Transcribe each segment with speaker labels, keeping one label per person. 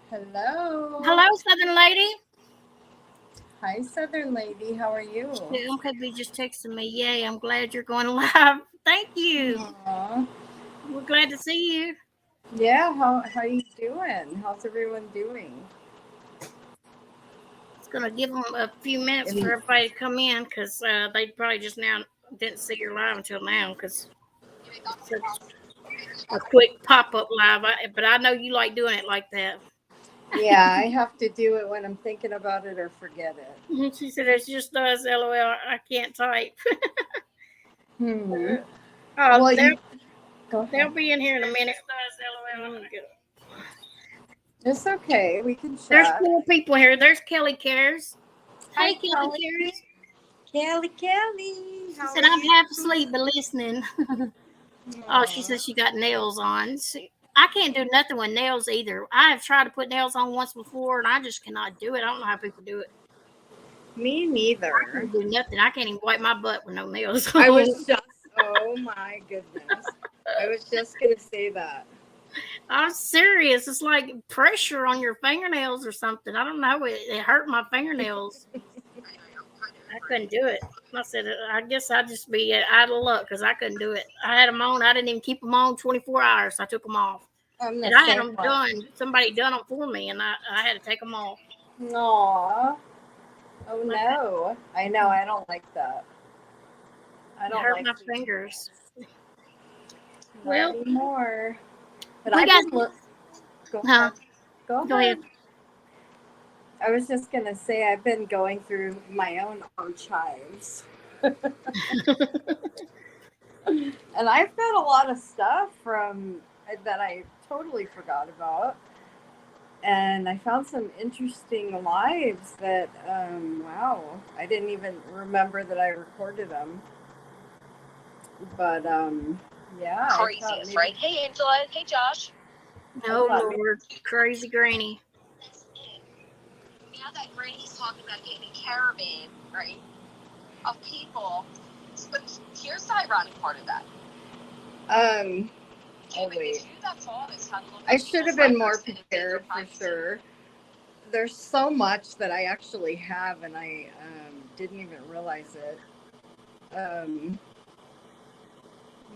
Speaker 1: Hello.
Speaker 2: Hello, Southern Lady.
Speaker 1: Hi, Southern Lady. How are you?
Speaker 2: Could be just texting me. Yay, I'm glad you're going live. Thank you.
Speaker 1: Aw.
Speaker 2: We're glad to see you.
Speaker 1: Yeah, how you doing? How's everyone doing?
Speaker 2: It's going to give them a few minutes for
Speaker 1: And
Speaker 2: everybody to come in because they probably just now didn't see your live until now because it's such a quick pop up live. But I know you like doing it like that.
Speaker 1: yeah, I have to do it when I'm thinking about it or forget it.
Speaker 2: She said, it's just us, LOL. I can't type.
Speaker 1: Hmm.
Speaker 2: Oh,
Speaker 1: Well, you go
Speaker 2: they'll
Speaker 1: ahead.
Speaker 2: be in here in a minute.
Speaker 1: It's okay. We can
Speaker 2: There's
Speaker 1: chat.
Speaker 2: 4 people here. There's Kelly Cares.
Speaker 1: Hi,
Speaker 2: Hey, Kelly
Speaker 1: Kelly.
Speaker 2: Cares.
Speaker 1: Kelly.
Speaker 2: She
Speaker 1: How
Speaker 2: said,
Speaker 1: are
Speaker 2: I'm
Speaker 1: you?
Speaker 2: half asleep but listening. Oh, she
Speaker 1: Aw.
Speaker 2: says she got nails on. See, I can't do nothing with nails either. I have tried to put nails on once before and I just cannot do it. I don't know how people do it.
Speaker 1: Me
Speaker 2: I
Speaker 1: neither.
Speaker 2: can't do nothing. I can't even wipe my butt with no nails
Speaker 1: I
Speaker 2: on.
Speaker 1: was just. Oh my goodness. I was just gonna say that.
Speaker 2: I'm serious. It's like pressure on your fingernails or something. I don't know. It hurt my fingernails. I couldn't do it. I said, I guess I'd just be out of luck because I couldn't do it. I had them on. I didn't even keep them on 24 hours. So I took them off.
Speaker 1: I'm the
Speaker 2: And I had
Speaker 1: same
Speaker 2: them
Speaker 1: way.
Speaker 2: done. Somebody done them for me, and I had to take them off.
Speaker 1: Aw. Oh
Speaker 2: Like,
Speaker 1: no. I know, I don't like that. I
Speaker 2: it
Speaker 1: don't
Speaker 2: hurt
Speaker 1: like
Speaker 2: my
Speaker 1: to
Speaker 2: fingers.
Speaker 1: not
Speaker 2: Well,
Speaker 1: anymore. But
Speaker 2: we
Speaker 1: I've
Speaker 2: got.
Speaker 1: been look go
Speaker 2: Huh?
Speaker 1: ahead. Go
Speaker 2: Go ahead.
Speaker 1: ahead. I was just gonna say I've been going through my own archives. And I've got a lot of stuff from that I totally forgot about. And I found some interesting lives that wow, I didn't even remember that I recorded them. But yeah, I thought
Speaker 3: Craziest,
Speaker 1: maybe
Speaker 3: right? Hey, Angela. Hey, Josh.
Speaker 1: I
Speaker 2: Oh
Speaker 1: thought maybe
Speaker 2: Lord, crazy granny.
Speaker 3: Now that Granny's talking about getting a caravan, right, of people. But here's the ironic part of that.
Speaker 1: um
Speaker 3: Kim,
Speaker 1: oh
Speaker 3: it
Speaker 1: wait.
Speaker 3: was you that taught us how to look
Speaker 1: I
Speaker 3: at
Speaker 1: should have
Speaker 3: people's
Speaker 1: been more
Speaker 3: records to invade their
Speaker 1: prepared for
Speaker 3: privacy.
Speaker 1: sure. There's so much that I actually have and I didn't even realize it. Um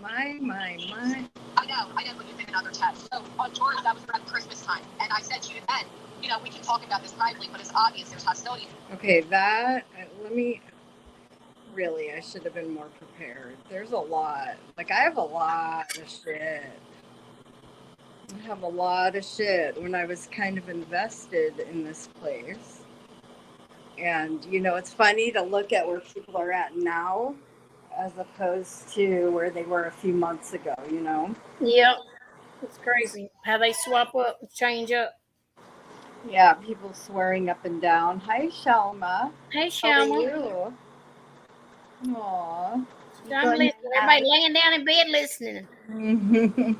Speaker 1: my.
Speaker 3: I know, but you've been another test. So on George, that was around Christmas time. And I said to you then, we can talk about this privately, but it's obvious there's hostility.
Speaker 1: Okay, that let me really I should have been more prepared. There's a lot. Like I have a lot of shit. I have a lot of shit when I was kind of invested in this place. And it's funny to look at where people are at now as opposed to where they were a few months ago.
Speaker 2: Yep, it's crazy how they swap up, change up.
Speaker 1: Yeah, people swearing up and down. Hi, Shalma.
Speaker 2: Hey,
Speaker 1: How are
Speaker 2: Shelma.
Speaker 1: you? Aw. You
Speaker 2: I'm
Speaker 1: going
Speaker 2: listening. Everybody laying down in bed listening.
Speaker 1: to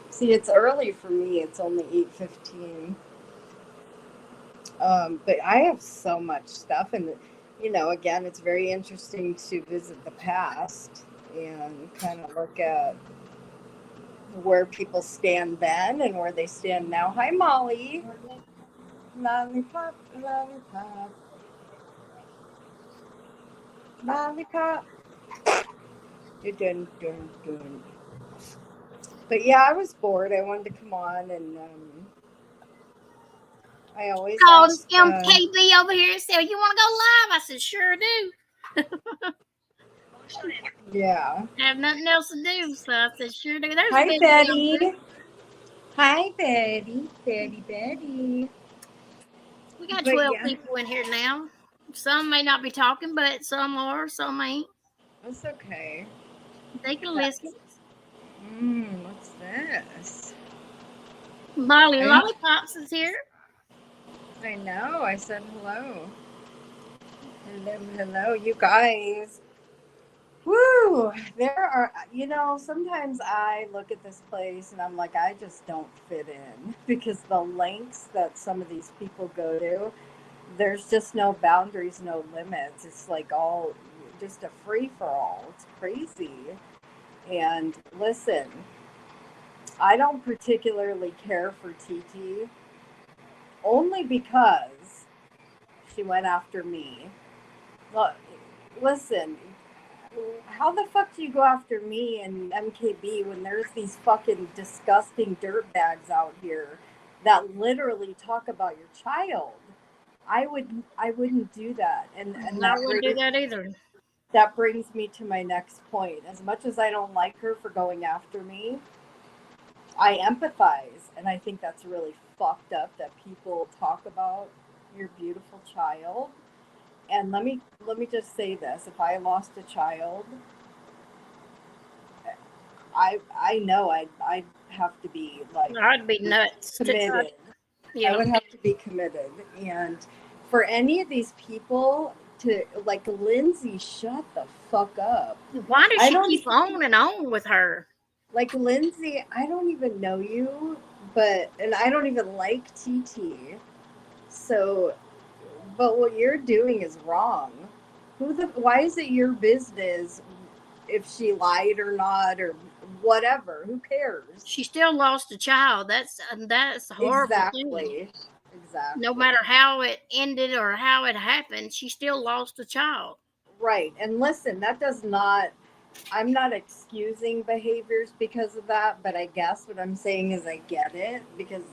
Speaker 1: See, it's early for me. It's only 8:15. But I have so much stuff, and again, it's very interesting to visit the past and kind of look at where people stand then and where they stand now. Hi, Molly. Lollipop, lollipop, lollipop. Dun, dun, dun. But yeah, I was bored. I wanted to come on, and I always
Speaker 2: Called
Speaker 1: ask.
Speaker 2: MKB over here and said, "You want to go live?" I said, "Sure do."
Speaker 1: Yeah.
Speaker 2: I have nothing else to do, so I said, "Sure do." There's
Speaker 1: Hi,
Speaker 2: Betty down there.
Speaker 1: Betty. Hi, Betty. Betty, Betty.
Speaker 2: We got
Speaker 1: But
Speaker 2: 12
Speaker 1: yeah,
Speaker 2: people in here now. Some may not be talking, but some are, some ain't.
Speaker 1: that's okay.
Speaker 2: They can
Speaker 1: That,
Speaker 2: listen.
Speaker 1: what's this?
Speaker 2: Molly
Speaker 1: I
Speaker 2: Lollipops is here.
Speaker 1: I know. I said hello. Hello, hello, you guys. Woo! There are, sometimes I look at this place and I'm like, I just don't fit in because the lengths that some of these people go to, there's just no boundaries, no limits. It's like all just a free for all. It's crazy. And listen, I don't particularly care for TT only because she went after me. Look, listen, how the fuck do you go after me and MKB when there's these fucking disgusting dirtbags out here that literally talk about your child? I wouldn't do that, and
Speaker 2: I wouldn't do that either.
Speaker 1: that brings me to my next point. As much as I don't like her for going after me, I empathize, and I think that's really fucked up that people talk about your beautiful child. And let me just say this: if I lost a child, I know I'd have to be like
Speaker 2: I'd be nuts.
Speaker 1: committed. I would have to be committed, and for any of these people to like Lindsay, shut the fuck up.
Speaker 2: Why does she keep on and on with her?
Speaker 1: Like Lindsay, I don't even know you, and I don't even like TT. So, but what you're doing is wrong. Why is it your business if she lied or not or whatever? Who cares?
Speaker 2: She still lost a child. That's horrible.
Speaker 1: Exactly.
Speaker 2: No matter how it ended or how it happened, she still lost a child.
Speaker 1: Right. And listen, I'm not excusing behaviors because of that, but I guess what I'm saying is I get it because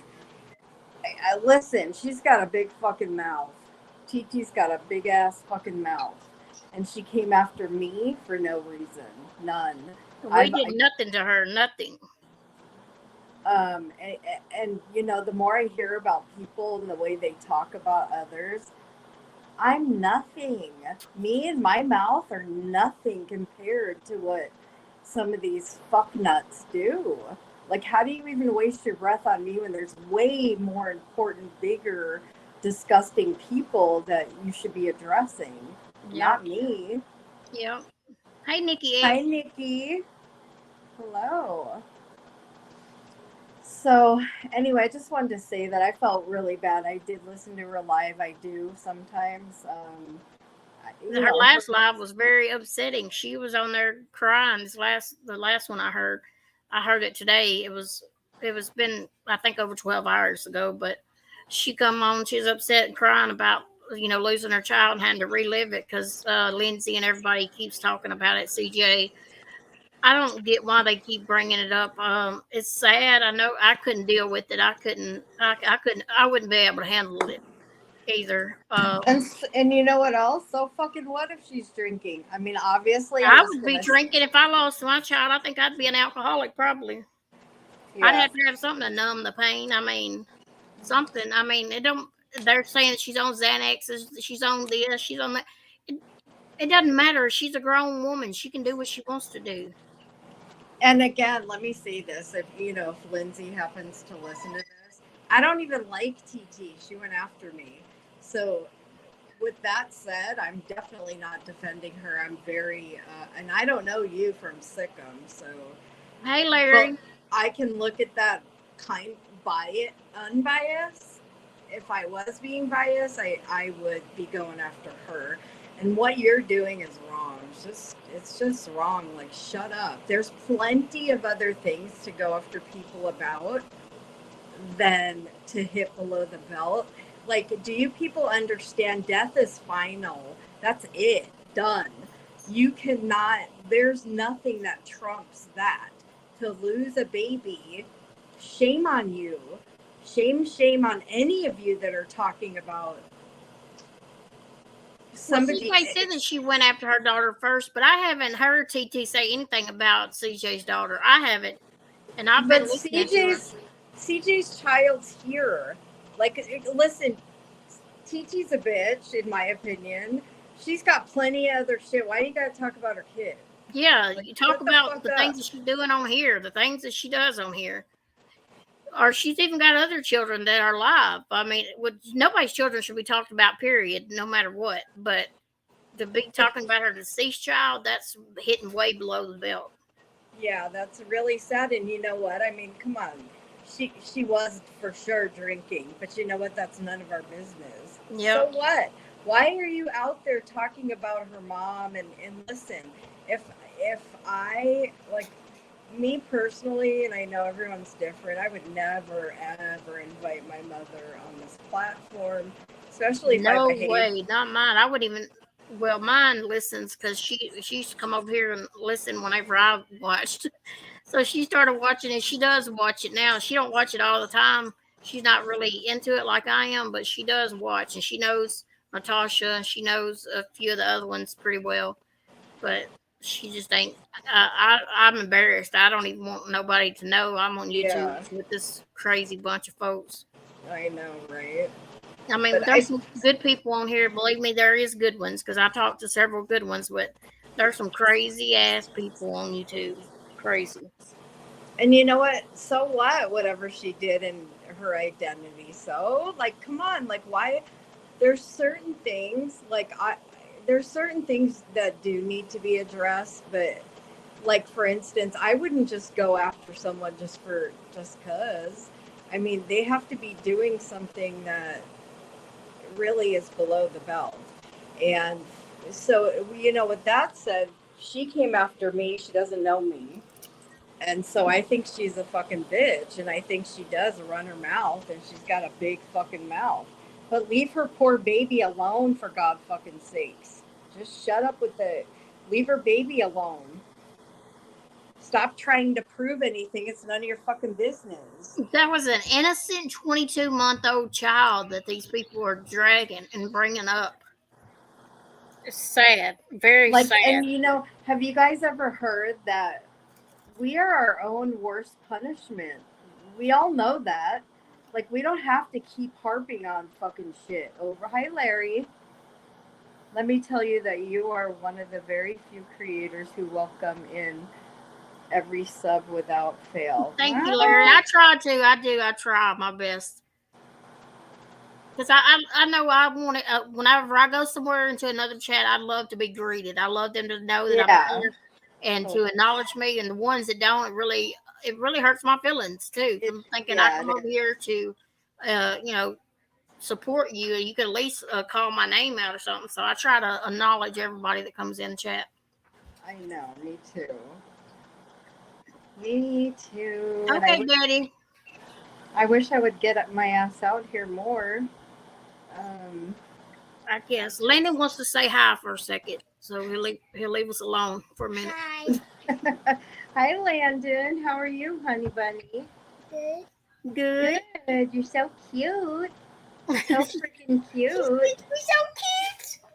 Speaker 1: I listen, she's got a big fucking mouth. TT's got a big ass fucking mouth. And she came after me for no reason. None.
Speaker 2: We did nothing to her, nothing.
Speaker 1: And you know, the more I hear about people and the way they talk about others, I'm nothing. Me and my mouth are nothing compared to what some of these fucknuts do. Like, how do you even waste your breath on me when there's way more important, bigger, disgusting people that you should be addressing? Yep. Not me.
Speaker 2: Yep. Hey, Nikki.
Speaker 1: Hi, Nikki. Hello. So, anyway, I just wanted to say that I felt really bad. I did listen to her live. I do sometimes.
Speaker 2: Her last live was very upsetting. She was on there crying. The last one I heard it today. It was been, I think, over 12 hours ago, but she come on, she was upset and crying about, losing her child and having to relive it because Lindsay and everybody keeps talking about it. CJ, I don't get why they keep bringing it up. It's sad. I know I couldn't deal with it. I wouldn't be able to handle it either.
Speaker 1: And you know what else? So fucking what if she's drinking? I mean, obviously
Speaker 2: I would be drinking if I lost my child. I think I'd be an alcoholic probably. Yeah. I'd have to have something to numb the pain. I mean, something. I mean, they're saying she's on Xanax, she's on this, she's on that. It doesn't matter. She's a grown woman. She can do what she wants to do.
Speaker 1: And again, let me say this. If Lindsay happens to listen to this, I don't even like TT. She went after me. So with that said, I'm definitely not defending her. I'm very, and I don't know you from Sikkim, so.
Speaker 2: Hey, Larry.
Speaker 1: I can look at that unbiased. If I was being biased, I would be going after her. And what you're doing is wrong. It's just wrong. Like, shut up. There's plenty of other things to go after people about than to hit below the belt. Like, do you people understand death is final? That's it. Done. You cannot, there's nothing that trumps that. To lose a baby, shame on you. Shame on any of you that are talking about somebody.
Speaker 2: Well, CJ said that she went after her daughter first, but I haven't heard TT say anything about CJ's daughter. I haven't. And I've been listening to her.
Speaker 1: CJ's child's here. Like, listen, TT's a bitch, in my opinion. She's got plenty of other shit. Why do you gotta talk about her kid?
Speaker 2: Yeah, like, you talk about the things that she's doing on here, the things that she does on here. Or she's even got other children that are alive. I mean, nobody's children should be talked about, period, no matter what. But to be talking about her deceased child, that's hitting way below the belt.
Speaker 1: Yeah, that's really sad. And you know what? I mean, come on. She was for sure drinking, but you know what? That's none of our business. Yep. So what? Why are you out there talking about her mom? And listen, if I, like, me personally, and I know everyone's different, I would never, ever invite my mother on this platform, especially if I
Speaker 2: No
Speaker 1: behave.
Speaker 2: way, not mine. I wouldn't even. Well, mine listens because she used to come over here and listen whenever I watched. So she started watching it. She does watch it now. She don't watch it all the time. She's not really into it like I am, but she does watch, and she knows Natasha, and she knows a few of the other ones pretty well. But she just ain't. I'm embarrassed. I don't even want nobody to know I'm on YouTube
Speaker 1: Yeah.
Speaker 2: with this crazy bunch of folks.
Speaker 1: I know, right?
Speaker 2: I mean,
Speaker 1: But
Speaker 2: there's some good people on here. Believe me, there is good ones because I talked to several good ones, but there's some crazy ass people on YouTube. Crazy.
Speaker 1: And you know what? So what? Whatever she did in her identity. So, like, come on. Like, why? There's certain things, there's certain things that do need to be addressed, but, like, for instance, I wouldn't just go after someone just because. I mean, they have to be doing something that really is below the belt. And so, you know, with that said, she came after me. She doesn't know me. And so I think she's a fucking bitch, and I think she does run her mouth, and she's got a big fucking mouth. But leave her poor baby alone, for God fucking sakes. Just shut up with it. Leave her baby alone. Stop trying to prove anything. It's none of your fucking business.
Speaker 2: That was an innocent 22-month-old child that these people are dragging and bringing up. It's sad, very sad.
Speaker 1: And you know, have you guys ever heard that we are our own worst punishment? We all know that. Like, we don't have to keep harping on fucking shit over. Hi, Larry. Let me tell you that you are one of the very few creators who welcome in every sub without fail.
Speaker 2: Thank you, Larry. I try to. I try my best. Because I know I want it. Whenever I go somewhere into another chat, I'd love to be greeted. I love them to know that I'm here and to acknowledge me. And the ones that don't, it really hurts my feelings too. I'm thinking I come over here to, support you. You could at least call my name out or something. So I try to acknowledge everybody that comes in the chat.
Speaker 1: I know. Me too. Me too.
Speaker 2: Okay, Daddy.
Speaker 1: I wish I would get my ass out here more.
Speaker 2: I guess Landon wants to say hi for a second, so he'll leave us alone for a minute.
Speaker 4: Hi.
Speaker 1: Hi, Landon. How are you, honey bunny?
Speaker 2: Good.
Speaker 1: Good. You're so cute. So freaking cute.
Speaker 2: You're so cute.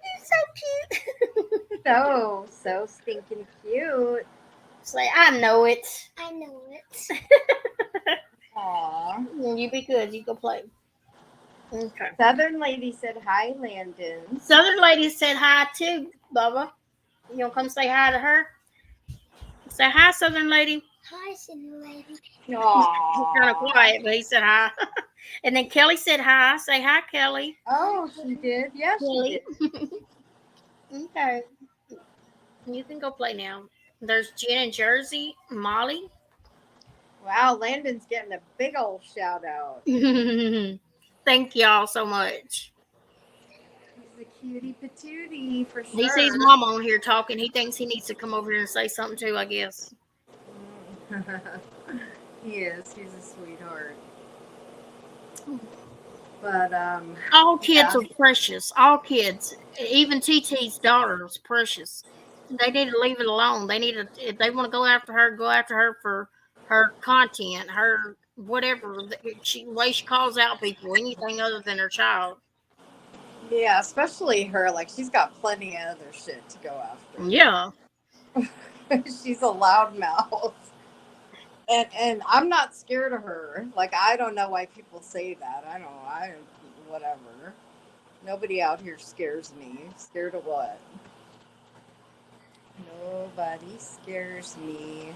Speaker 2: You're so cute.
Speaker 1: So stinking cute.
Speaker 2: Say, I know it.
Speaker 4: I know it.
Speaker 1: Aw.
Speaker 2: You be good. You go play. Okay.
Speaker 1: Southern lady said hi, Landon.
Speaker 2: Southern lady said hi too, Bubba. You gonna come say hi to her? Say hi, Southern lady.
Speaker 4: Hi, Southern lady.
Speaker 1: Aww.
Speaker 2: He's kind of quiet, but he said hi. And then Kelly said hi. Say hi, Kelly.
Speaker 1: Oh, she did? Yes,
Speaker 2: Kelly.
Speaker 1: she did.
Speaker 2: Okay. You can go play now. There's Jen in Jersey, Molly.
Speaker 1: Wow, Landon's getting a big old shout out.
Speaker 2: Thank y'all so much.
Speaker 1: He's a cutie patootie for sure.
Speaker 2: He sees Mama on here talking. He thinks he needs to come over here and say something too, I guess.
Speaker 1: He is. He's a sweetheart. But
Speaker 2: all kids are precious. All kids, even TT's daughter is precious. They need to leave it alone. They need to. If they want to go after her for her content, her whatever. Way she calls out people, anything other than her child.
Speaker 1: yeah, especially her. Like, she's got plenty of other shit to go after.
Speaker 2: Yeah.
Speaker 1: She's a loudmouth. And I'm not scared of her. Like, I don't know why people say that. Whatever. Nobody out here scares me. Scared of what? Nobody scares me.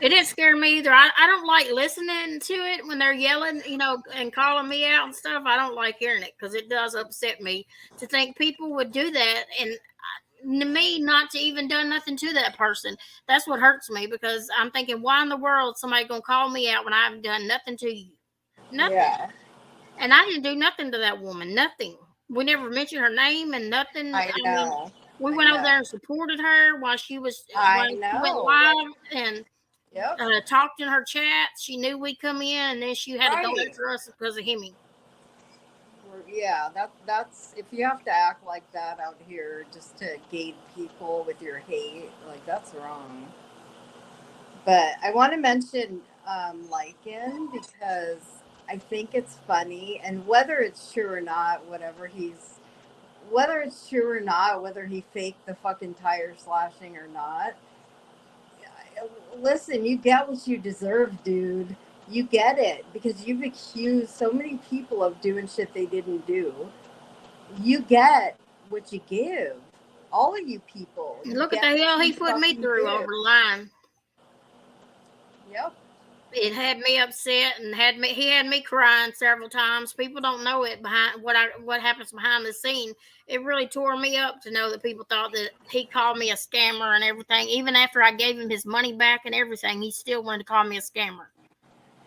Speaker 2: It didn't scare me either. I don't like listening to it when they're yelling, and calling me out and stuff. I don't like hearing it because it does upset me to think people would do that and me not to even done nothing to that person. That's what hurts me because I'm thinking, why in the world somebody gonna call me out when I haven't done nothing to you? Nothing.
Speaker 1: Yeah.
Speaker 2: And I didn't do nothing to that woman. Nothing. We never mentioned her name and nothing.
Speaker 1: I know.
Speaker 2: We went over there and supported her while she was.
Speaker 1: I
Speaker 2: She
Speaker 1: know.
Speaker 2: went live, and
Speaker 1: Yep.
Speaker 2: talked in her chat. She knew we'd come in, and then she had to go
Speaker 1: Right.
Speaker 2: after us because of him.
Speaker 1: Yeah, that's if you have to act like that out here just to gauge people with your hate, like that's wrong. But I want to mention Lycan because I think it's funny, and whether it's true or not, whether it's true or not, whether he faked the fucking tire slashing or not, listen, you get what you deserve, dude. You get it because you've accused so many people of doing shit they didn't do. You get what you give. All of you people. You
Speaker 2: Look at
Speaker 1: get
Speaker 2: the hell
Speaker 1: what
Speaker 2: he
Speaker 1: you
Speaker 2: put me
Speaker 1: fucking
Speaker 2: through
Speaker 1: give.
Speaker 2: over the line.
Speaker 1: Yep.
Speaker 2: It had me upset and he had me crying several times. People don't know it behind what happens behind the scene. It really tore me up to know that people thought that he called me a scammer and everything. Even after I gave him his money back and everything, he still wanted to call me a scammer.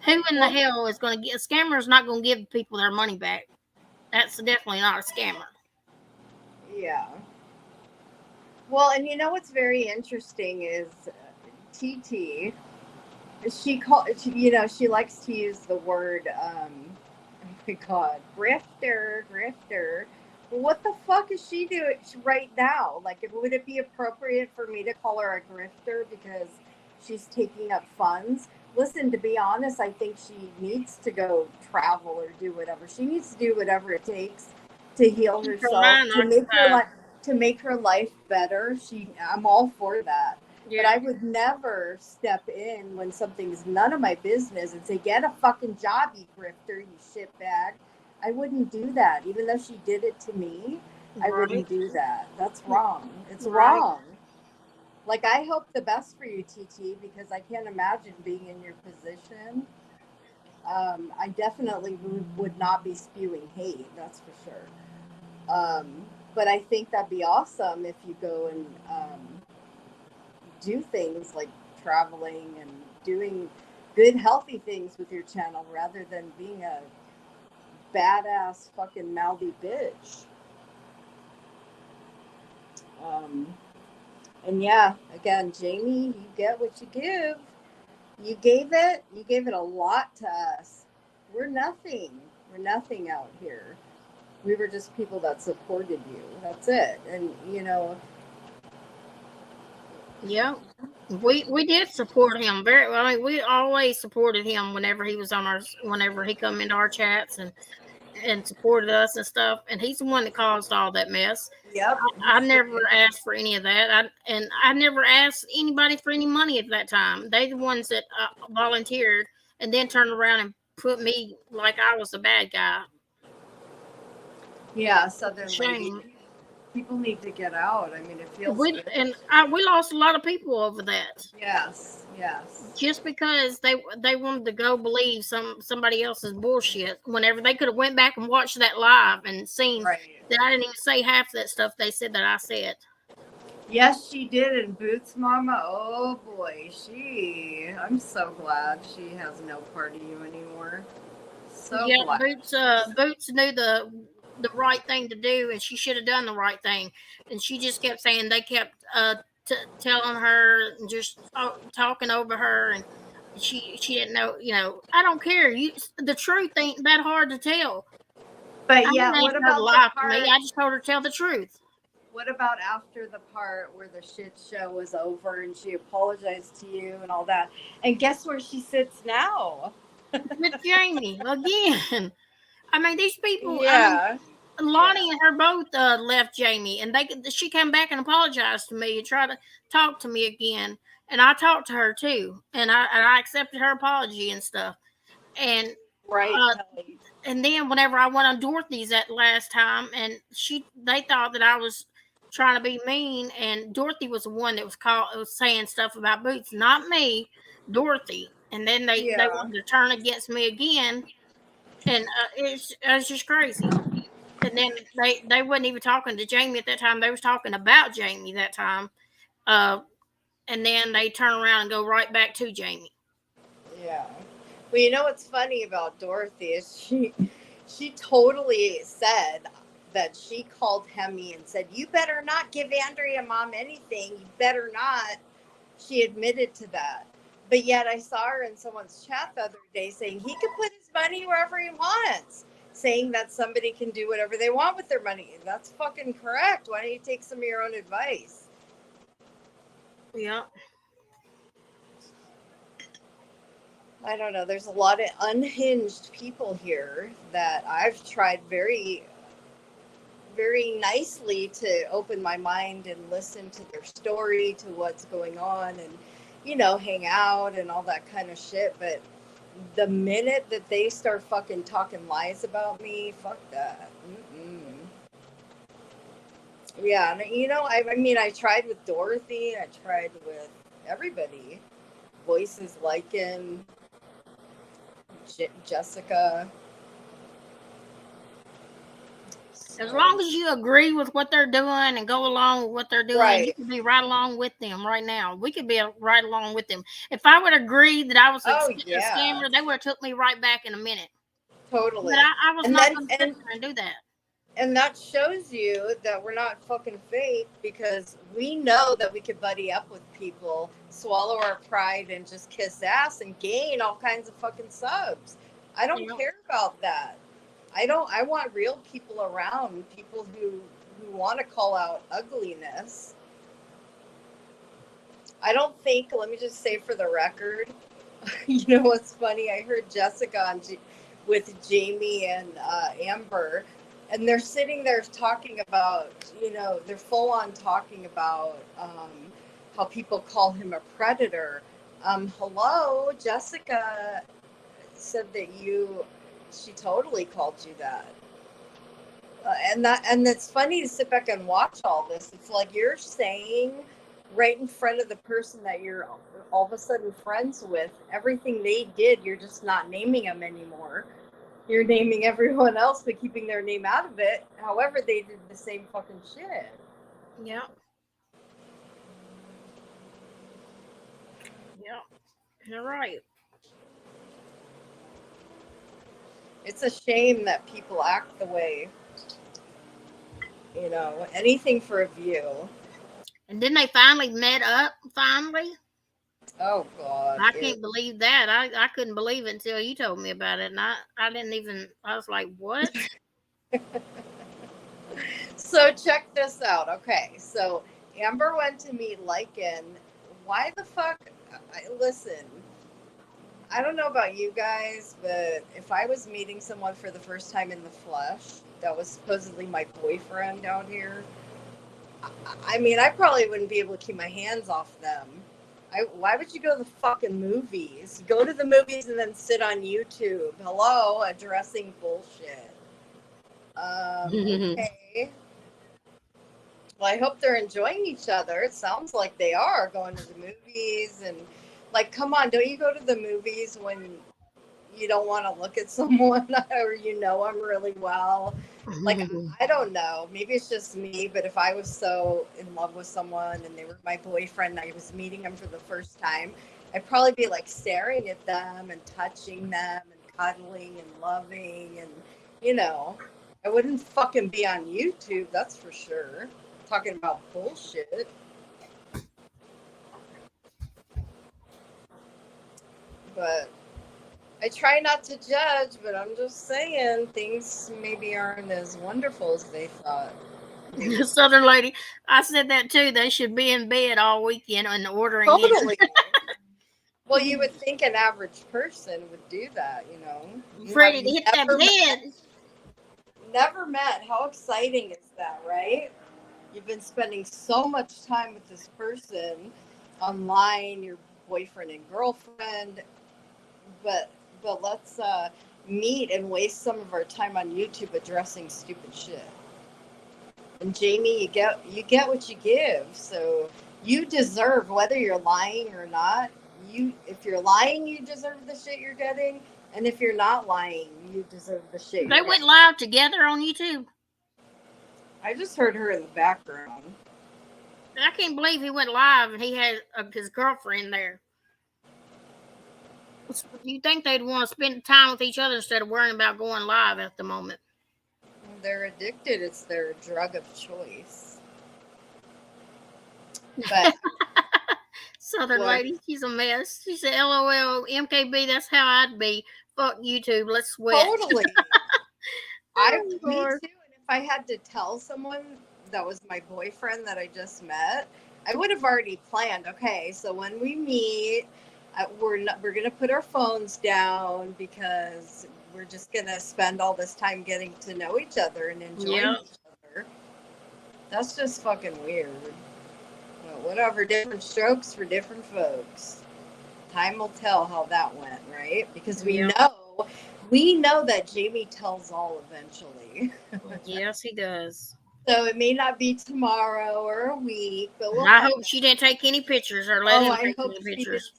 Speaker 2: Who in the hell is going to get a scammer? Is not going to give people their money back. That's definitely not a scammer.
Speaker 1: Yeah. Well, and you know what's very interesting is TT. She likes to use the word, oh my God, grifter. Well, what the fuck is she doing right now? Like, would it be appropriate for me to call her a grifter because she's taking up funds? Listen, to be honest, I think she needs to go travel or do whatever. She needs to do whatever it takes to heal herself, to make her life better. I'm all for that.
Speaker 2: Yeah.
Speaker 1: But I would never step in when something's none of my business and say, get a fucking job, you grifter, you shitbag. I wouldn't do that. Even though she did it to me, I wouldn't do that. That's wrong. It's wrong. Like, I hope the best for you, TT, because I can't imagine being in your position. I definitely would not be spewing hate, that's for sure. But I think that'd be awesome if you go and do things like traveling and doing good, healthy things with your channel rather than being a badass fucking mouthy bitch. And yeah, again, Jamie, you get what you give. You gave it a lot to us. We're nothing out here. We were just people that supported you. That's it. And
Speaker 2: Yeah, we did support him very well. I mean, we always supported him whenever he was whenever he come into our chats and supported us and stuff. And he's the one that caused all that mess.
Speaker 1: Yep.
Speaker 2: I never asked for any of that. I never asked anybody for any money at that time. They the ones that volunteered and then turned around and put me like I was a bad guy.
Speaker 1: Yeah, Southern
Speaker 2: Shame.
Speaker 1: Lady. People need to get out. I mean, it feels
Speaker 2: we lost a lot of people over that.
Speaker 1: Yes.
Speaker 2: Just because they wanted to go believe somebody else's bullshit whenever they could have went back and watched that live and seen that I didn't even say half that stuff they said that I said.
Speaker 1: Yes, she did. And Boots Mama, oh boy, I'm so glad she has no part of you anymore. So glad.
Speaker 2: Boots knew the right thing to do, and she should have done the right thing. And she just kept saying they kept telling her and just talking over her, and she didn't know. I don't care. The truth ain't that hard to tell.
Speaker 1: But
Speaker 2: I
Speaker 1: yeah,
Speaker 2: what about lie to me? I just told her to tell the truth.
Speaker 1: What about after the part where the shit show was over and she apologized to you and all that? And guess where she sits now?
Speaker 2: With Jamie again. I mean, these people.
Speaker 1: Yeah.
Speaker 2: Lonnie and her both left Jamie, and she came back and apologized to me and tried to talk to me again. And I talked to her too, and I accepted her apology and stuff. And and then whenever I went on Dorothy's that last time, and they thought that I was trying to be mean, and Dorothy was the one that was saying stuff about Boots, not me, Dorothy. And then they wanted to turn against me again, and it was just crazy. And then they wasn't even talking to Jamie at that time. They was talking about Jamie that time. And then they turn around and go right back to Jamie.
Speaker 1: Yeah. Well, you know what's funny about Dorothy is she totally said that she called Hemi and said, you better not give Andrea Mom anything. You better not. She admitted to that. But yet I saw her in someone's chat the other day saying he can put his money wherever he wants, saying that somebody can do whatever they want with their money. That's fucking correct. Why don't you take some of your own advice?
Speaker 2: Yeah.
Speaker 1: I don't know. There's a lot of unhinged people here that I've tried very, very nicely to open my mind and listen to their story, to what's going on, and, you know, hang out and all that kind of shit. But the minute that they start fucking talking lies about me, fuck that. Mm-mm. Yeah, and you know, I mean, I tried with Dorothy, I tried with everybody. Voices Lycan, Jessica.
Speaker 2: As long as you agree with what they're doing and go along with what they're doing,
Speaker 1: Right.
Speaker 2: you can be right along with them right now. We could be right along with them. If I would agree that I was a scammer, they would have took me right back in a minute.
Speaker 1: Totally.
Speaker 2: But I was not going to sit there and do that.
Speaker 1: And that shows you that we're not fucking fake, because we know that we could buddy up with people, swallow our pride, and just kiss ass and gain all kinds of fucking subs. I don't care about that. I want real people around, people who want to call out ugliness. I don't think, let me just say for the record, you know what's funny? I heard Jessica with Jamie and Amber, and they're sitting there talking about, you know, they're full on talking about how people call him a predator. Hello, Jessica said that she totally called you that. And it's funny to sit back and watch all this. It's like you're saying right in front of the person that you're all of a sudden friends with, everything they did, you're just not naming them anymore. You're naming everyone else but keeping their name out of it. However, they did the same fucking shit.
Speaker 2: Yeah. Yeah. You're right.
Speaker 1: It's a shame that people act the way, you know, anything for a view.
Speaker 2: And then they finally met up, finally.
Speaker 1: Oh, God.
Speaker 2: I can't believe that. I couldn't believe it until you told me about it. And I didn't even, I was like, what?
Speaker 1: So check this out. Okay, so Amber went to meet Lycan. Why the fuck? Listen, I don't know about you guys, but if I was meeting someone for the first time in the flesh, that was supposedly my boyfriend down here, I mean, I probably wouldn't be able to keep my hands off them. Why would you go to the fucking movies? Go to the movies and then sit on YouTube. Hello, addressing bullshit. Okay. Well, I hope they're enjoying each other. It sounds like they are, going to the movies. And, like, come on, don't you go to the movies when you don't want to look at someone or you know them really well? Like, I don't know. Maybe it's just me, but if I was so in love with someone and they were my boyfriend and I was meeting them for the first time, I'd probably be, like, staring at them and touching them and cuddling and loving and, you know, I wouldn't fucking be on YouTube, that's for sure. Talking about bullshit. But I try not to judge, but I'm just saying things maybe aren't as wonderful as they thought.
Speaker 2: Southern lady, I said that too. They should be in bed all weekend and ordering
Speaker 1: totally. Well, you would think an average person would do that, you know.
Speaker 2: Ready to hit that bed.
Speaker 1: Never met. How exciting is that, right? You've been spending so much time with this person online, your boyfriend and girlfriend, but let's meet and waste some of our time on YouTube addressing stupid shit. And Jamie, you get what you give. So you deserve, whether you're lying or not. If you're lying, you deserve the shit you're getting, and if you're not lying, you deserve the shit.
Speaker 2: They went live together on YouTube.
Speaker 1: I just heard her in the background.
Speaker 2: I can't believe he went live and he had his girlfriend there. Do you think they'd want to spend time with each other instead of worrying about going live at the moment?
Speaker 1: They're addicted. It's their drug of choice. But
Speaker 2: Southern
Speaker 1: What?
Speaker 2: lady, she's a mess. She said, "LOL, MKB. That's how I'd be. Fuck YouTube. Let's sweat."
Speaker 1: Totally.
Speaker 2: Oh,
Speaker 1: Me too.
Speaker 2: Lord.
Speaker 1: And if I had to tell someone that was my boyfriend that I just met, I would have already planned. Okay, so when we meet, we're gonna put our phones down because we're just gonna spend all this time getting to know each other and enjoying
Speaker 2: Yep.
Speaker 1: each other. That's just fucking weird. Well, whatever, different strokes for different folks. Time will tell how that went, right? Because
Speaker 2: Yeah.
Speaker 1: we know that Jamie tells all eventually.
Speaker 2: Yes, he does.
Speaker 1: So it may not be tomorrow or a week, but we'll
Speaker 2: I
Speaker 1: find
Speaker 2: hope she didn't take any pictures or let him
Speaker 1: I
Speaker 2: take
Speaker 1: hope
Speaker 2: any
Speaker 1: she
Speaker 2: pictures.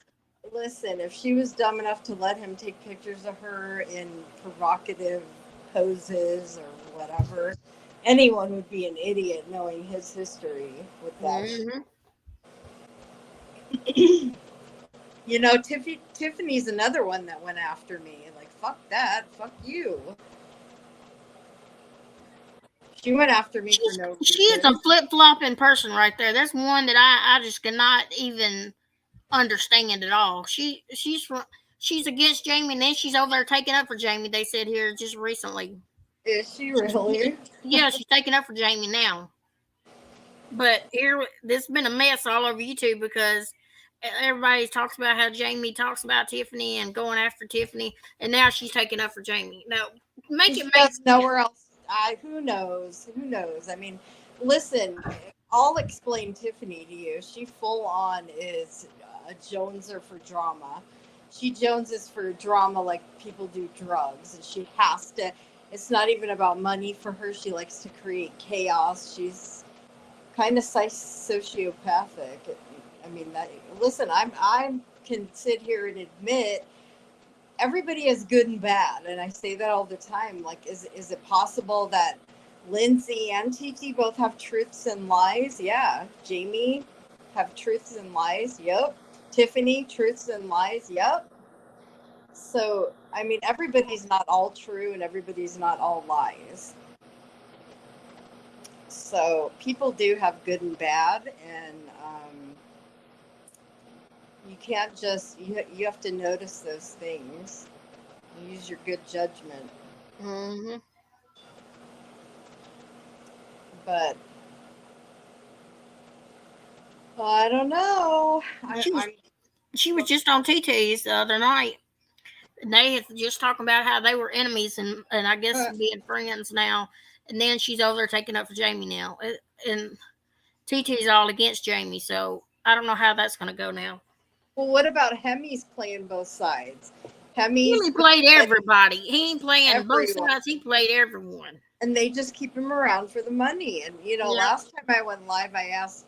Speaker 1: did. Listen, if she was dumb enough to let him take pictures of her in provocative poses or whatever, anyone would be an idiot knowing his history with that.
Speaker 2: Mhm.
Speaker 1: You know, Tiffany's another one that went after me. Like, fuck that. Fuck you. She went after me for no reason.
Speaker 2: She is a flip-flopping person right there. That's one that I just cannot even understand at all. She's against Jamie, and then she's over there taking up for Jamie. They said here just recently.
Speaker 1: Is she really?
Speaker 2: Yeah, she's taking up for Jamie now. But here, this has been a mess all over YouTube because everybody talks about how Jamie talks about Tiffany and going after Tiffany, and now she's taking up for Jamie. Now,
Speaker 1: She has nowhere else. Who knows? Who knows? I mean, listen, I'll explain Tiffany to you. She full on is a Joneser for drama. She Joneses for drama like people do drugs, and she has to. It's not even about money for her. She likes to create chaos. She's kind of sociopathic. I mean, listen, I can sit here and admit everybody is good and bad, and I say that all the time. Like, is it possible that Lindsay and TT both have truths and lies? Yeah. Jamie have truths and lies. Yep. Tiffany, truths and lies. Yep. So, I mean, everybody's not all true and everybody's not all lies. So people do have good and bad, and you can't just you have to notice those things. Use your good judgment.
Speaker 2: Mm-hmm.
Speaker 1: But I don't know.
Speaker 2: She was just on TT's the other night. They had just talking about how they were enemies and I guess being friends now. And then she's over there taking up for Jamie now. And TT's all against Jamie, so I don't know how that's going to go now.
Speaker 1: Well, what about Hemi's playing both sides?
Speaker 2: He played everybody. He ain't playing both sides. He played everyone.
Speaker 1: And they just keep him around for the money. And, you know, last time I went live, I asked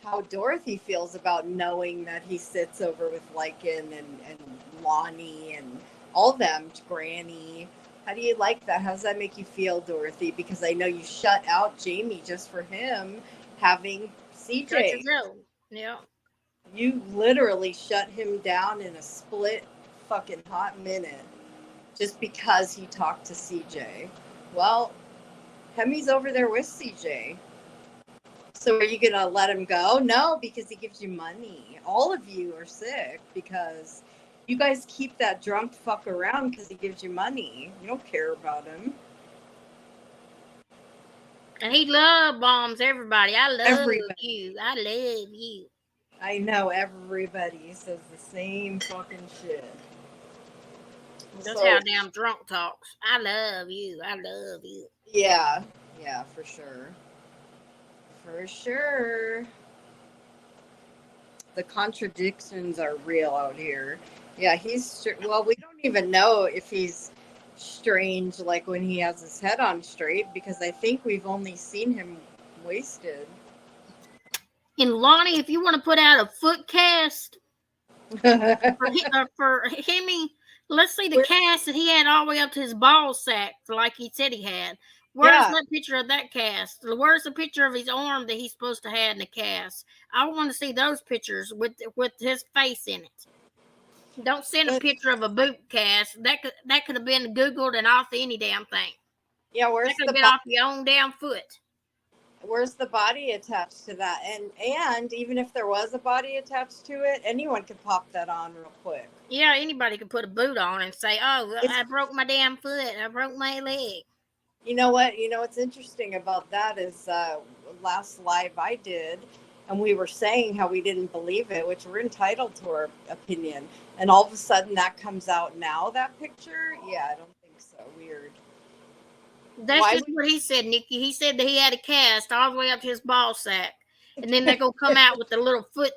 Speaker 1: how Dorothy feels about knowing that he sits over with Lycan and Lonnie and all them, Granny. How do you like that? How does that make you feel, Dorothy? Because I know you shut out Jamie just for him having CJ.
Speaker 2: Yeah.
Speaker 1: You literally shut him down in a split fucking hot minute just because he talked to CJ. Well, Hemi's over there with CJ. So are you going to let him go? No, because he gives you money. All of you are sick because you guys keep that drunk fuck around because he gives you money. You don't care about him.
Speaker 2: And he love bombs everybody. I love
Speaker 1: everybody.
Speaker 2: You. I love you.
Speaker 1: I know everybody says the same fucking shit.
Speaker 2: That's how damn drunk talks. I love you. I love you.
Speaker 1: Yeah, for sure. For sure. The contradictions are real out here. Yeah, well, we don't even know if he's strange like when he has his head on straight because I think we've only seen him wasted.
Speaker 2: And Lonnie, if you want to put out a foot cast for Hemi, let's see the cast that he had all the way up to his ball sack like he said he had. Where's that picture of that cast? Where's the picture of his arm that he's supposed to have in the cast? I want to see those pictures with his face in it. Don't send a picture of a boot cast. That could have been Googled and off any damn thing.
Speaker 1: Yeah, where's
Speaker 2: that could have been off your own damn foot?
Speaker 1: Where's the body attached to that? And even if there was a body attached to it, anyone could pop that on real quick.
Speaker 2: Yeah, anybody could put a boot on and say, "Oh,
Speaker 1: It's,
Speaker 2: I broke my damn foot. I broke my leg."
Speaker 1: you know what? You know what's interesting about that is last live I did, and we were saying how we didn't believe it, which we're entitled to our opinion. And all of a sudden that comes out now, that picture? Yeah, I don't think so. Weird.
Speaker 2: That's
Speaker 1: Why
Speaker 2: just what he said, Nikki. He said that he had a cast all the way up to his ball sack, and then they're gonna come out with the little foot,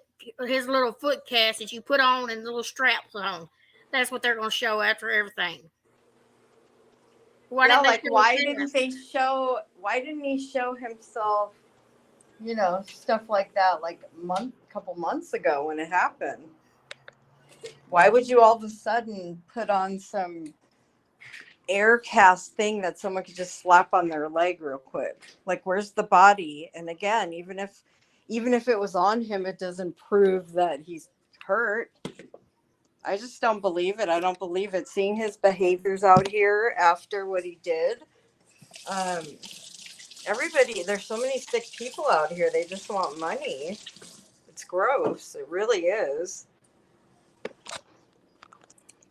Speaker 2: his little foot cast that you put on and the little straps on. That's what they're gonna show after everything. Why
Speaker 1: yeah,
Speaker 2: didn't they
Speaker 1: like
Speaker 2: show
Speaker 1: why
Speaker 2: a
Speaker 1: didn't
Speaker 2: cast?
Speaker 1: they show why didn't he show himself, you know, stuff like that like couple months ago when it happened? Why would you all of a sudden put on some air cast thing that someone could just slap on their leg real quick? Like, where's the body? And again, even if it was on him, it doesn't prove that he's hurt. I just don't believe it. I don't believe it. Seeing his behaviors out here after what he did, everybody, there's so many sick people out here. They just want money. It's gross. It really is.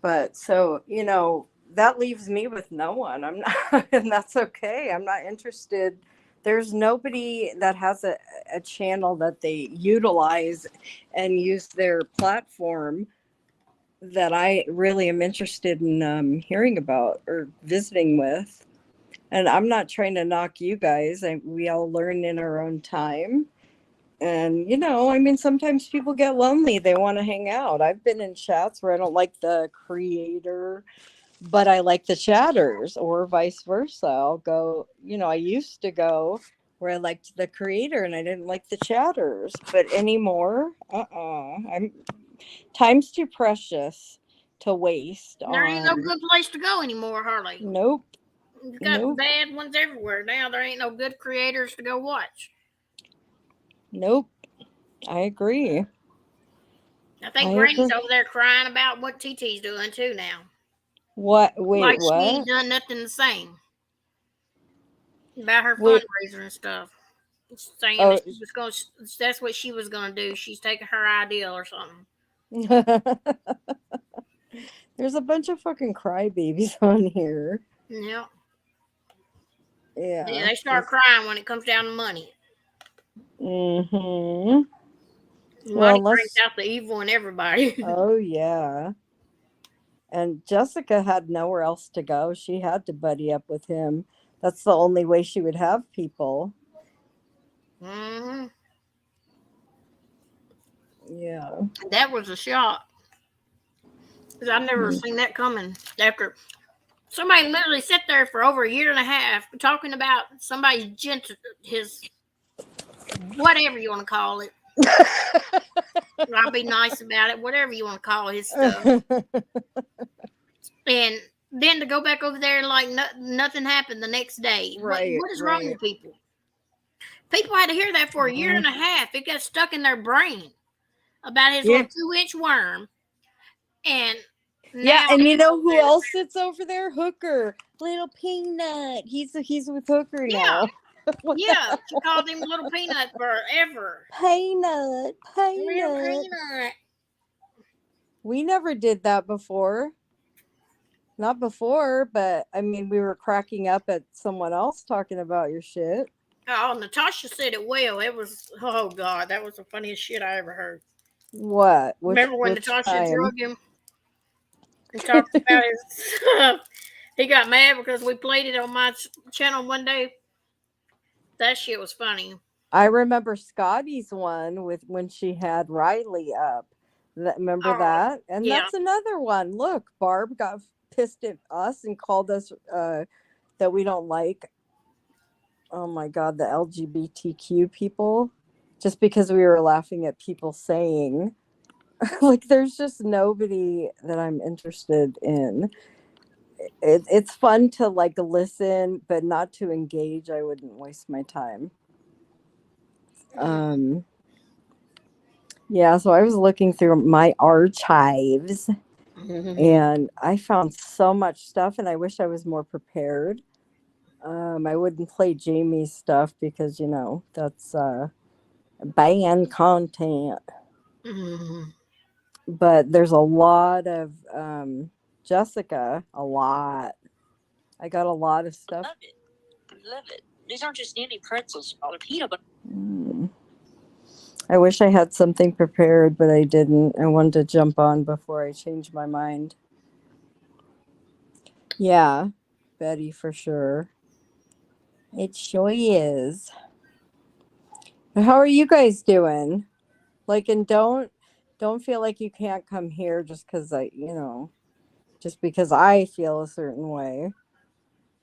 Speaker 1: But so, you know, that leaves me with no one. I'm not, and that's okay. I'm not interested. There's nobody that has a channel that they utilize and use their platform that I really am interested in hearing about or visiting with. And I'm not trying to knock you guys. We all learn in our own time. And, you know, I mean, sometimes people get lonely. They want to hang out. I've been in chats where I don't like the creator, but I like the chatters, or vice versa. I'll go, you know, I used to go where I liked the creator and I didn't like the chatters. But anymore, time's too precious to waste
Speaker 2: There ain't no
Speaker 1: on.
Speaker 2: good place to go anymore, Harley.
Speaker 1: Nope.
Speaker 2: You got
Speaker 1: Nope.
Speaker 2: bad ones everywhere now. There ain't no good creators to go watch.
Speaker 1: Nope. I agree.
Speaker 2: I think
Speaker 1: I
Speaker 2: Granny's
Speaker 1: agree.
Speaker 2: over there crying about what TT's doing too now.
Speaker 1: What? Wait,
Speaker 2: Like she
Speaker 1: what?
Speaker 2: ain't done nothing the same about her
Speaker 1: Wait.
Speaker 2: fundraiser and stuff. Saying
Speaker 1: Oh,
Speaker 2: that she was going. That's what she was going to do. She's taking her ideal or something.
Speaker 1: there's a bunch of fucking crybabies on here.
Speaker 2: Yeah.
Speaker 1: Yeah.
Speaker 2: Yeah, they start crying when it comes down to money.
Speaker 1: Mm-hmm.
Speaker 2: Money brings out the evil in everybody.
Speaker 1: Oh, yeah. And Jessica had nowhere else to go. She had to buddy up with him. That's the only way she would have people.
Speaker 2: Mm-hmm.
Speaker 1: Yeah.
Speaker 2: That was a shock. Because I've never seen that coming. After somebody literally sat there for over a year and a half talking about somebody's his whatever you want to call it. I'll be nice about it, whatever you want to call his stuff. And then to go back over there and like nothing happened the next day.
Speaker 1: Right.
Speaker 2: What is wrong with people? People had to hear that for a year and a half. It got stuck in their brain about his little 2-inch worm. And
Speaker 1: yeah, and you know who else sits over there? Hooker, little Peanut. He's with Hooker now.
Speaker 2: Yeah, she called him Little Peanut forever.
Speaker 1: Peanut.
Speaker 2: Little Peanut.
Speaker 1: We never did that before. Not before, but I mean, we were cracking up at someone else talking about your shit.
Speaker 2: Oh, Natasha said it well. It was, oh God, that was the funniest shit I ever heard.
Speaker 1: What?
Speaker 2: Remember when Natasha drug him and talked about his he got mad because we played it on my channel one day. That shit was funny.
Speaker 1: I remember Scotty's one with when she had Riley up. Remember that? And that's another one. Look, Barb got pissed at us and called us that we don't like, oh my God, the LGBTQ people, just because we were laughing at people saying, like, there's just nobody that I'm interested in. It's fun to like listen, but not to engage. I wouldn't waste my time. Yeah, so I was looking through my archives and I found so much stuff, and I wish I was more prepared. I wouldn't play Jamie's stuff because, that's banned content.
Speaker 2: Mhm.
Speaker 1: But there's a lot of Jessica, a lot. I got a lot of stuff.
Speaker 5: Love it. Love it. These aren't just any pretzels, y'all. They're peanut butter.
Speaker 1: I wish I had something prepared, but I didn't. I wanted to jump on before I changed my mind. Yeah, Betty, for sure. It sure is. How are you guys doing? Like, and don't feel like you can't come here just because just because I feel a certain way.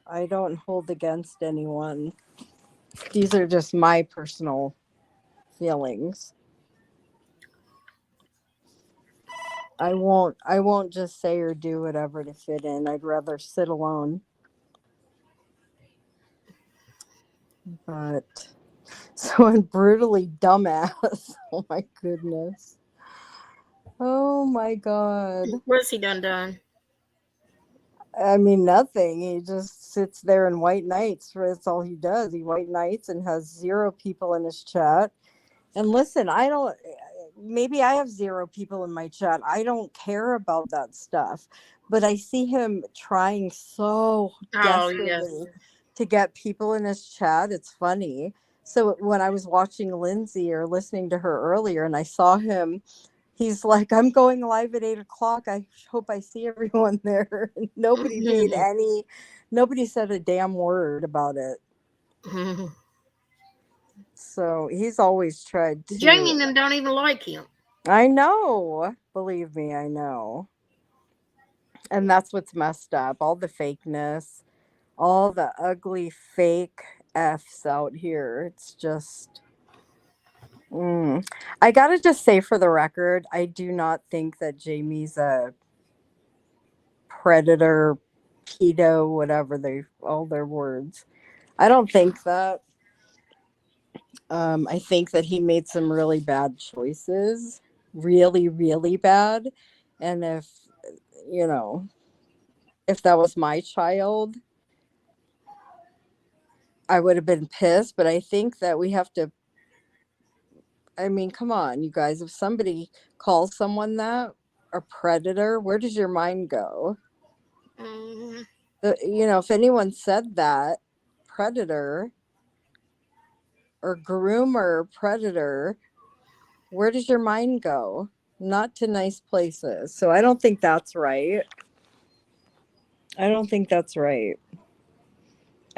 Speaker 1: I don't hold against anyone. These are just my personal feelings. I won't just say or do whatever to fit in. I'd rather sit alone. But so brutally dumbass. Oh my goodness. Oh my god.
Speaker 2: What's he done?
Speaker 1: I mean, nothing. He just sits there in white knights. That's all he does. He white knights and has 0 people in his chat. And listen, maybe I have 0 people in my chat. I don't care about that stuff. But I see him trying so desperately to get people in his chat. It's funny. So when I was watching Lindsay or listening to her earlier and I saw him, he's like, I'm going live at 8:00. I hope I see everyone there. Nobody said a damn word about it. So he's always tried to.
Speaker 2: Jamie and them don't even like him.
Speaker 1: I know. Believe me, I know. And that's what's messed up. All the fakeness, all the ugly fake F's out here. It's just. I gotta just say for the record, I do not think that Jamie's a predator, pedo, whatever all their words. I don't think that. I think that he made some really bad choices, really, really bad. And if that was my child, I would have been pissed. But I think that we have to. I mean, come on, you guys. If somebody calls someone that a predator, where does your mind go?
Speaker 2: Mm-hmm.
Speaker 1: If anyone said that, predator or groomer, predator, where does your mind go? Not to nice places. So I don't think that's right.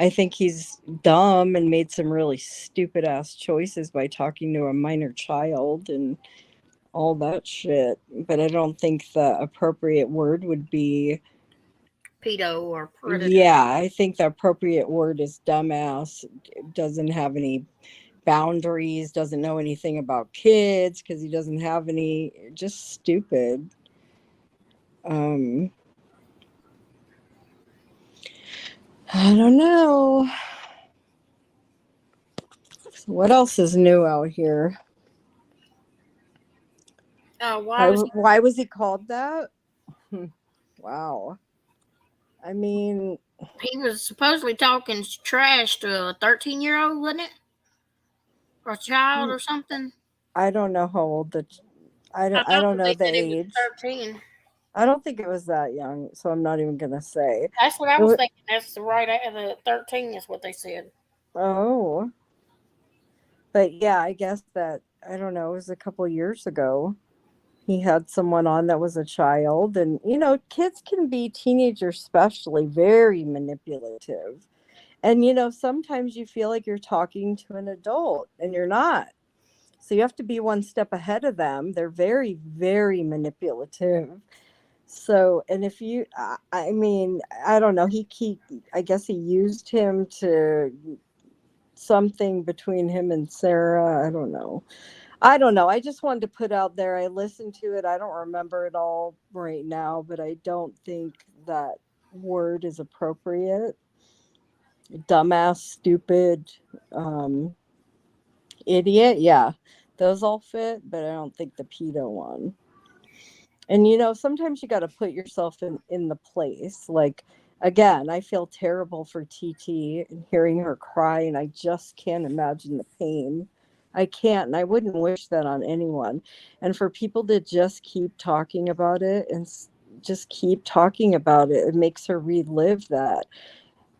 Speaker 1: I think he's dumb and made some really stupid ass choices by talking to a minor child and all that shit. But I don't think the appropriate word would be
Speaker 2: pedo or predator.
Speaker 1: Yeah, I think the appropriate word is dumbass. Doesn't have any boundaries, doesn't know anything about kids because he doesn't have any. Just stupid. I don't know. What else is new out here? Why was he called that? Wow. I mean,
Speaker 2: he was supposedly talking trash to a 13-year-old, wasn't it? Or a child or something?
Speaker 1: I don't know how old I don't know the age.
Speaker 2: 13.
Speaker 1: I don't think it was that young, so I'm not even gonna say.
Speaker 2: That's what I was thinking. That's the 13 is what they said.
Speaker 1: Oh. But yeah, I guess that, I don't know, it was a couple years ago. He had someone on that was a child. And, kids can be, teenagers especially, very manipulative. And, sometimes you feel like you're talking to an adult and you're not. So you have to be one step ahead of them. They're very, very manipulative. So, and if you, I mean, I don't know, I guess he used him to something between him and Sarah. I don't know. I just wanted to put out there. I listened to it. I don't remember it all right now, but I don't think that word is appropriate. Dumbass, stupid, idiot. Yeah, those all fit, but I don't think the pedo one. And sometimes you got to put yourself in the place. Like, again, I feel terrible for TT and hearing her cry, and I just can't imagine the pain. I can't, and I wouldn't wish that on anyone. And for people to just keep talking about it and just keep talking about it, it makes her relive that.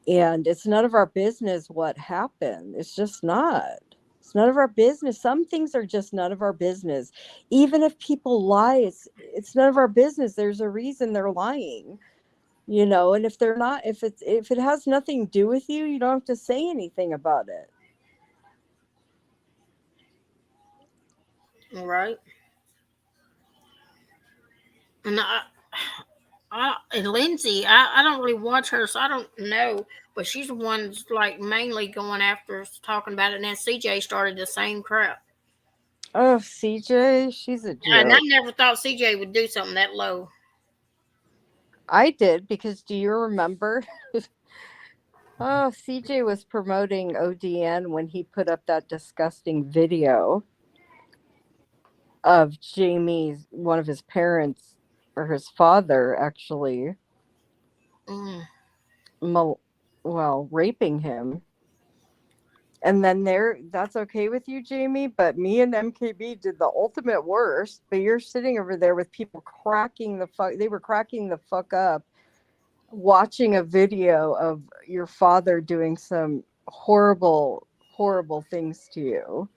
Speaker 1: And it's none of our business what happened. It's just not. It's none of our business. Some things are just none of our business. Even if people lie, it's none of our business. There's a reason they're lying, you know. And if they're not, if it has nothing to do with you, you don't have to say anything about it.
Speaker 2: Right. And and Lindsay, I don't really watch her, so I don't know. But she's the one that's like mainly going after us, talking about it. And then CJ started the same crap.
Speaker 1: Oh, CJ, she's a
Speaker 2: And I
Speaker 1: joke.
Speaker 2: never thought CJ would do something that low.
Speaker 1: I did, because do you remember? Oh, CJ was promoting ODN when he put up that disgusting video of Jamie's, one of his parents, or his father actually,
Speaker 2: Mm.
Speaker 1: raping him. And then that's okay with you, Jamie, but me and MKB did the ultimate worst. But you're sitting over there with people they were cracking the fuck up watching a video of your father doing some horrible, horrible things to you.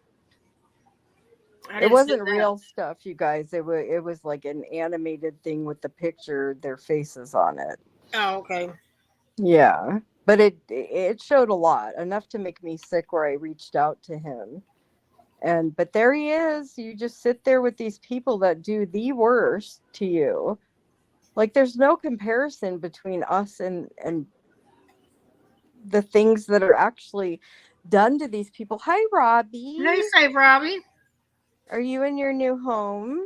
Speaker 1: It wasn't real stuff, you guys. It was like an animated thing with the picture, their faces on it.
Speaker 2: Oh, okay.
Speaker 1: Yeah, but it showed a lot, enough to make me sick, where I reached out to him. But there he is. You just sit there with these people that do the worst to you. Like, there's no comparison between us and the things that are actually done to these people. Hi, Robbie.
Speaker 2: What do you say, Robbie?
Speaker 1: Are you in your new home?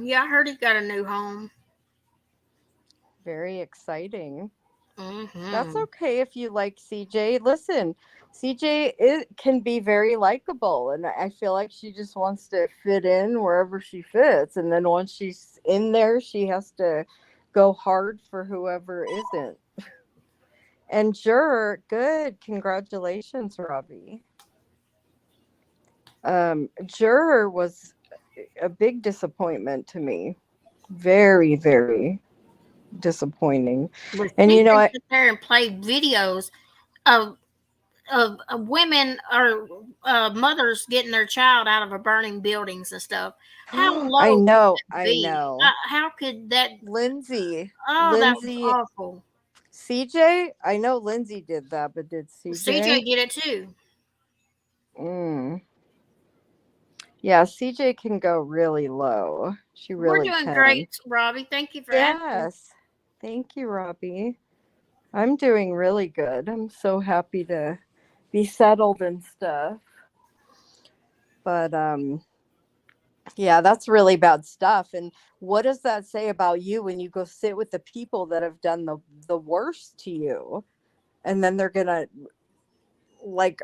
Speaker 2: Yeah, I heard he got a new home.
Speaker 1: Very exciting.
Speaker 2: Mm-hmm.
Speaker 1: That's okay if you like CJ. Listen, CJ can be very likable, and I feel like she just wants to fit in wherever she fits. And then once she's in there, she has to go hard for whoever isn't. And Jur, good. Congratulations, Robbie. Jur was a big disappointment to me. Very, very disappointing. And you know,
Speaker 2: sit there and play videos of women or mothers getting their child out of a burning buildings and stuff. How low?
Speaker 1: I know.
Speaker 2: How could that,
Speaker 1: Lindsay?
Speaker 2: oh, that was awful.
Speaker 1: CJ, I know Lindsay did that, but did CJ?
Speaker 2: CJ did it too.
Speaker 1: Yeah, CJ can go really low. She really
Speaker 2: We're doing
Speaker 1: can.
Speaker 2: great, Robbie. Thank you for asking.
Speaker 1: Yes. Thank you, Robbie. I'm doing really good. I'm so happy to be settled and stuff. But yeah, that's really bad stuff. And what does that say about you when you go sit with the people that have done the worst to you? And then they're gonna, like,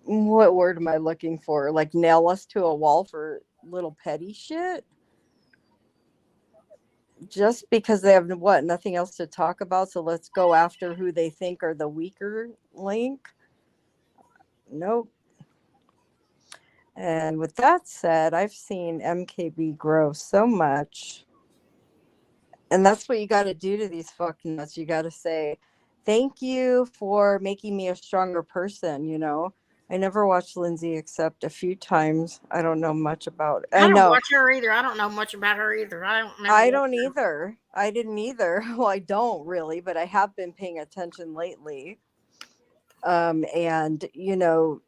Speaker 1: what word am I looking for? Like, nail us to a wall for little petty shit? Just because they have nothing else to talk about, so let's go after who they think are the weaker link. Nope. And with that said, I've seen MKB grow so much, and that's what you got to do to these fucking nuts. You got to say thank you for making me a stronger person. You know, I never watched Lindsay except a few times. I don't know much about it.
Speaker 2: I don't watch her either. I don't know much about her either.
Speaker 1: I don't either. I didn't either. Well, I don't really, but I have been paying attention lately. And you know,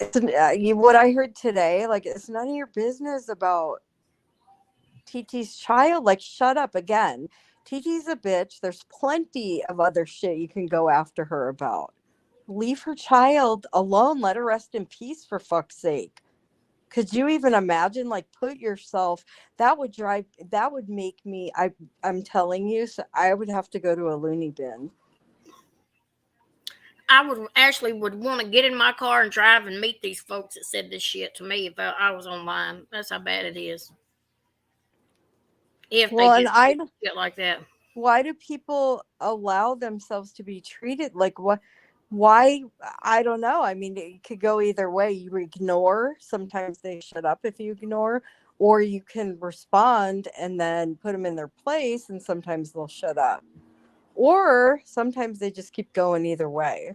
Speaker 1: what I heard today, like, it's none of your business about TT's child. Like, shut up. Again, TT's a bitch. There's plenty of other shit you can go after her about. Leave her child alone. Let her rest in peace, for fuck's sake. Could you even imagine, like, put yourself, that would make me, I'm telling you, so I would have to go to a loony bin.
Speaker 2: I would want to get in my car and drive and meet these folks that said this shit to me if I was online. That's how bad it is. if they
Speaker 1: Well, and
Speaker 2: do shit like that.
Speaker 1: why do people allow themselves to be treated like what? Why? I don't know. I mean, it could go either way. You ignore. Sometimes they shut up if you ignore, or you can respond and then put them in their place, and sometimes they'll shut up. Or sometimes they just keep going either way.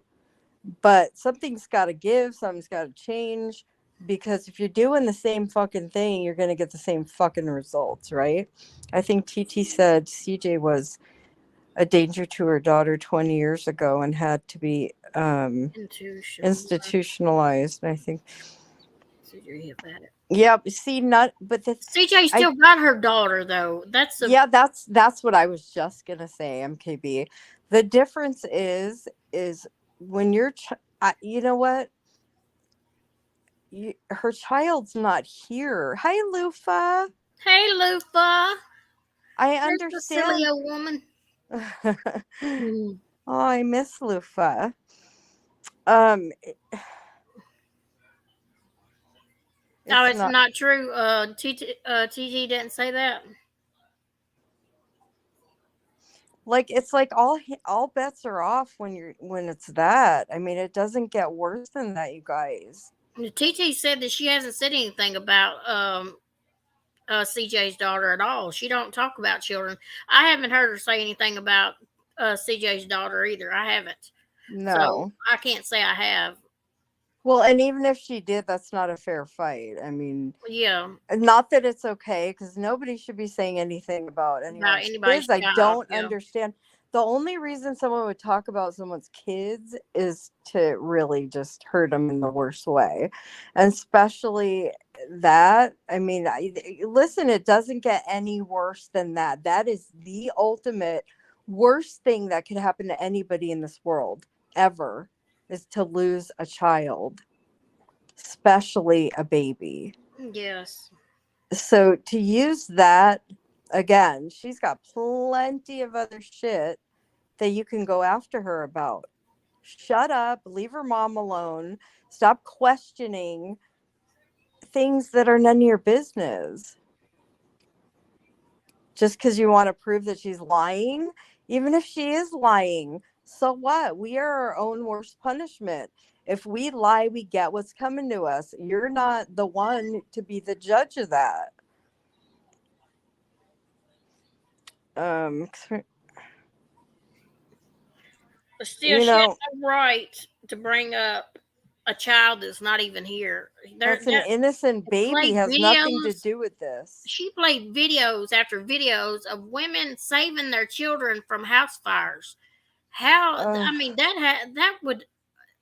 Speaker 1: But something's got to give, something's got to change, because if you're doing the same fucking thing, you're going to get the same fucking results, right? I think TT said CJ was a danger to her daughter 20 years ago and had to be institutionalized. I think. Yeah, see, not, but
Speaker 2: CJ still got her daughter though.
Speaker 1: Yeah, that's what I was just gonna say, MKB. The difference is when you're, you know what? Her child's not here. Hi, Lufa.
Speaker 2: Hey, Lufa.
Speaker 1: I
Speaker 2: There's
Speaker 1: understand.
Speaker 2: the silly old woman.
Speaker 1: Oh, I miss Lufa.
Speaker 2: It's not true. TT didn't say that.
Speaker 1: Like, it's like all bets are off when it's that. I mean, it doesn't get worse than that, you guys.
Speaker 2: TT said that she hasn't said anything about CJ's daughter at all. She don't talk about children. I haven't heard her say anything about CJ's daughter either. I haven't.
Speaker 1: No.
Speaker 2: So I can't say I have.
Speaker 1: Well, and even if she did, that's not a fair fight. I mean,
Speaker 2: yeah.
Speaker 1: Not that it's okay, because nobody should be saying anything about anybody's kids. I don't understand. The only reason someone would talk about someone's kids is to really just hurt them in the worst way. And especially that, I mean, listen, it doesn't get any worse than that. That is the ultimate worst thing that could happen to anybody in this world ever, is to lose a child, especially a baby.
Speaker 2: Yes.
Speaker 1: So to use that, again, she's got plenty of other shit that you can go after her about. Shut up, leave her mom alone, stop questioning things that are none of your business. Just because you want to prove that she's lying, even if she is lying, so what? We are our own worst punishment. If we lie, we get what's coming to us. You're not the one to be the judge of that.
Speaker 2: Still, she has no right to bring up a child that's not even here.
Speaker 1: That's an innocent baby, has nothing to do with this.
Speaker 2: She played videos after videos of women saving their children from house fires. How? I mean, that would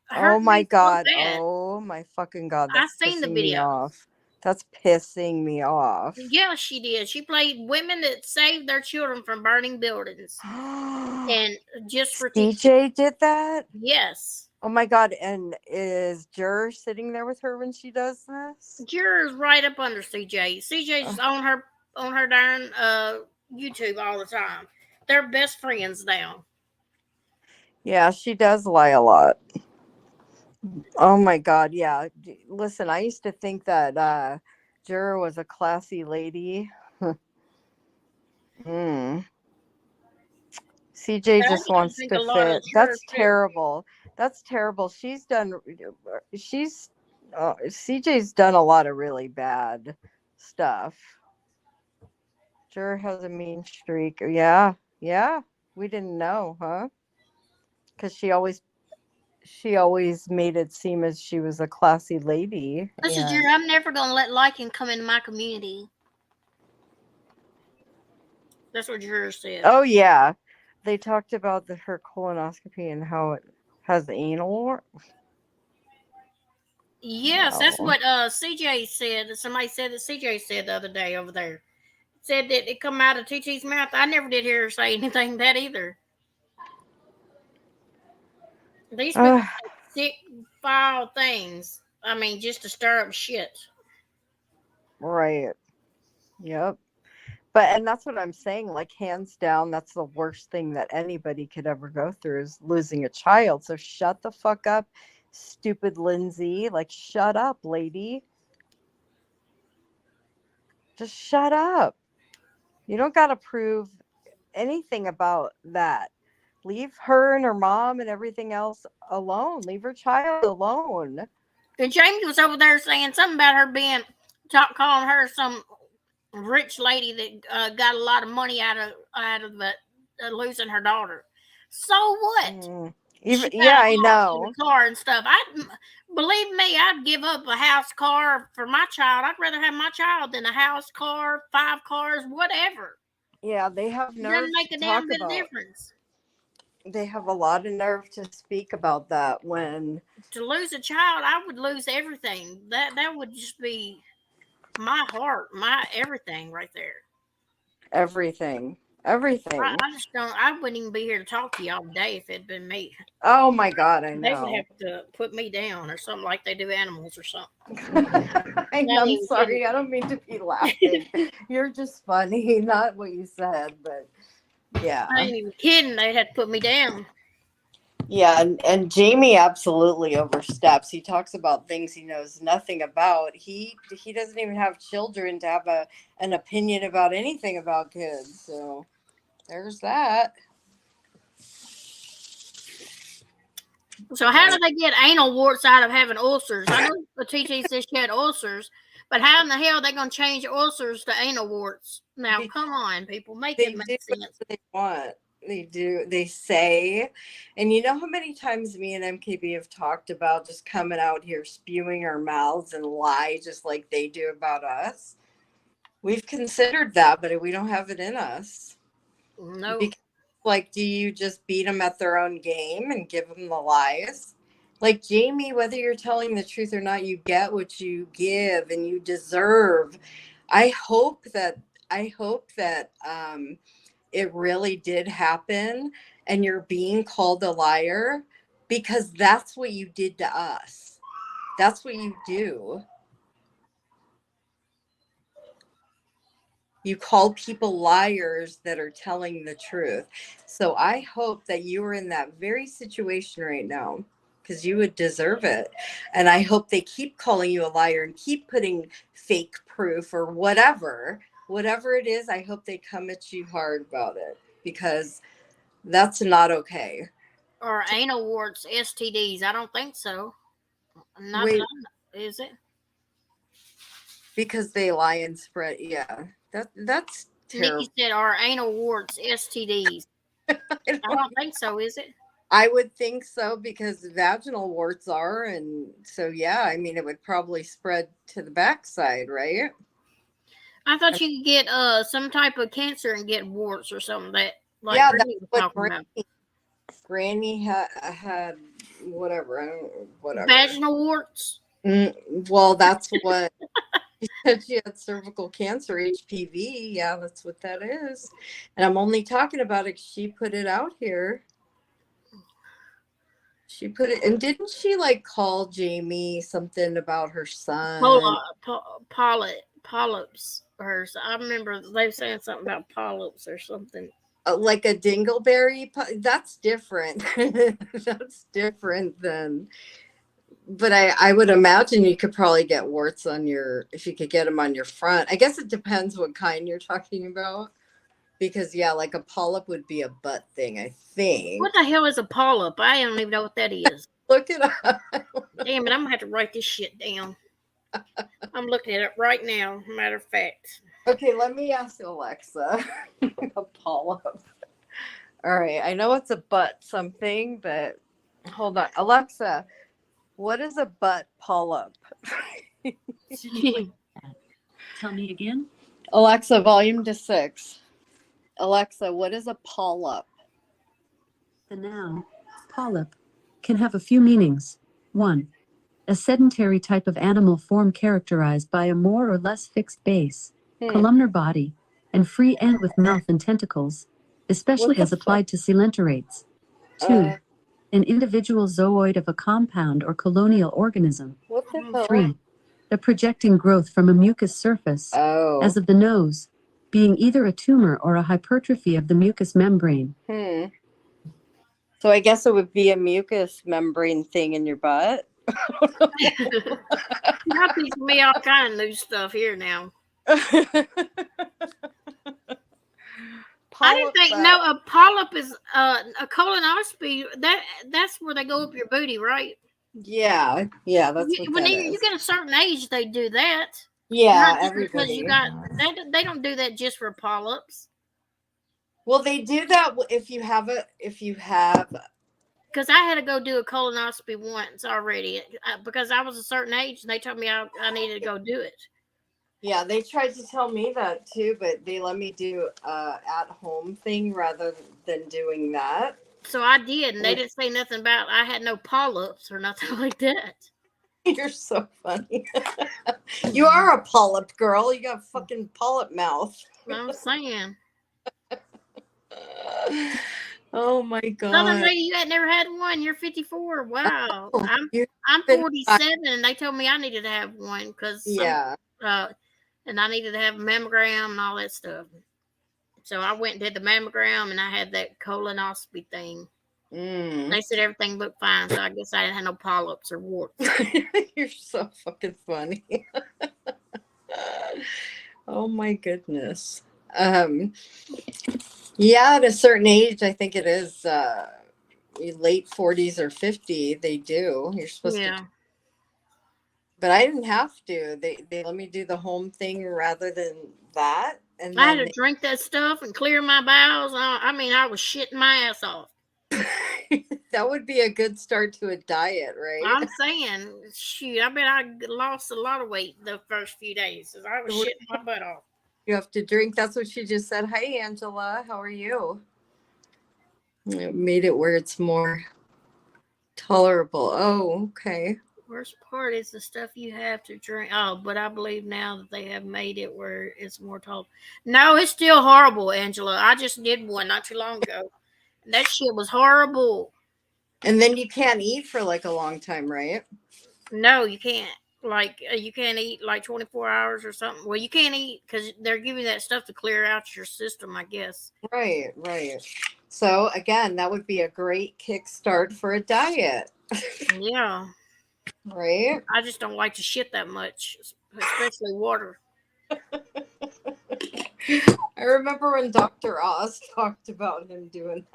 Speaker 2: hurt.
Speaker 1: Oh my God!
Speaker 2: So bad.
Speaker 1: Oh my fucking God! That's
Speaker 2: I've seen the video.
Speaker 1: Off. That's pissing me off.
Speaker 2: Yeah, she did. She played women that saved their children from burning buildings, and just for
Speaker 1: CJ did that.
Speaker 2: Yes.
Speaker 1: Oh my God! And is Juror sitting there with her when she does this?
Speaker 2: Juror's right up under CJ. CJ's on her darn YouTube all the time. They're best friends now.
Speaker 1: Yeah, she does lie a lot. Oh my God, yeah. Listen, I used to think that Juror was a classy lady. CJ just wants to fit. That's terrible. That's terrible. CJ's done a lot of really bad stuff. Juror has a mean streak. Yeah. We didn't know, huh? Because she always made it seem as she was a classy lady.
Speaker 2: This is Juror. I'm never gonna let liking come into my community. That's what Juror said.
Speaker 1: Oh yeah. They talked about her colonoscopy and how it has anal.
Speaker 2: Yes, that's what CJ said. Somebody said that CJ said the other day over there. Said that it come out of TT's mouth. I never did hear her say anything that either. These people sick, foul things. I mean, just to stir up shit.
Speaker 1: Right. Yep. And that's what I'm saying. Like, hands down, that's the worst thing that anybody could ever go through, is losing a child. So shut the fuck up, stupid Lindsay. Like, shut up, lady. Just shut up. You don't got to prove anything about that. Leave her and her mom and everything else alone. Leave her child alone.
Speaker 2: And Jamie was over there saying something about her being calling her some rich lady that got a lot of money out of the losing her daughter. So what?
Speaker 1: Even I know.
Speaker 2: Car and stuff. Believe me, I'd give up a house, car for my child. I'd rather have my child than a house, car, 5 cars, whatever.
Speaker 1: Yeah, they have nerve.
Speaker 2: Doesn't make a damn bit of difference.
Speaker 1: They have a lot of nerve to speak about that. When
Speaker 2: to lose a child, I would lose everything. That would just be my heart, my everything right there.
Speaker 1: Everything.
Speaker 2: I just don't. I wouldn't even be here to talk to you all day if it'd been me.
Speaker 1: Oh my God, I know.
Speaker 2: They would have to put me down or something like they do animals or something.
Speaker 1: I'm sorry. I don't mean to be laughing. You're just funny. Not what you said, but yeah.
Speaker 2: I ain't even kidding. They'd have to put me down.
Speaker 1: Yeah, and Jamie absolutely oversteps. He talks about things he knows nothing about. He doesn't even have children to have an opinion about anything about kids. So there's that.
Speaker 2: So how do they get anal warts out of having ulcers? I know the TT says she had ulcers, but how in the hell are they going to change ulcers to anal warts? Now, come on, people. Make it make sense.
Speaker 1: They want. They do. They say, and you know how many times me and MKB have talked about just coming out here spewing our mouths and lie just like they do about us? We've considered that, but we don't have it in us.
Speaker 2: No.
Speaker 1: Because, like, do you just beat them at their own game and give them the lies? Like Jamie, whether you're telling the truth or not, you get what you give and you deserve. I hope that it really did happen and you're being called a liar, because that's what you did to us. That's what you do. You call people liars that are telling the truth. So I hope that you are in that very situation right now, because you would deserve it. And I hope they keep calling you a liar and keep putting fake proof or whatever it is. I hope they come at you hard about it, because that's not okay.
Speaker 2: Or anal warts, STDs. I don't think so.
Speaker 1: Wait,
Speaker 2: is it?
Speaker 1: Because they lie and spread. Yeah, that's terrible.
Speaker 2: Nikki said, "Are anal warts STDs?" I don't think so. Is it?
Speaker 1: I would think so, because vaginal warts are, and so yeah. I mean, it would probably spread to the backside, right?
Speaker 2: I thought you could get some type of cancer and get warts or something. That like
Speaker 1: yeah,
Speaker 2: that's what
Speaker 1: Granny had whatever. I don't know, whatever.
Speaker 2: Vaginal warts.
Speaker 1: Well, that's what she said. She had cervical cancer, HPV. Yeah, that's what that is. And I'm only talking about it. She put it out here. She put it, and didn't she like call Jamie something about her son?
Speaker 2: Polyps. I remember they were saying something about polyps or something.
Speaker 1: Like a dingleberry. That's different. That's different than. But I would imagine you could probably get warts on if you could get them on your front. I guess it depends what kind you're talking about. Because, yeah, like a polyp would be a butt thing, I think.
Speaker 2: What the hell is a polyp? I don't even know what that is.
Speaker 1: Look it up.
Speaker 2: Damn it, I'm going to have to write this shit down. I'm looking at it right now, matter of fact.
Speaker 1: Okay, let me ask Alexa. A polyp. All right, I know it's a butt something, but hold on. Alexa, what is a butt polyp?
Speaker 6: Tell me again.
Speaker 1: Alexa, volume to 6. Alexa, what is a polyp?
Speaker 6: The noun polyp can have a few meanings. 1. A sedentary type of animal form characterized by a more or less fixed base, columnar body, and free end with mouth and tentacles, especially as applied to coelenterate. 2. An individual zooid of a compound or colonial organism.
Speaker 1: What the hell?
Speaker 6: 3. A projecting growth from a mucous surface, as of the nose, being either a tumor or a hypertrophy of the mucous membrane.
Speaker 1: So I guess it would be a mucous membrane thing in your butt.
Speaker 2: Y'all teaching me all kind of new stuff here now. I didn't
Speaker 1: polyp.
Speaker 2: think no. A polyp is a colonoscopy. That's where they go up your booty, right?
Speaker 1: Yeah, that's what
Speaker 2: When
Speaker 1: that
Speaker 2: you
Speaker 1: is.
Speaker 2: get a certain age, they do that.
Speaker 1: Yeah,
Speaker 2: Not just because
Speaker 1: everybody.
Speaker 2: you got they don't do that just for polyps.
Speaker 1: Well, they do that if you have
Speaker 2: Because I had to go do a colonoscopy once already because I was a certain age and they told me I needed to go do it.
Speaker 1: Yeah, they tried to tell me that too, but they let me do at home thing rather than doing that.
Speaker 2: So I did, and they didn't say nothing about I had no polyps or nothing like that.
Speaker 1: You're so funny. You are a polyp girl. You got fucking polyp mouth.
Speaker 2: I'm saying.
Speaker 1: Oh my
Speaker 2: Southern
Speaker 1: god.
Speaker 2: lady, you had never had one. You're 54. Wow.
Speaker 1: Oh,
Speaker 2: I'm
Speaker 1: been-
Speaker 2: 47, and they told me I needed to have one because
Speaker 1: yeah.
Speaker 2: and I needed to have a mammogram and all that stuff. So I went and did the mammogram, and I had that colonoscopy thing.
Speaker 1: Mm.
Speaker 2: They said everything looked fine, so I guess I didn't have no polyps or warts.
Speaker 1: You're so fucking funny. Oh my goodness. Yeah, at a certain age, I think it is late 40s or 50, they do. You're supposed
Speaker 2: Yeah.
Speaker 1: to. But I didn't have to. They let me do the home thing rather than that. And
Speaker 2: I had
Speaker 1: then
Speaker 2: to drink that stuff and clear my bowels. I mean, I was shitting my ass off.
Speaker 1: that would be a good start to a diet, right?
Speaker 2: I'm saying, shoot, I bet I lost a lot of weight the first few days because I was shitting my butt off.
Speaker 1: You have to drink. That's what she just said. Hi, Angela. How are you? It made it where it's more tolerable. Oh, okay.
Speaker 2: Worst part is the stuff you have to drink. Oh, but I believe now that they have made it where it's more tolerable. No, it's still horrible, Angela. I just did one not too long ago. That shit was horrible.
Speaker 1: And then you can't eat for like a long time, right?
Speaker 2: No, you can't. Like, you can't eat like 24 hours or something. Well, you can't eat because they're giving you that stuff to clear out your system, I guess.
Speaker 1: Right. So again, that would be a great kickstart for a diet.
Speaker 2: Yeah.
Speaker 1: Right?
Speaker 2: I just don't like to shit that much, especially water.
Speaker 1: I remember when Dr. Oz talked about him doing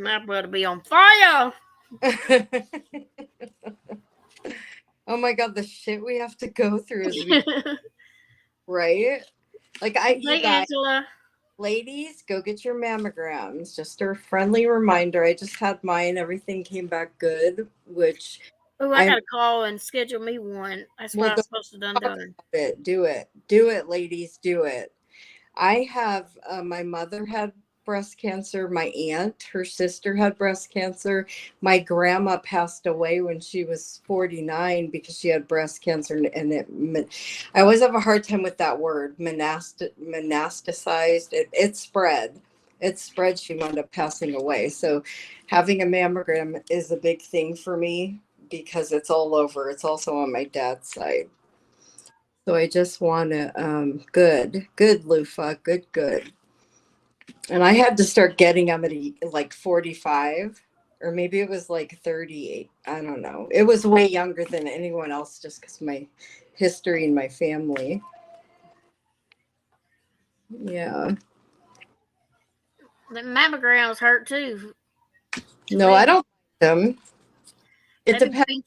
Speaker 2: My blood will be on fire.
Speaker 1: that. Oh my god, the shit we have to go through as we right? Like you
Speaker 2: Hey,
Speaker 1: guys,
Speaker 2: Angela.
Speaker 1: ladies, go get your mammograms. Just a friendly reminder. I just had mine. Everything came back good, which
Speaker 2: Oh, I got to call and schedule me one. That's what I was supposed to done.
Speaker 1: Do it, ladies, do it. I have my mother had breast cancer. My aunt, her sister had breast cancer. My grandma passed away when she was 49 because she had breast cancer, and I always have a hard time with that word, metastasized. It spread. It spread. She wound up passing away. So having a mammogram is a big thing for me because it's all over. It's also on my dad's side. So I just want to, good, Lufa, good. And I had to start getting them at like 45, or maybe it was like 38. I don't know. It was way younger than anyone else just because my history and my family. Yeah.
Speaker 2: The mammograms hurt too.
Speaker 1: No, I don't like them. It depends.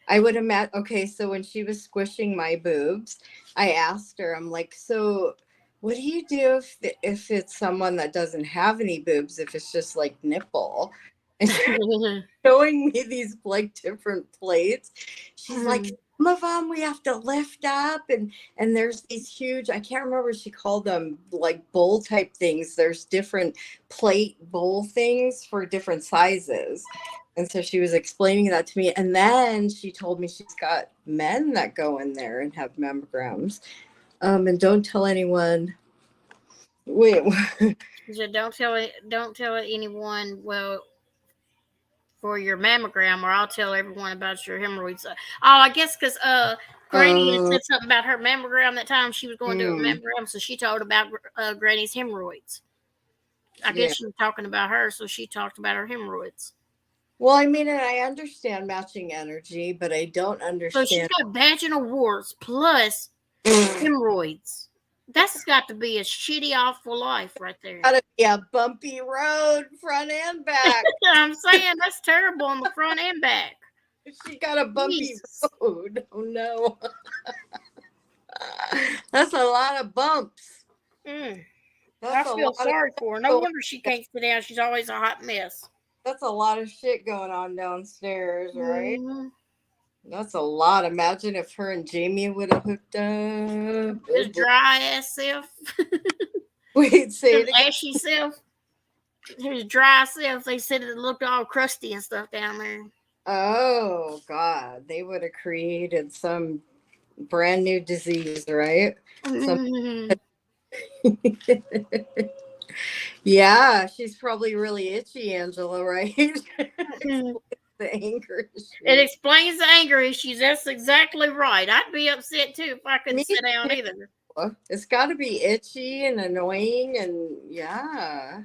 Speaker 1: I would imagine. Okay, so when she was squishing my boobs, I asked her, I'm like, so what do you do if it's someone that doesn't have any boobs, if it's just like nipple? And she's showing me these like different plates. She's like, some of them we have to lift up, and there's these huge, I can't remember what she called them, like bowl type things. There's different plate bowl things for different sizes. And so she was explaining that to me. And then she told me she's got men that go in there and have mammograms. And don't tell anyone. Wait.
Speaker 2: So don't tell anyone, well, for your mammogram, or I'll tell everyone about your hemorrhoids. I guess because Granny had said something about her mammogram that time she was going to do a mammogram. So she told about Granny's hemorrhoids. I guess she was talking about her. So she talked about her hemorrhoids.
Speaker 1: Well, I mean, and I understand matching energy, but I don't understand.
Speaker 2: So she's got vaginal warts plus hemorrhoids. That's got to be a shitty, awful life right there.
Speaker 1: Gotta be a bumpy road, front and back.
Speaker 2: I'm saying that's terrible on the front and back.
Speaker 1: She got a bumpy
Speaker 2: Jesus.
Speaker 1: road. Oh no. That's a lot of bumps.
Speaker 2: I
Speaker 1: That's a
Speaker 2: feel
Speaker 1: lot
Speaker 2: sorry for her. No
Speaker 1: so-
Speaker 2: wonder she can't sit down. She's always a hot mess.
Speaker 1: That's a lot of shit going on downstairs, right?
Speaker 2: Mhm.
Speaker 1: That's a lot. Imagine if her and Jamie would have hooked up.
Speaker 2: His dry ass self,
Speaker 1: Wait, say
Speaker 2: his
Speaker 1: it again.
Speaker 2: ashy self, his dry self. They said it looked all crusty and stuff down there.
Speaker 1: Oh God, they would have created some brand new disease, right?
Speaker 2: Mhm.
Speaker 1: Yeah, she's probably really itchy, Angela, right? The anger
Speaker 2: It
Speaker 1: issue.
Speaker 2: explains the anger issues. That's exactly right. I'd be upset too if I couldn't
Speaker 1: Me
Speaker 2: sit down
Speaker 1: too.
Speaker 2: either.
Speaker 1: It's got to be itchy and annoying, and yeah.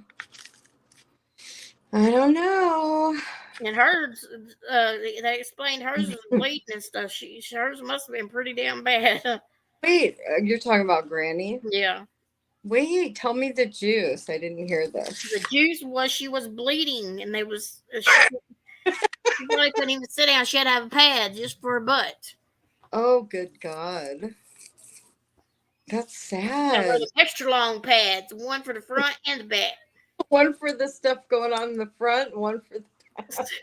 Speaker 1: I don't know.
Speaker 2: And hers, they explained hers was bleeding and stuff. Hers must have been pretty damn bad.
Speaker 1: Wait, you're talking about Granny?
Speaker 2: Yeah.
Speaker 1: Wait, tell me the juice. I didn't hear this.
Speaker 2: The juice was she was bleeding, and they was she really couldn't even sit down. She had to have a pad just for her butt.
Speaker 1: Oh, good God. That's
Speaker 2: And
Speaker 1: sad.
Speaker 2: those extra long pads, one for the front and the back.
Speaker 1: One for the stuff going on in the front, one for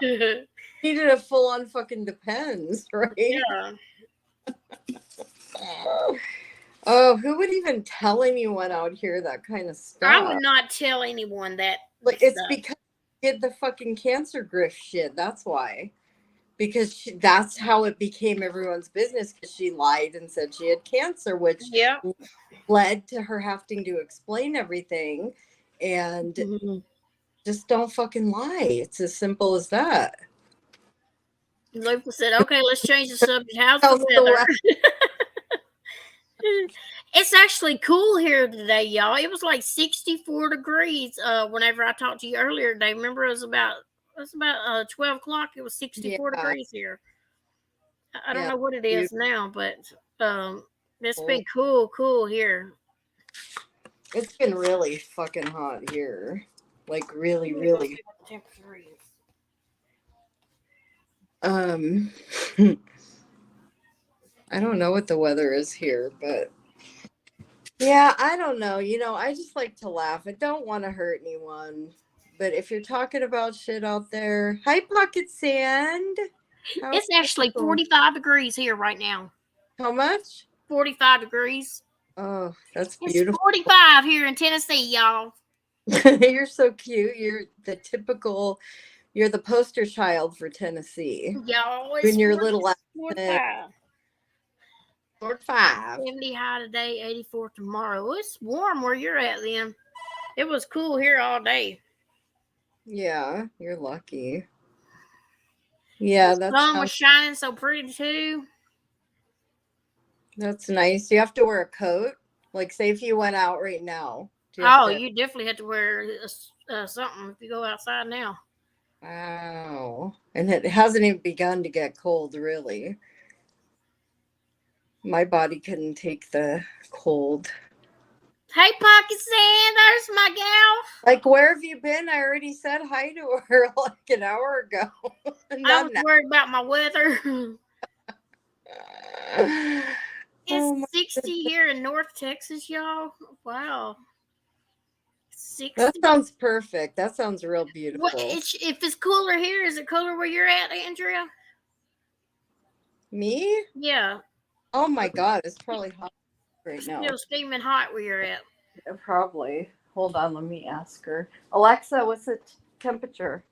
Speaker 1: the needed a full on fucking Depends, right?
Speaker 2: Yeah.
Speaker 1: Oh, who would even tell anyone out here that kind of stuff?
Speaker 2: I would not tell anyone that.
Speaker 1: Like, it's
Speaker 2: stuff.
Speaker 1: because she did the fucking cancer grift shit. That's why. Because that's how it became everyone's business. Because she lied and said she had cancer, which
Speaker 2: Yeah.
Speaker 1: led to her having to explain everything. And
Speaker 2: Mhm.
Speaker 1: just don't fucking lie. It's as simple as that.
Speaker 2: Luca said, "Okay, let's change the subject. How's
Speaker 1: How's
Speaker 2: the
Speaker 1: the
Speaker 2: weather?" It's actually cool here today, y'all. It was like 64 degrees. Whenever I talked to you earlier today, remember it was about 12 o'clock. It was 64
Speaker 1: Yeah.
Speaker 2: degrees here. I don't
Speaker 1: Yeah,
Speaker 2: know what it is now, but it's been cool here.
Speaker 1: It's been really fucking hot here. Like really, really.
Speaker 2: What the temperature is.
Speaker 1: I don't know what the weather is here, but yeah, I don't know. You know, I just like to laugh. I don't want to hurt anyone. But if you're talking about shit out there, hi Pocket Sand.
Speaker 2: It's actually 45 degrees here right now.
Speaker 1: How much?
Speaker 2: 45 degrees.
Speaker 1: Oh, that's
Speaker 2: It's
Speaker 1: beautiful.
Speaker 2: 45 here in Tennessee, y'all.
Speaker 1: You're so cute. You're the poster child for Tennessee.
Speaker 2: Y'all,
Speaker 1: In your little
Speaker 2: 45.
Speaker 1: 45.
Speaker 2: 70 high today, 84 tomorrow. It's warm where you're at then. It was cool here all day.
Speaker 1: Yeah, you're lucky. Yeah,
Speaker 2: The sun was shining so pretty too.
Speaker 1: that's nice. Do you have to wear a coat? Like, say if you went out right now.
Speaker 2: You definitely have to wear something if you go outside now.
Speaker 1: Wow. And it hasn't even begun to get cold, really. My body couldn't take the cold.
Speaker 2: Hey, Pocket Sand, there's my gal.
Speaker 1: Like, where have you been? I already said hi to her like an hour ago.
Speaker 2: I was worried about my weather. It's 60 here in North Texas, y'all. Wow. 60.
Speaker 1: That sounds perfect. That sounds real beautiful.
Speaker 2: If it's cooler here, is it cooler where you're at, Andrea?
Speaker 1: Me?
Speaker 2: Yeah.
Speaker 1: Oh my God, it's probably hot right now.
Speaker 2: Still steaming hot where you're at.
Speaker 1: Probably. Hold on, let me ask her. Alexa, what's the temperature?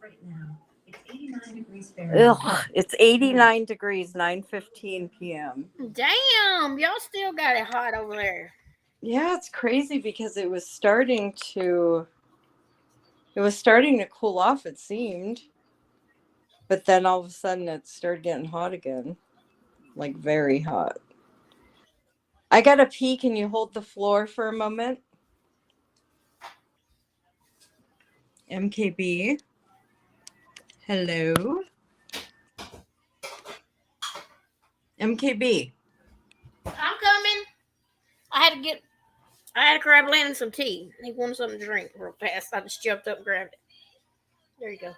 Speaker 6: Right now, it's 89 degrees Fahrenheit.
Speaker 1: Ugh, it's 89 degrees, 9:15 p.m.
Speaker 2: Damn, y'all still got it hot over there.
Speaker 1: Yeah, it's crazy because it was starting to cool off, it seemed. But then all of a sudden it started getting hot again. Like very hot. I gotta pee. Can you hold the floor for a moment? MKB. Hello. MKB.
Speaker 2: I'm coming. I had to grab Landon some tea. He wanted something to drink real fast. I just jumped up and grabbed it. There you go.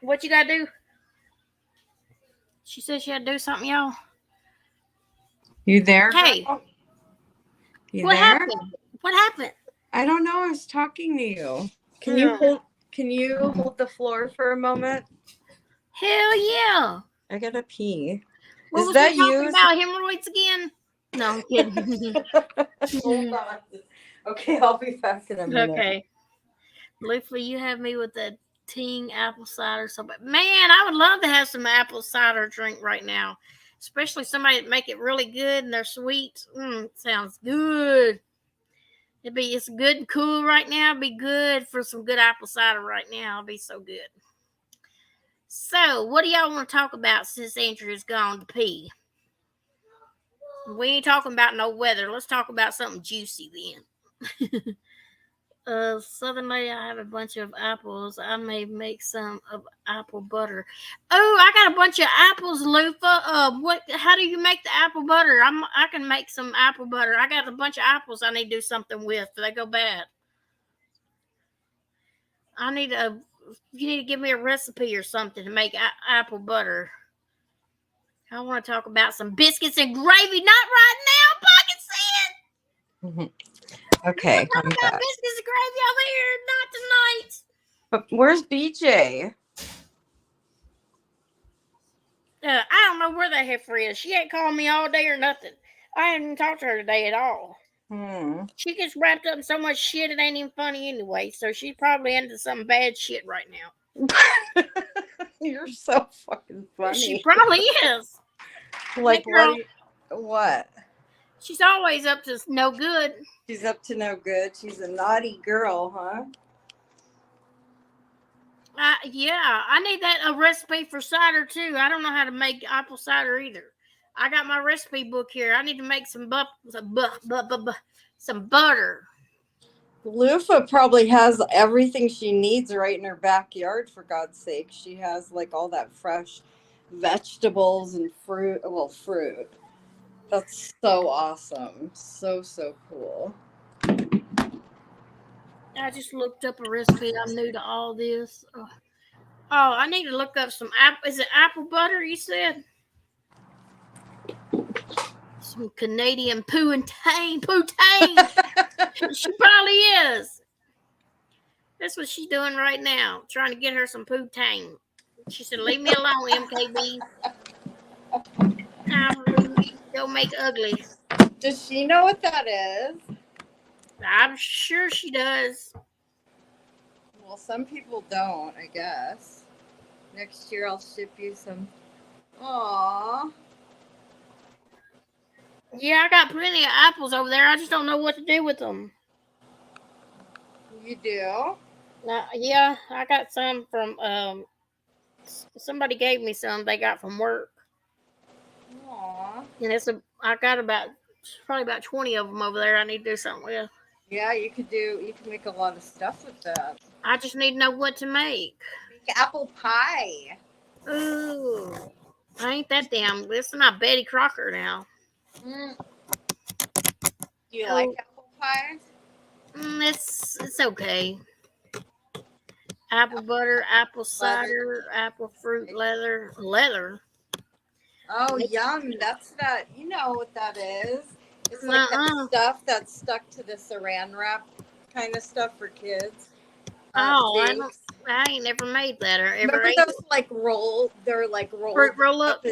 Speaker 2: What you gotta do? She said she had to do something, y'all.
Speaker 1: You there?
Speaker 2: Hey,
Speaker 1: girl? You
Speaker 2: what
Speaker 1: there?
Speaker 2: happened? What happened?
Speaker 1: I don't know. I was talking to you. Can
Speaker 2: No.
Speaker 1: you hold the floor for a moment?
Speaker 2: Hell yeah.
Speaker 1: I gotta pee.
Speaker 2: What
Speaker 1: Is
Speaker 2: was
Speaker 1: that
Speaker 2: we talking
Speaker 1: you?
Speaker 2: about? Hemorrhoids again? No, I'm kidding.
Speaker 1: Hold on. Okay, I'll be back in a minute.
Speaker 2: Okay. Luffy, you have me with the Ting apple cider. So, man, I would love to have some apple cider drink right now, especially somebody that make it really good and they're sweet. Sounds good. It's good and cool right now. It'd be good for some good apple cider right now. It'd be so good. So, what do y'all want to talk about since Andrew's gone to pee? We ain't talking about no weather. Let's talk about something juicy then. Southern lady, I have a bunch of apples. I may make some of apple butter. Oh, I got a bunch of apples, Lufa. How do you make the apple butter? I can make some apple butter. I got a bunch of apples I need to do something with. They go bad. You need to give me a recipe or something to make apple butter. I want to talk about some biscuits and gravy. Not right now, Pocket said.
Speaker 1: Okay,
Speaker 2: Talk
Speaker 1: I'm
Speaker 2: about
Speaker 1: back.
Speaker 2: biscuits and gravy over here. Not tonight.
Speaker 1: But where's BJ?
Speaker 2: I don't know where the heifer is. She ain't called me all day or nothing. I haven't talked to her today at all. She gets wrapped up in so much shit it ain't even funny anyway. So she's probably into some bad shit right now.
Speaker 1: You're so fucking funny.
Speaker 2: She probably is.
Speaker 1: Like
Speaker 2: girl.
Speaker 1: what?
Speaker 2: She's always up to no good.
Speaker 1: She's up to no good. She's a naughty girl, huh?
Speaker 2: Yeah, I need a recipe for cider too. I don't know how to make apple cider either. I got my recipe book here. I need to make some butter.
Speaker 1: Lufa probably has everything she needs right in her backyard, for God's sake. She has like all that fresh vegetables and fruit. Well, fruit. That's so awesome. So cool.
Speaker 2: I just looked up a recipe. I'm new to all this. Oh, I need to look up some apple. Is it apple butter? You said some Canadian poutine. She probably is. That's what she's doing right now, trying to get her some poutine. She said, "Leave me alone, MKB. Don't make ugly."
Speaker 1: Does she know what that is?
Speaker 2: I'm sure she does.
Speaker 1: Well, some people don't, I guess. Next year I'll ship you some. Aww.
Speaker 2: Yeah, I got plenty of apples over there. I just don't know what to do with them.
Speaker 1: You do?
Speaker 2: Yeah, I got some from somebody gave me some they got from work.
Speaker 1: Aww.
Speaker 2: And I got probably about 20 of them over there I need to do something with.
Speaker 1: Yeah, you can make a lot of stuff with that.
Speaker 2: I just need to know what to make.
Speaker 1: Make apple pie.
Speaker 2: Ooh. I ain't that damn. This is not Betty Crocker now.
Speaker 1: Do you like apple pie?
Speaker 2: It's okay. Apple butter, apple cider, apple fruit leather.
Speaker 1: Oh, yum. That's that. You know what that is. It's like that stuff that's stuck to the saran wrap kind of stuff for kids.
Speaker 2: I ain't never made that or ever
Speaker 1: Remember
Speaker 2: ate
Speaker 1: those
Speaker 2: it.
Speaker 1: They're like rolled.
Speaker 2: Fruit roll up?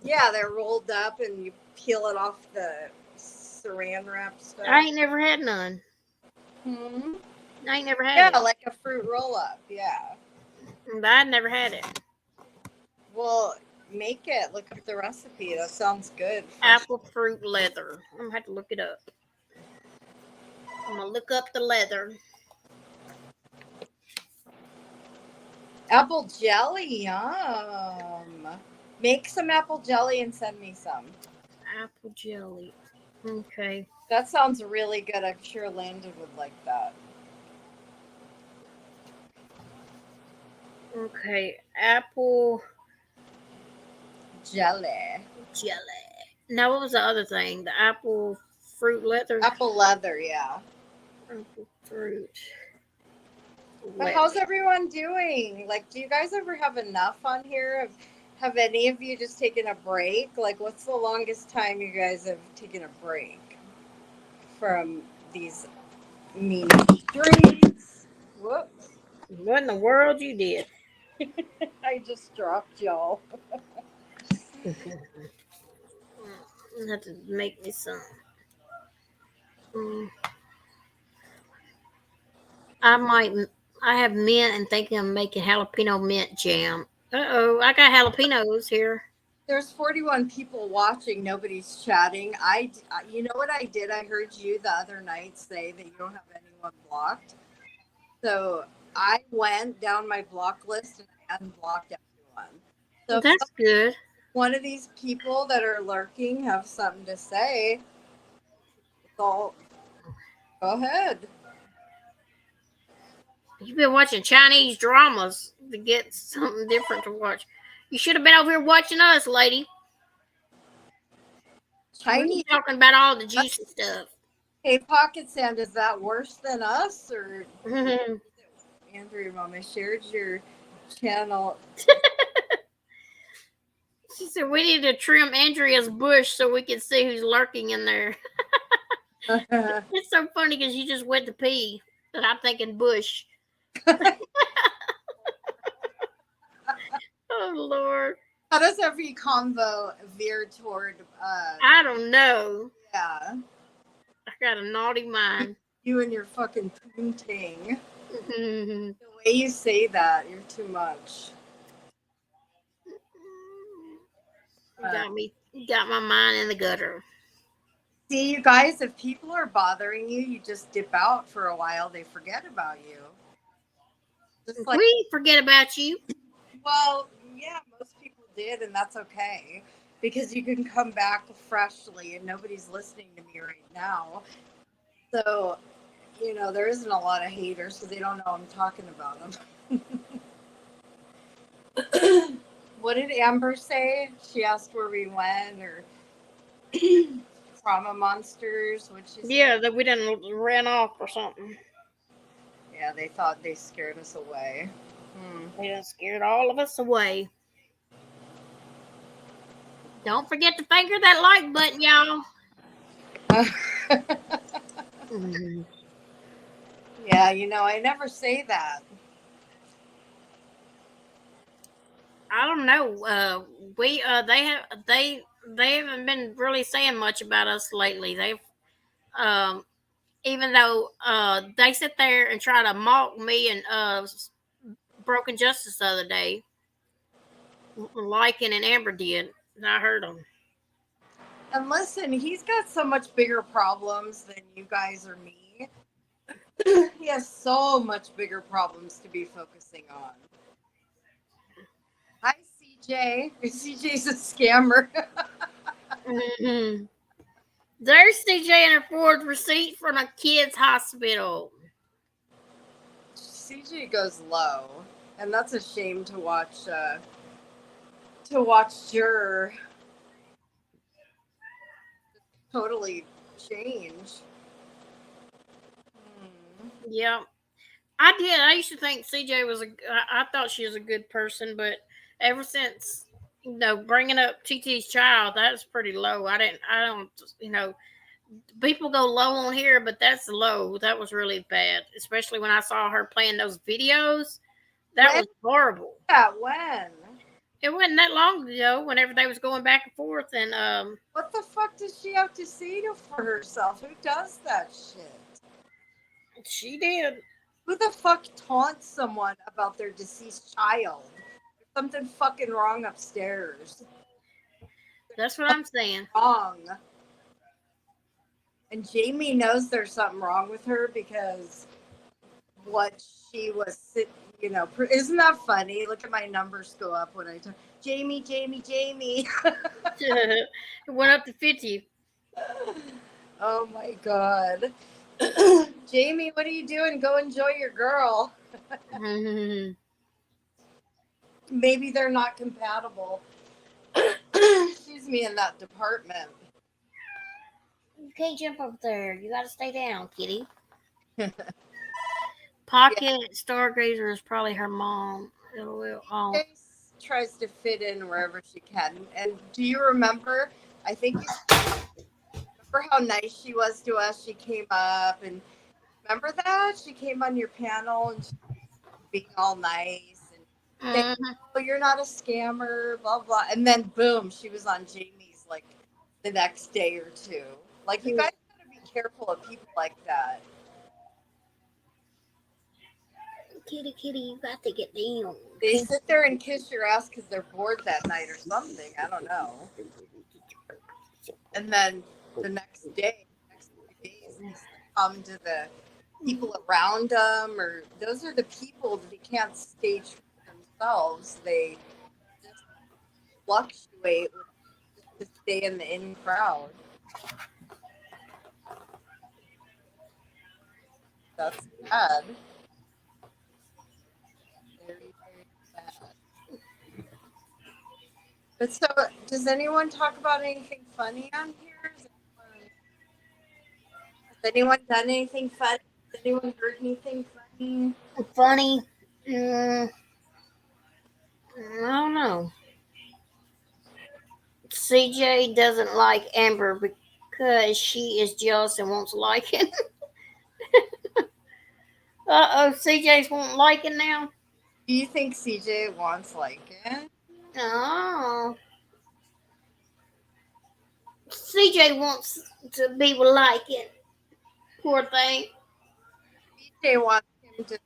Speaker 1: Yeah, they're rolled up and you peel it off the saran wrap stuff.
Speaker 2: I ain't never had none.
Speaker 1: Hmm?
Speaker 2: I ain't never had it.
Speaker 1: Yeah, like a fruit roll up. Yeah.
Speaker 2: But I never had it.
Speaker 1: Well, make it. Look up the recipe. That sounds good.
Speaker 2: Apple fruit leather. I'm going to have to look it up. I'm going to look up the leather.
Speaker 1: Apple jelly. Yum. Make some apple jelly and send me some.
Speaker 2: Apple jelly. Okay.
Speaker 1: That sounds really good. I'm sure Landon would like that.
Speaker 2: Okay. Apple
Speaker 1: jelly.
Speaker 2: Now, what was the other thing? The apple fruit leather.
Speaker 1: Apple leather, yeah.
Speaker 2: Apple fruit.
Speaker 1: But how's everyone doing? Like, do you guys ever have enough on here? Have any of you just taken a break? Like, what's the longest time you guys have taken a break from these mean streets? Whoops.
Speaker 2: What in the world you did?
Speaker 1: I just dropped y'all.
Speaker 2: You have to make me some. I have mint and thinking of making jalapeno mint jam. I got jalapenos here.
Speaker 1: There's 41 people watching. Nobody's chatting. You know what I did? I heard you the other night say that you don't have anyone blocked. So I went down my block list and I unblocked everyone. So
Speaker 2: That's good.
Speaker 1: one of these people that are lurking have something to say, so go ahead.
Speaker 2: You've been watching Chinese dramas to get something different to watch. You should have been over here watching us, lady.
Speaker 1: Chinese.
Speaker 2: We're talking about all the juicy stuff.
Speaker 1: Hey, Pocket Sand, is that worse than us? Or Andrew, Mom, I shared your channel.
Speaker 2: She said we need to trim Andrea's bush so we can see who's lurking in there. It's so funny because you just went to pee, and I'm thinking bush. Oh Lord!
Speaker 1: How does every convo veer toward?
Speaker 2: I don't know.
Speaker 1: Yeah,
Speaker 2: I got a naughty mind.
Speaker 1: you and your fucking poontang. The way you say that, you're too much.
Speaker 2: Got my mind in the gutter.
Speaker 1: See, you guys, if people are bothering you, you just dip out for a while. They forget about you. Just like,
Speaker 2: We forget about you.
Speaker 1: well, yeah, most people did, and that's okay because you can come back freshly, and nobody's listening to me right now. So, you know, there isn't a lot of haters because they don't know I'm talking about them. What did Amber say? She asked where we went, or trauma monsters, which is
Speaker 2: That we didn't ran off or something.
Speaker 1: yeah, they thought they scared us away.
Speaker 2: They done scared all of us away. Don't forget to finger that like button, y'all.
Speaker 1: Yeah, you know, I never say that.
Speaker 2: I don't know. They haven't been really saying much about us lately. They've even though they sit there and try to mock me and Broken Justice the other day, Lycan and Amber did. And I heard them.
Speaker 1: And listen, he's got so much bigger problems than you guys or me. He has so much bigger problems to be focusing on. Hi, CJ. CJ's a scammer.
Speaker 2: Mm-hmm. There's CJ and her Ford receipt from a kid's hospital.
Speaker 1: CJ goes low, and that's a shame to watch. Juror totally change.
Speaker 2: Yeah, I did. I used to think CJ was I thought she was a good person, but ever since bringing up TT's child, that's pretty low. I don't. People go low on here, but that's low. That was really bad, especially when I saw her playing those videos. That was horrible.
Speaker 1: Yeah, when?
Speaker 2: It wasn't that long ago. Whenever they was going back and forth, and
Speaker 1: what the fuck does she have to say for herself? Who does that shit?
Speaker 2: She did.
Speaker 1: Who the fuck taunts someone about their deceased child? There's something fucking wrong upstairs.
Speaker 2: That's what I'm saying.
Speaker 1: Wrong. And Jamie knows there's something wrong with her because what she was, isn't that funny? Look at my numbers go up when I talk. Jamie.
Speaker 2: It went up to 50.
Speaker 1: Oh my God. Jamie, what are you doing? Go enjoy your girl. Maybe they're not compatible. Excuse me, in that department.
Speaker 2: can't jump up there. You got to stay down, kitty. Pocket Stargazer is probably her mom. Oh.
Speaker 1: Grace tries to fit in wherever she can. And do you remember? I think you remember how nice she was to us. She came up and remember that she came on your panel and she was being all nice and saying,
Speaker 2: Mhm.
Speaker 1: "Oh, you're not a scammer," blah blah. And then boom, she was on Jamie's like the next day or two. Like you guys gotta be careful of people like that.
Speaker 2: Kitty, you got to get down.
Speaker 1: They sit there and kiss your ass because they're bored that night or something. I don't know. And then the next day, next 3 days, they come to the people around them, or those are the people that they can't stay true to themselves. They just fluctuate to stay in the in crowd. That's bad. Very, very bad. But so, does anyone talk about anything funny on here? Has anyone done anything funny? Has anyone heard anything funny?
Speaker 2: Funny. I don't know. CJ doesn't like Amber because she is jealous and wants liking. CJ's won't liking now.
Speaker 1: Do you think CJ wants Lycan?
Speaker 2: Oh. CJ wants to be with liking. Poor thing.
Speaker 1: CJ wants him to.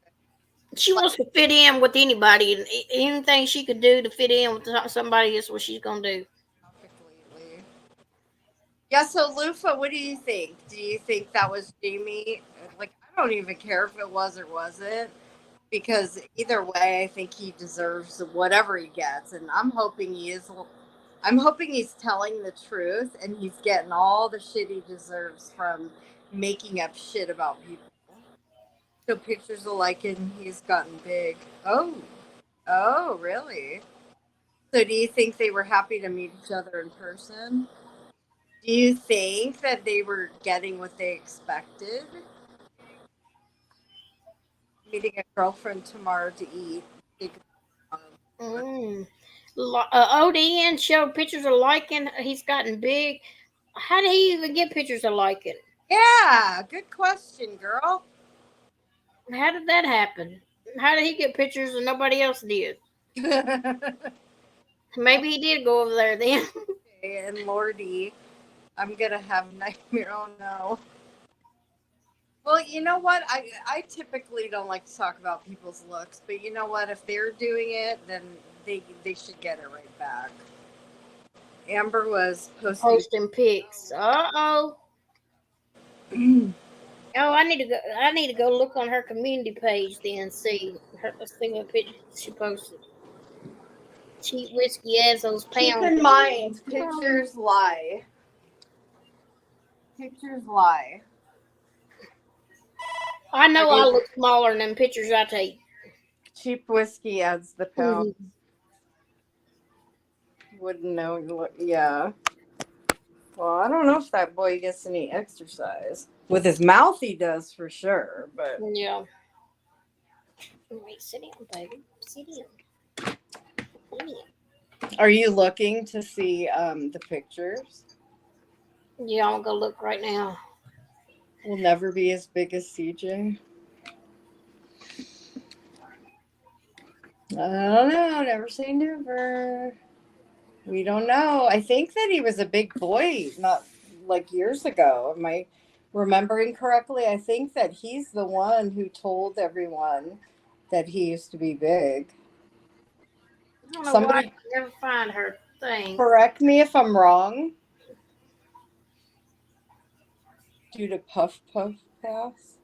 Speaker 2: She wants to fit in with anybody, and anything she could do to fit in with somebody is what she's gonna do.
Speaker 1: Completely. Yeah, so Lufa, what do you think? Do you think that was Jamie? Like, I don't even care if it was or wasn't, because either way, I think he deserves whatever he gets, and I'm hoping he is. I'm hoping he's telling the truth, and he's getting all the shit he deserves from making up shit about people. So pictures of Lycan, he's gotten big. Oh, really? So do you think they were happy to meet each other in person? Do you think that they were getting what they expected? Meeting a girlfriend tomorrow to eat.
Speaker 2: ODN showed pictures of Lycan. He's gotten big. How did he even get pictures of Lycan?
Speaker 1: Yeah, good question, girl.
Speaker 2: How did that happen? How did he get pictures and nobody else did? Maybe he did go over there then.
Speaker 1: And Lordy, I'm gonna have nightmare. Oh no. Well, you know what? I typically don't like to talk about people's looks, but you know what? If they're doing it, then they should get it right back. Amber was
Speaker 2: Posting pics. Oh, I need to go look on her community page then and see. Let's see what pictures she posted. Cheap whiskey as those pounds.
Speaker 1: Keep in mind, pictures lie. Pictures lie.
Speaker 2: I know I look smaller than them pictures I take.
Speaker 1: Cheap whiskey adds the pound.
Speaker 2: Mm-hmm.
Speaker 1: Wouldn't know. Yeah. Well, I don't know if that boy gets any exercise. With his mouth, he does for sure. But
Speaker 2: yeah. Wait, sit down, baby. Sit down.
Speaker 1: Are you looking to see the pictures?
Speaker 2: Yeah, I'm gonna go look right now.
Speaker 1: Will never be as big as CJ. I don't know. Never say never. We don't know. I think that he was a big boy not like years ago. Am I remembering correctly? I think that he's the one who told everyone that he used to be big.
Speaker 2: I don't know
Speaker 1: Somebody
Speaker 2: why I can never find her thing.
Speaker 1: correct me if I'm wrong. Due to Puff Pass.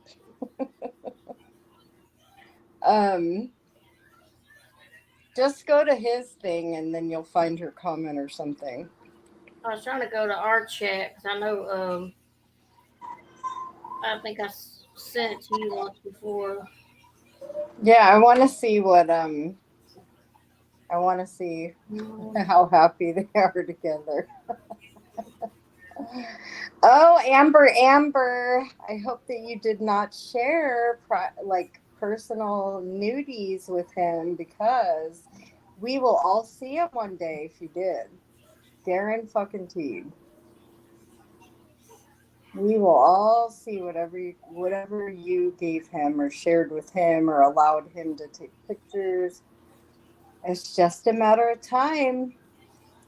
Speaker 1: Just go to his thing and then you'll find her comment or something.
Speaker 2: I was trying to go to our chat because I know. I think I sent it to you once before.
Speaker 1: Yeah, I want to see what I want to see how happy they are together. Oh, Amber, I hope that you did not share personal nudies with him because we will all see him one day if you did. Darren fucking Teed. We will all see whatever you gave him or shared with him or allowed him to take pictures. It's just a matter of time.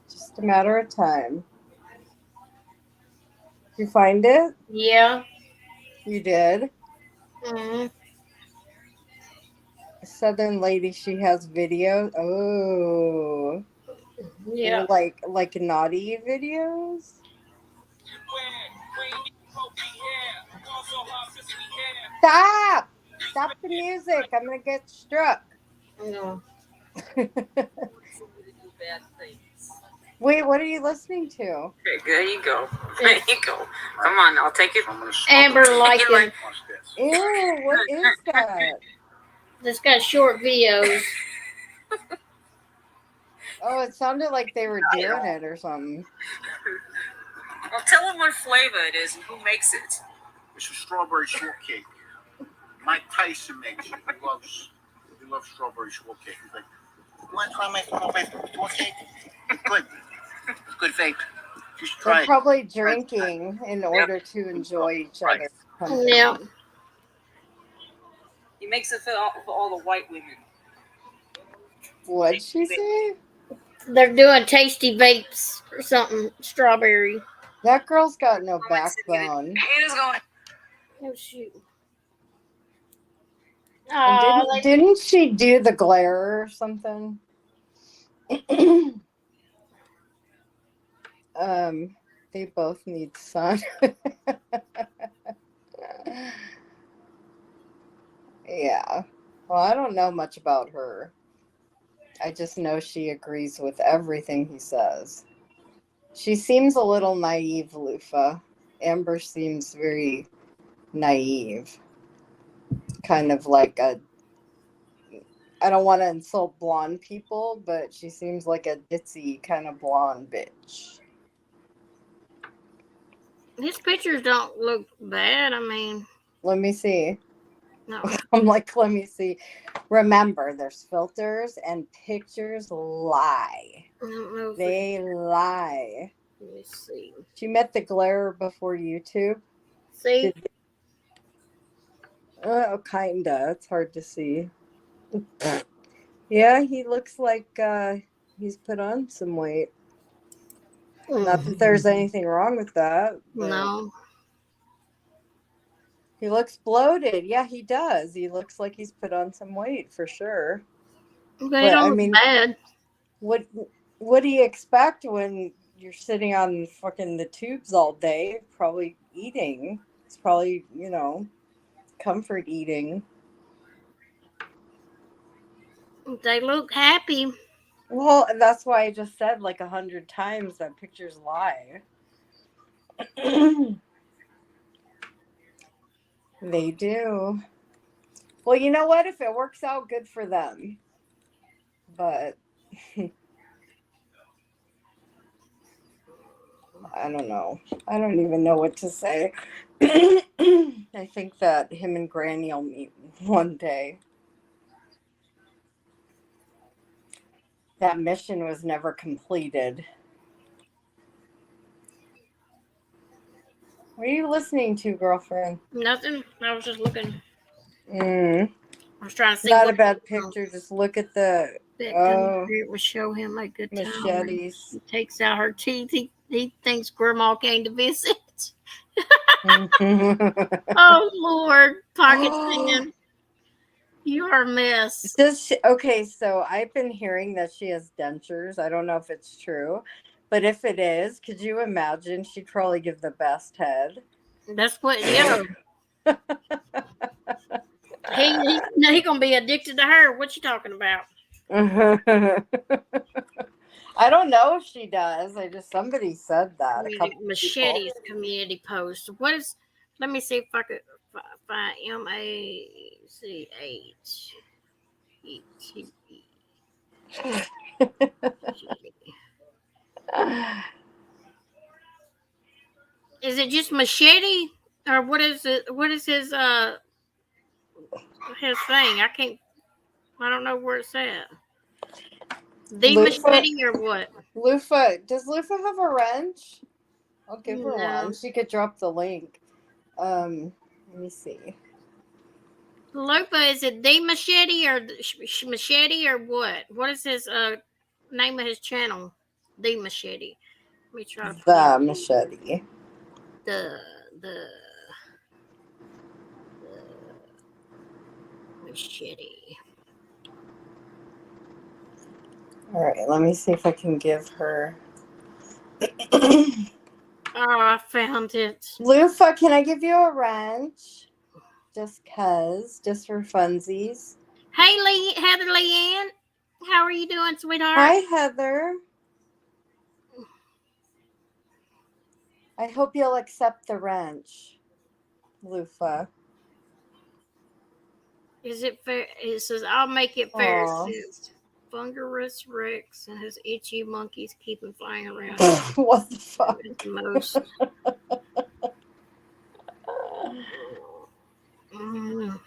Speaker 1: Just a matter of time. Did you find it?
Speaker 2: Yeah.
Speaker 1: You did.
Speaker 2: Mm,
Speaker 1: Southern lady, she has videos. Oh,
Speaker 2: yeah.
Speaker 1: like naughty videos. Stop! Stop the music! I'm gonna get struck.
Speaker 2: No.
Speaker 1: Wait, what are you listening to?
Speaker 7: Okay, there you go. There you go. Come on, I'll take it.
Speaker 2: Amber liking.
Speaker 1: Ew, what is that?
Speaker 2: This got short videos.
Speaker 1: Oh, it sounded like they were doing it or something.
Speaker 7: Well, tell them what flavor it is and who makes it.
Speaker 8: It's a strawberry shortcake. Mike Tyson makes it. He loves strawberry shortcake. He's like, you want to try my strawberry shortcake? It's good. It's good vape. You should try
Speaker 1: They're
Speaker 8: it.
Speaker 1: probably drinking in order to enjoy each other's company.
Speaker 2: Yeah.
Speaker 7: He makes it for all the white women.
Speaker 1: What'd she say?
Speaker 2: They're doing tasty vapes or something. Strawberry.
Speaker 1: That girl's got no backbone.
Speaker 7: It is going.
Speaker 2: Oh, shoot.
Speaker 1: And didn't she do the glare or something? They both need sun. Yeah. Well, I don't know much about her. I just know she agrees with everything he says. She seems a little naive, Lufa. Amber seems very naive. Kind of like I don't want to insult blonde people, but she seems like a ditzy kind of blonde bitch.
Speaker 2: His pictures don't look bad. I mean,
Speaker 1: Let me see.
Speaker 2: no.
Speaker 1: I'm like, let me see. Remember, there's filters and pictures lie.
Speaker 2: I don't know if
Speaker 1: They lie.
Speaker 2: let me see.
Speaker 1: She met the glare before YouTube.
Speaker 2: See?
Speaker 1: Oh, kinda. It's hard to see. Yeah, he looks like he's put on some weight. Not that there's anything wrong with that. But
Speaker 2: No.
Speaker 1: he looks bloated. Yeah, he does. He looks like he's put on some weight for sure.
Speaker 2: They
Speaker 1: But,
Speaker 2: don't
Speaker 1: I
Speaker 2: look
Speaker 1: mean-
Speaker 2: bad.
Speaker 1: What do you expect when you're sitting on fucking the tubes all day? Probably eating. It's probably, comfort eating.
Speaker 2: They look happy.
Speaker 1: Well, that's why I just said like 100 times that pictures lie. They do. Well, you know what? If it works out, good for them. But I don't know. I don't even know what to say. I think that him and Granny will meet one day. That mission was never completed. What are you listening to, girlfriend?
Speaker 2: Nothing. I was just looking.
Speaker 1: Mm,
Speaker 2: I was trying to see
Speaker 1: not a
Speaker 2: what
Speaker 1: bad picture. Just look at the
Speaker 2: it would show him a good time.
Speaker 1: machetes.
Speaker 2: He takes out her teeth. He thinks Grandma came to visit. Oh, Lord. Pocket singing. You are a mess.
Speaker 1: Okay, so I've been hearing that she has dentures. I don't know if it's true, but if it is, could you imagine? She'd probably give the best head.
Speaker 2: That's what, yeah. He gonna be addicted to her. What you talking about?
Speaker 1: I don't know if she does. Somebody said that. A couple
Speaker 2: Machetes
Speaker 1: people.
Speaker 2: community post. What is? Let me see if I could find MACHETE. Is it just Machete, or what is it? What is his thing? I don't know where it's at. The
Speaker 1: Loofah,
Speaker 2: Machete or what?
Speaker 1: Loofah, does Loofah have a wrench? I'll give her
Speaker 2: No.
Speaker 1: one. She could drop the link. Let me see.
Speaker 2: Lupa, is it the Machete or Machete or what? What is his name of his channel? The Machete. Let me try to
Speaker 1: The Machete.
Speaker 2: the Machete.
Speaker 1: All right, let me see if I can give her.
Speaker 2: Oh, I found it.
Speaker 1: Loofah, can I give you a wrench? Just for funsies.
Speaker 2: Hey, Heather Leanne. How are you doing, sweetheart?
Speaker 1: Hi, Heather. I hope you'll accept the wrench, Loofah.
Speaker 2: Is it fair? It says, I'll make it fair.
Speaker 1: Aw.
Speaker 2: Since Fungerous Rex and his itchy monkeys keep him flying around.
Speaker 1: What the fuck?
Speaker 2: The most. Mm.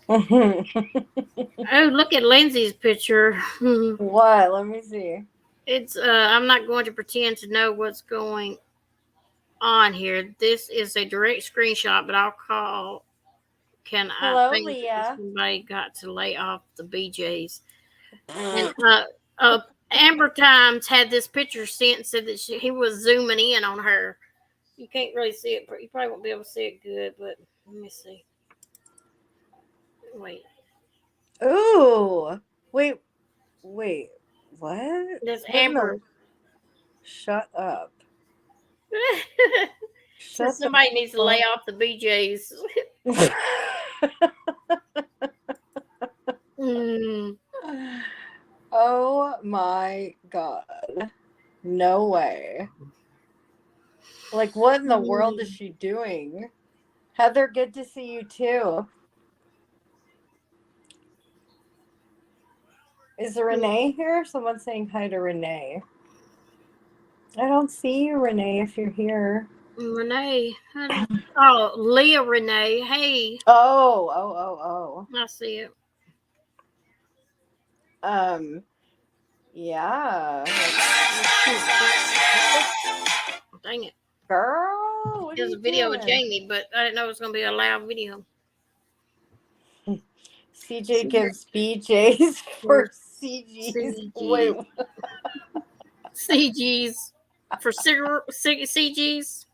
Speaker 2: Oh, look at Lindsay's picture.
Speaker 1: What? Let me see.
Speaker 2: It's I'm not going to pretend to know what's going on here. This is a direct screenshot, but I'll call. Can
Speaker 1: Hello,
Speaker 2: I think
Speaker 1: Leah.
Speaker 2: somebody got to lay off the BJs? And Amber Times had this picture sent and said that he was zooming in on her. You can't really see it, but you probably won't be able to see it good, but let me see. Wait.
Speaker 1: Ooh. Wait. What?
Speaker 2: There's
Speaker 1: What in the-
Speaker 2: Amber.
Speaker 1: Shut up.
Speaker 2: So
Speaker 1: Shut
Speaker 2: somebody needs to lay off the BJs. Mm.
Speaker 1: Oh my god. No way. Like, what in the world is she doing? Heather, good to see you too. Is Renee here? Someone's saying hi to Renee. I don't see you, Renee, if you're here.
Speaker 2: Renee. Oh, Leah Renee. Hey.
Speaker 1: Oh.
Speaker 2: I see it.
Speaker 1: Yeah.
Speaker 2: Dang it.
Speaker 1: Girl, what are
Speaker 2: There's
Speaker 1: you
Speaker 2: a video
Speaker 1: doing?
Speaker 2: of Jamie, but I didn't know it was going to be a loud video.
Speaker 1: CJ gives BJ's for CG's.
Speaker 2: CG.
Speaker 1: Wait.
Speaker 2: CG's. For CG's.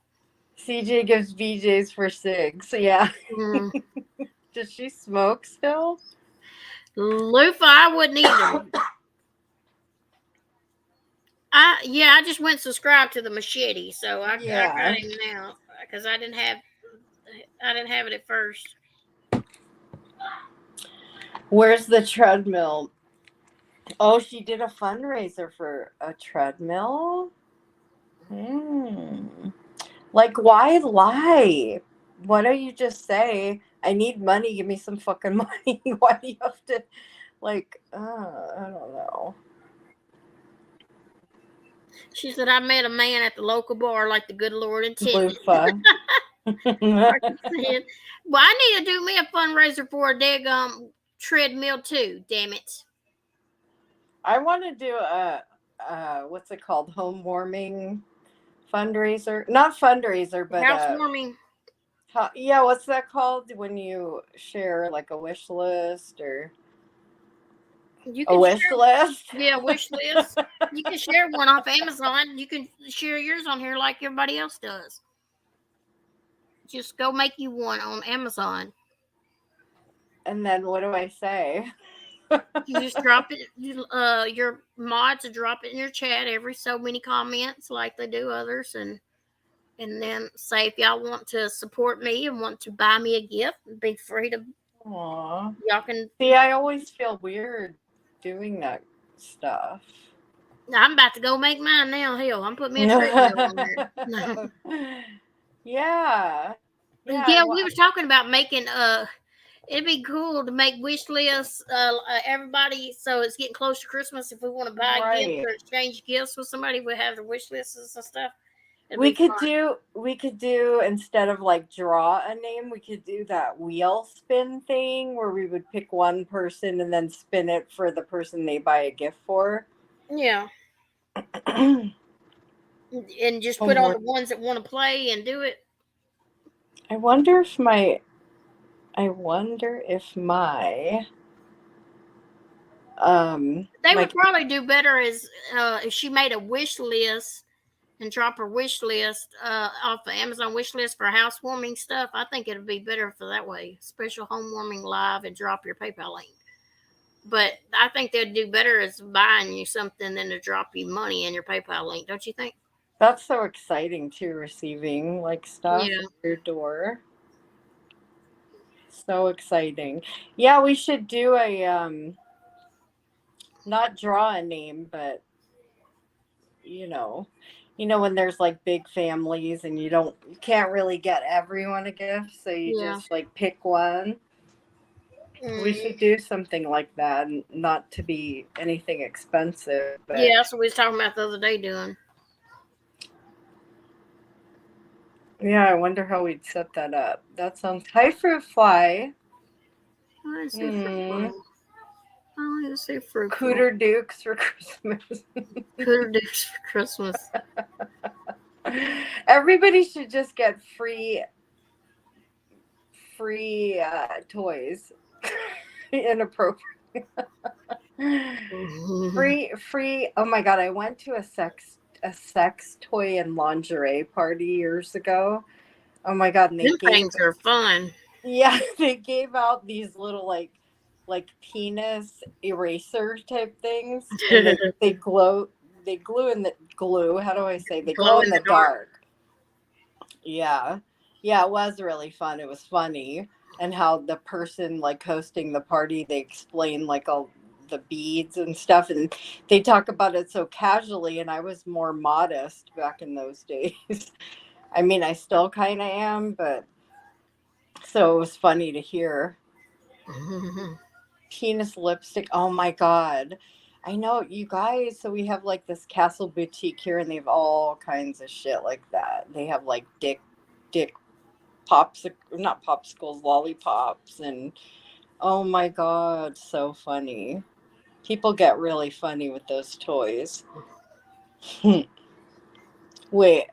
Speaker 1: CJ gives BJ's for cigs. Yeah.
Speaker 2: Mm.
Speaker 1: Does she smoke still?
Speaker 2: Loofah, I wouldn't either. I just went subscribed to the Machete, so I got him now because I didn't have it at first.
Speaker 1: Where's the treadmill? Oh, she did a fundraiser for a treadmill. Like, why lie? Why don't you just say, I need money, give me some fucking money? Why do you have to, like, I don't know.
Speaker 2: She said, I met a man at the local bar like the good Lord intended.
Speaker 1: Loofah.
Speaker 2: Well, I need to do me a fundraiser for a daggum treadmill too, damn it.
Speaker 1: I want to do a what's it called? Home warming fundraiser. Not fundraiser, but
Speaker 2: housewarming.
Speaker 1: Yeah, what's that called when you share like a wish list or a wish list?
Speaker 2: Yeah, wish list. You can share one off Amazon. You can share yours on here like everybody else does. Just go make you one on Amazon.
Speaker 1: And then what do I say?
Speaker 2: You just drop it. Your mods drop it in your chat every so many comments, like they do others, and then say if y'all want to support me and want to buy me a gift, be free to.
Speaker 1: Aww.
Speaker 2: Y'all can
Speaker 1: see. I always feel weird doing that stuff.
Speaker 2: I'm about to go make mine now. Hell, I'm putting me a treadmill on there.
Speaker 1: Yeah.
Speaker 2: Yeah, we were talking about making it'd be cool to make wish lists, everybody, so it's getting close to Christmas. If we want to buy gifts or exchange gifts with somebody, we have the wish lists and stuff. It'd
Speaker 1: We
Speaker 2: be
Speaker 1: could
Speaker 2: fun.
Speaker 1: do instead of like draw a name, we could do that wheel spin thing where we would pick one person and then spin it for the person they buy a gift for.
Speaker 2: Yeah,
Speaker 1: I
Speaker 2: and just put on the ones that want to play and do it.
Speaker 1: wonder if my
Speaker 2: They
Speaker 1: my
Speaker 2: would probably do better as if she made a wish list and drop her wish list off the Amazon wish list for housewarming stuff. I think it'd be better for that way. Special home warming live and drop your PayPal link. But I think they'd do better as buying you something than to drop you money in your PayPal link. Don't you think?
Speaker 1: that's so exciting too, receiving like stuff
Speaker 2: Yeah.
Speaker 1: at your door. So exciting. Yeah, we should do a not draw a name, but when there's like big families and you can't really get everyone a gift, so you
Speaker 2: Yeah.
Speaker 1: just like pick one. We should do something like that, and not to be anything expensive, but
Speaker 2: Yeah, that's what we was talking about the other day doing.
Speaker 1: yeah, I wonder how we'd set that up. That sounds hi fruit fly.
Speaker 2: I didn't say fruit fly. I don't even say fruit fly.
Speaker 1: Cooter Dukes for Christmas.
Speaker 2: Cooter Dukes for Christmas.
Speaker 1: Everybody should just get free toys. Inappropriate. free. Oh my god! I went to a sex toy and lingerie party years ago. Oh my god! And
Speaker 2: Them things are fun.
Speaker 1: Yeah, they gave out these little like penis eraser type things. And they glow. They glue in the glue. How do I say? They glow in the dark. Yeah. Yeah, it was really fun. It was funny. And how the person like hosting the party, they explain like all the beads and stuff, and they talk about it so casually, and I was more modest back in those days. I mean, I still kind of am, but so it was funny to hear. Penis lipstick. Oh my god. I know, you guys. So we have like this Castle Boutique here, and they have all kinds of shit like that. They have like dick not popsicles, lollipops, and oh my god, so funny. People get really funny with those toys. Wait,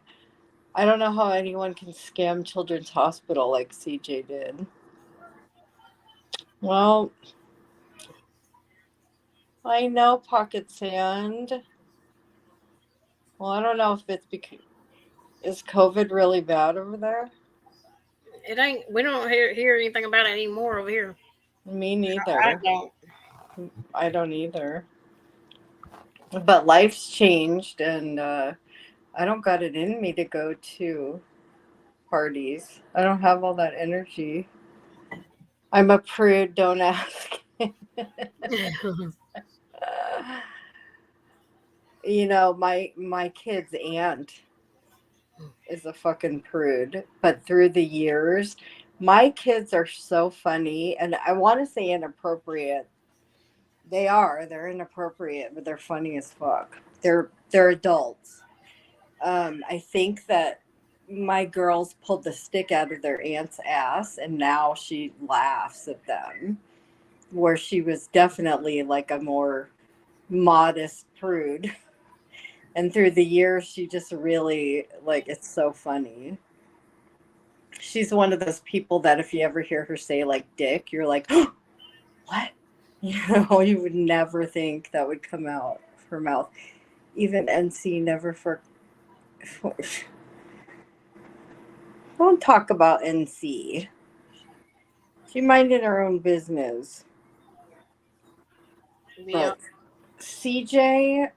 Speaker 1: I don't know how anyone can scam Children's Hospital like CJ did. Well, I know, Pocket Sand. Well, I don't know if it's because is COVID really bad over there?
Speaker 2: It ain't. We don't hear anything about it anymore over here.
Speaker 1: Me neither.
Speaker 2: I don't.
Speaker 1: I don't either. But life's changed, and I don't got it in me to go to parties. I don't have all that energy. I'm a prude, don't ask. My kid's aunt is a fucking prude, but through the years, my kids are so funny, and I want to say inappropriate. They're inappropriate, but they're funny as fuck. They're adults. I think that my girls pulled the stick out of their aunt's ass, and now she laughs at them, where she was definitely like a more modest prude. And through the years, she just really, like, it's so funny. She's one of those people that if you ever hear her say like dick, you're like, oh, what? You would never think that would come out of her mouth. Even NC never don't talk about NC. She minded her own business.
Speaker 2: Yeah.
Speaker 1: But CJ,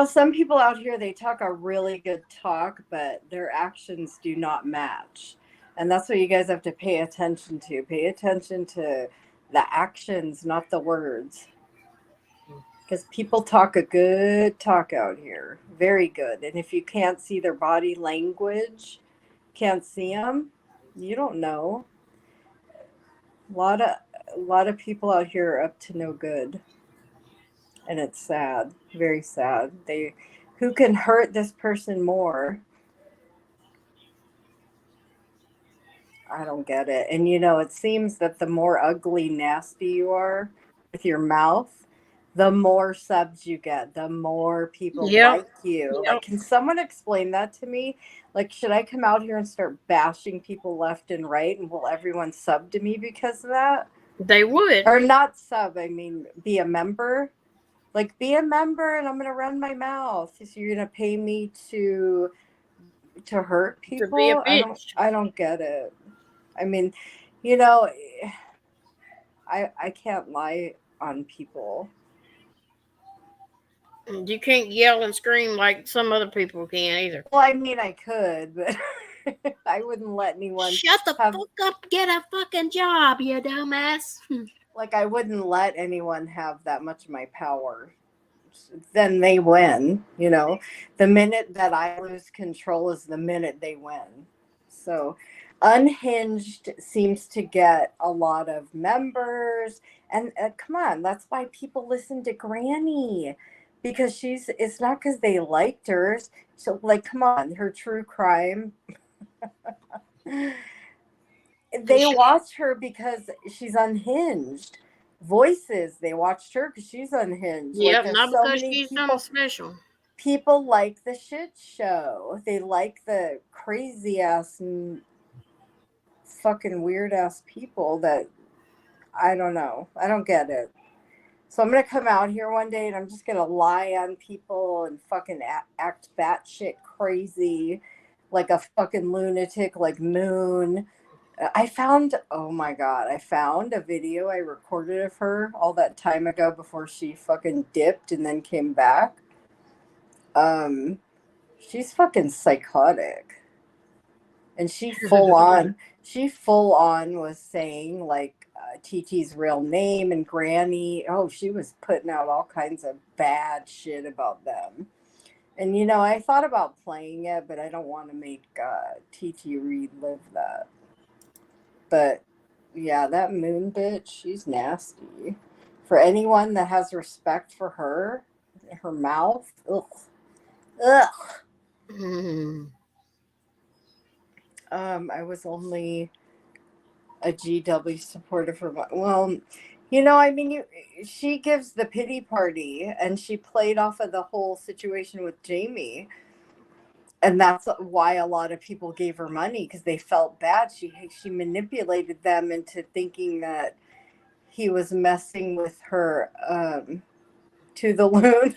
Speaker 1: some people out here, they talk a really good talk, but their actions do not match. And that's what you guys have to pay attention to. Pay attention to the actions, not the words. Because people talk a good talk out here. Very good. And if you can't see their body language, can't see them, you don't know. A lot of people out here are up to no good. And it's sad. Very sad. Who can hurt this person more? I don't get it. And it seems that the more ugly, nasty you are with your mouth, the more subs you get, the more people
Speaker 2: Yep.
Speaker 1: like you.
Speaker 2: Yep.
Speaker 1: Like, can someone explain that to me? Like, should I come out here and start bashing people left and right, and will everyone sub to me because of that?
Speaker 2: They would.
Speaker 1: Or not sub, I mean, be a member. Like, be a member, and I'm gonna run my mouth. So you're gonna pay me to hurt
Speaker 2: To be a
Speaker 1: people?
Speaker 2: bitch.
Speaker 1: I don't get it. I mean, I can't lie on people.
Speaker 2: You can't yell and scream like some other people can either.
Speaker 1: Well, I mean, I could, but I wouldn't let anyone.
Speaker 2: Shut the fuck up, get a fucking job, you dumbass.
Speaker 1: Like, I wouldn't let anyone have that much of my power. Then they win, The minute that I lose control is the minute they win. So, Unhinged seems to get a lot of members. And come on, that's why people listen to Granny. Because it's not because they liked her. So, like, come on, her true crime. They watch her because she's unhinged. Voices, they watched her because she's unhinged.
Speaker 2: Yep,
Speaker 1: like,
Speaker 2: not
Speaker 1: so
Speaker 2: because
Speaker 1: many
Speaker 2: she's
Speaker 1: people,
Speaker 2: something special.
Speaker 1: People like the shit show. They like the crazy ass and fucking weird ass people that I don't know. I don't get it. So I'm gonna come out here one day and I'm just gonna lie on people and fucking act batshit crazy, like a fucking lunatic, like Moon. Oh my God, I found a video I recorded of her all that time ago before she fucking dipped and then came back. She's fucking psychotic. And she full on was saying like TT's real name and Granny. Oh, she was putting out all kinds of bad shit about them. And I thought about playing it, but I don't want to make TT relive that. But yeah, that Moon bitch, she's nasty. For anyone that has respect for her mouth, ugh. I was only a GW supporter for she gives the pity party, and she played off of the whole situation with Jamie. And that's why a lot of people gave her money, because they felt bad. She manipulated them into thinking that he was messing with her to the loon.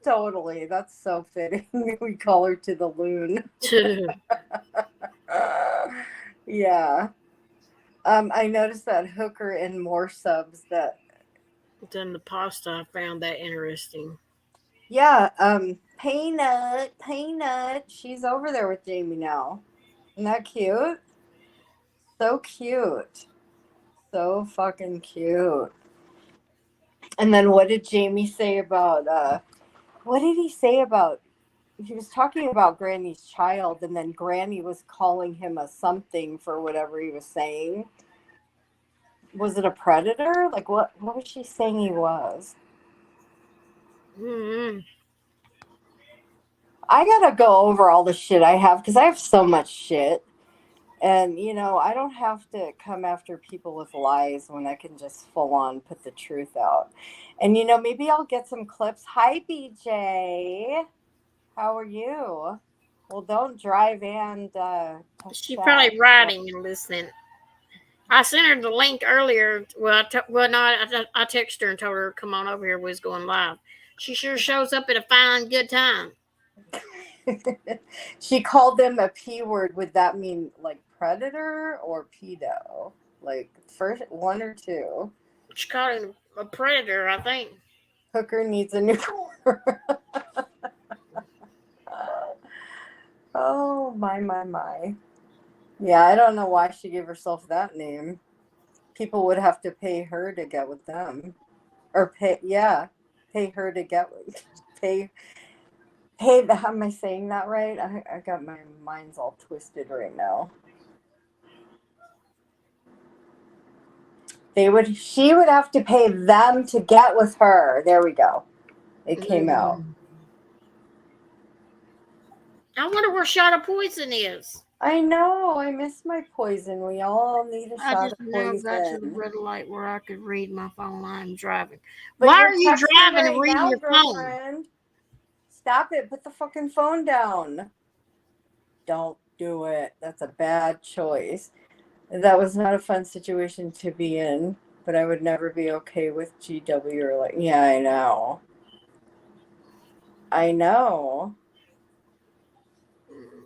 Speaker 1: Totally. That's so fitting. We call her to the loon. Yeah. I noticed that Hooker and more subs that.
Speaker 2: Then the pasta, I found that interesting.
Speaker 1: Yeah, Paynut, she's over there with Jamie now. Isn't that cute? So cute. So fucking cute. And then what did Jamie say about, what did he say about, he was talking about Granny's child, and then Granny was calling him a something for whatever he was saying. Was it a predator? Like, what was she saying he was?
Speaker 2: Mm-hmm.
Speaker 1: I gotta go over all the shit I have, because I have so much shit. And, I don't have to come after people with lies when I can just full on put the truth out. And, maybe I'll get some clips. Hi, BJ. How are you? Well, don't drive and
Speaker 2: She's probably riding and listening. I sent her the link earlier. I texted her and told her, come on over here. We was going live. She sure shows up at a fine, good time.
Speaker 1: She called them a P word. Would that mean like predator or pedo? Like first one or two?
Speaker 2: She called him a predator, I think.
Speaker 1: Hooker needs a new corner. Oh, my. Yeah, I don't know why she gave herself that name. People would have to pay her to get with them. Or pay her to get with. Pay, am I saying that right? I got my mind's all twisted right now. She would have to pay them to get with her. There we go. It came out.
Speaker 2: I wonder where shot of poison is.
Speaker 1: I know. I miss my poison. We all need a
Speaker 2: I
Speaker 1: shot
Speaker 2: just
Speaker 1: of
Speaker 2: now
Speaker 1: poison.
Speaker 2: got to the red light where I could read my phone while I'm driving.
Speaker 1: But
Speaker 2: Why
Speaker 1: you're
Speaker 2: are you
Speaker 1: texting
Speaker 2: driving and
Speaker 1: right
Speaker 2: reading
Speaker 1: now,
Speaker 2: your phone?
Speaker 1: girlfriend. Stop it. Put the fucking phone down. Don't do it. That's a bad choice. That was not a fun situation to be in, but I would never be okay with GW or like, yeah, I know. I know.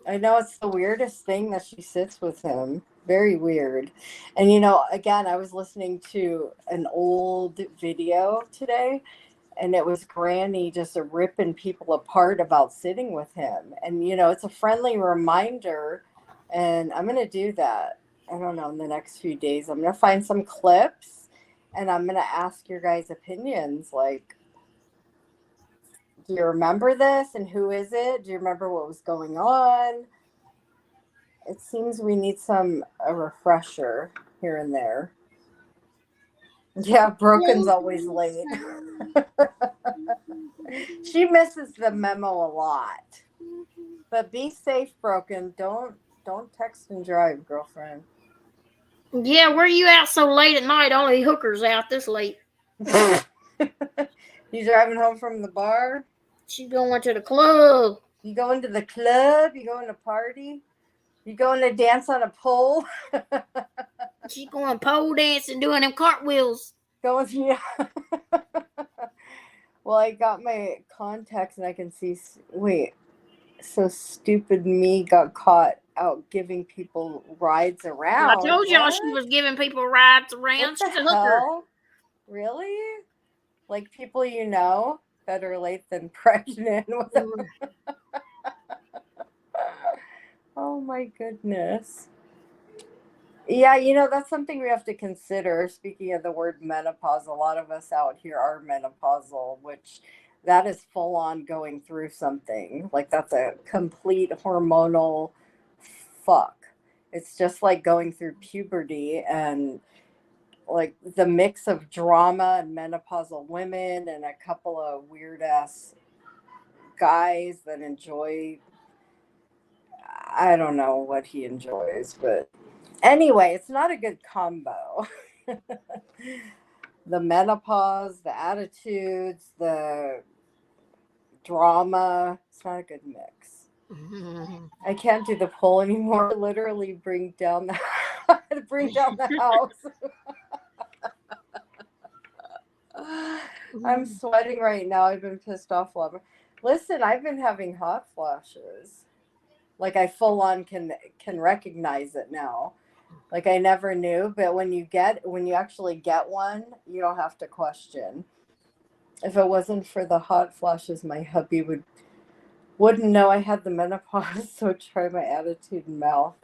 Speaker 1: I know it's the weirdest thing that she sits with him. Very weird. And again, I was listening to an old video today, and it was Granny just ripping people apart about sitting with him. And it's a friendly reminder, and I'm going to do that. I don't know, in the next few days. I'm going to find some clips, and I'm going to ask your guys' opinions. Like, do you remember this, and who is it? Do you remember what was going on? It seems we need a refresher here and there. Yeah, Broken's always late. She misses the memo a lot. But be safe, Broken. Don't text and drive, girlfriend.
Speaker 2: Yeah, where are you out so late at night? Only hookers out this late.
Speaker 1: You driving home from the bar?
Speaker 2: She going to the club.
Speaker 1: You going to the club? You going to party? You going to dance on a pole?
Speaker 2: She going pole dancing, doing them cartwheels.
Speaker 1: Yeah. Well, I got my contacts and I can see. Wait, so stupid me got caught out giving people rides around.
Speaker 2: I told y'all
Speaker 1: What?
Speaker 2: she was giving people rides around.
Speaker 1: What
Speaker 2: She's a
Speaker 1: the
Speaker 2: hooker.
Speaker 1: hell? Really? Like people better late than pregnant. Oh my goodness. Yeah, that's something we have to consider. Speaking of the word menopause, a lot of us out here are menopausal, which that is full on going through something. Like that's a complete hormonal fuck. It's just like going through puberty and like the mix of drama and menopausal women and a couple of weird ass guys that enjoy, I don't know what he enjoys, but anyway, it's not a good combo. The menopause, the attitudes, the drama, it's not a good mix. I can't do the poll anymore. Literally bring down the house. I'm sweating right now. I've been pissed off a lot. Listen, I've been having hot flashes. Like I full on can recognize it now. Like I never knew, but when you actually get one, you don't have to question. If it wasn't for the hot flashes, my hubby wouldn't know I had the menopause, so try my attitude and mouth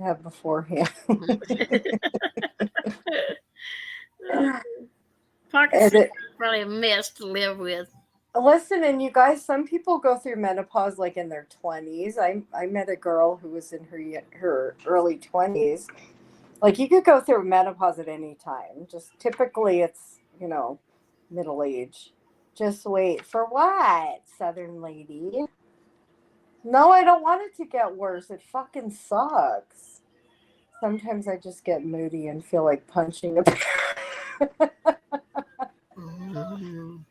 Speaker 1: I had beforehand.
Speaker 2: Pockets is probably a mess to live with.
Speaker 1: Listen, and you guys, some people go through menopause like in their 20s. I met a girl who was in her early 20s. Like you could go through menopause at any time. Just typically it's, middle age. Just wait for what, Southern lady? No, I don't want it to get worse. It fucking sucks. Sometimes I just get moody and feel like punching a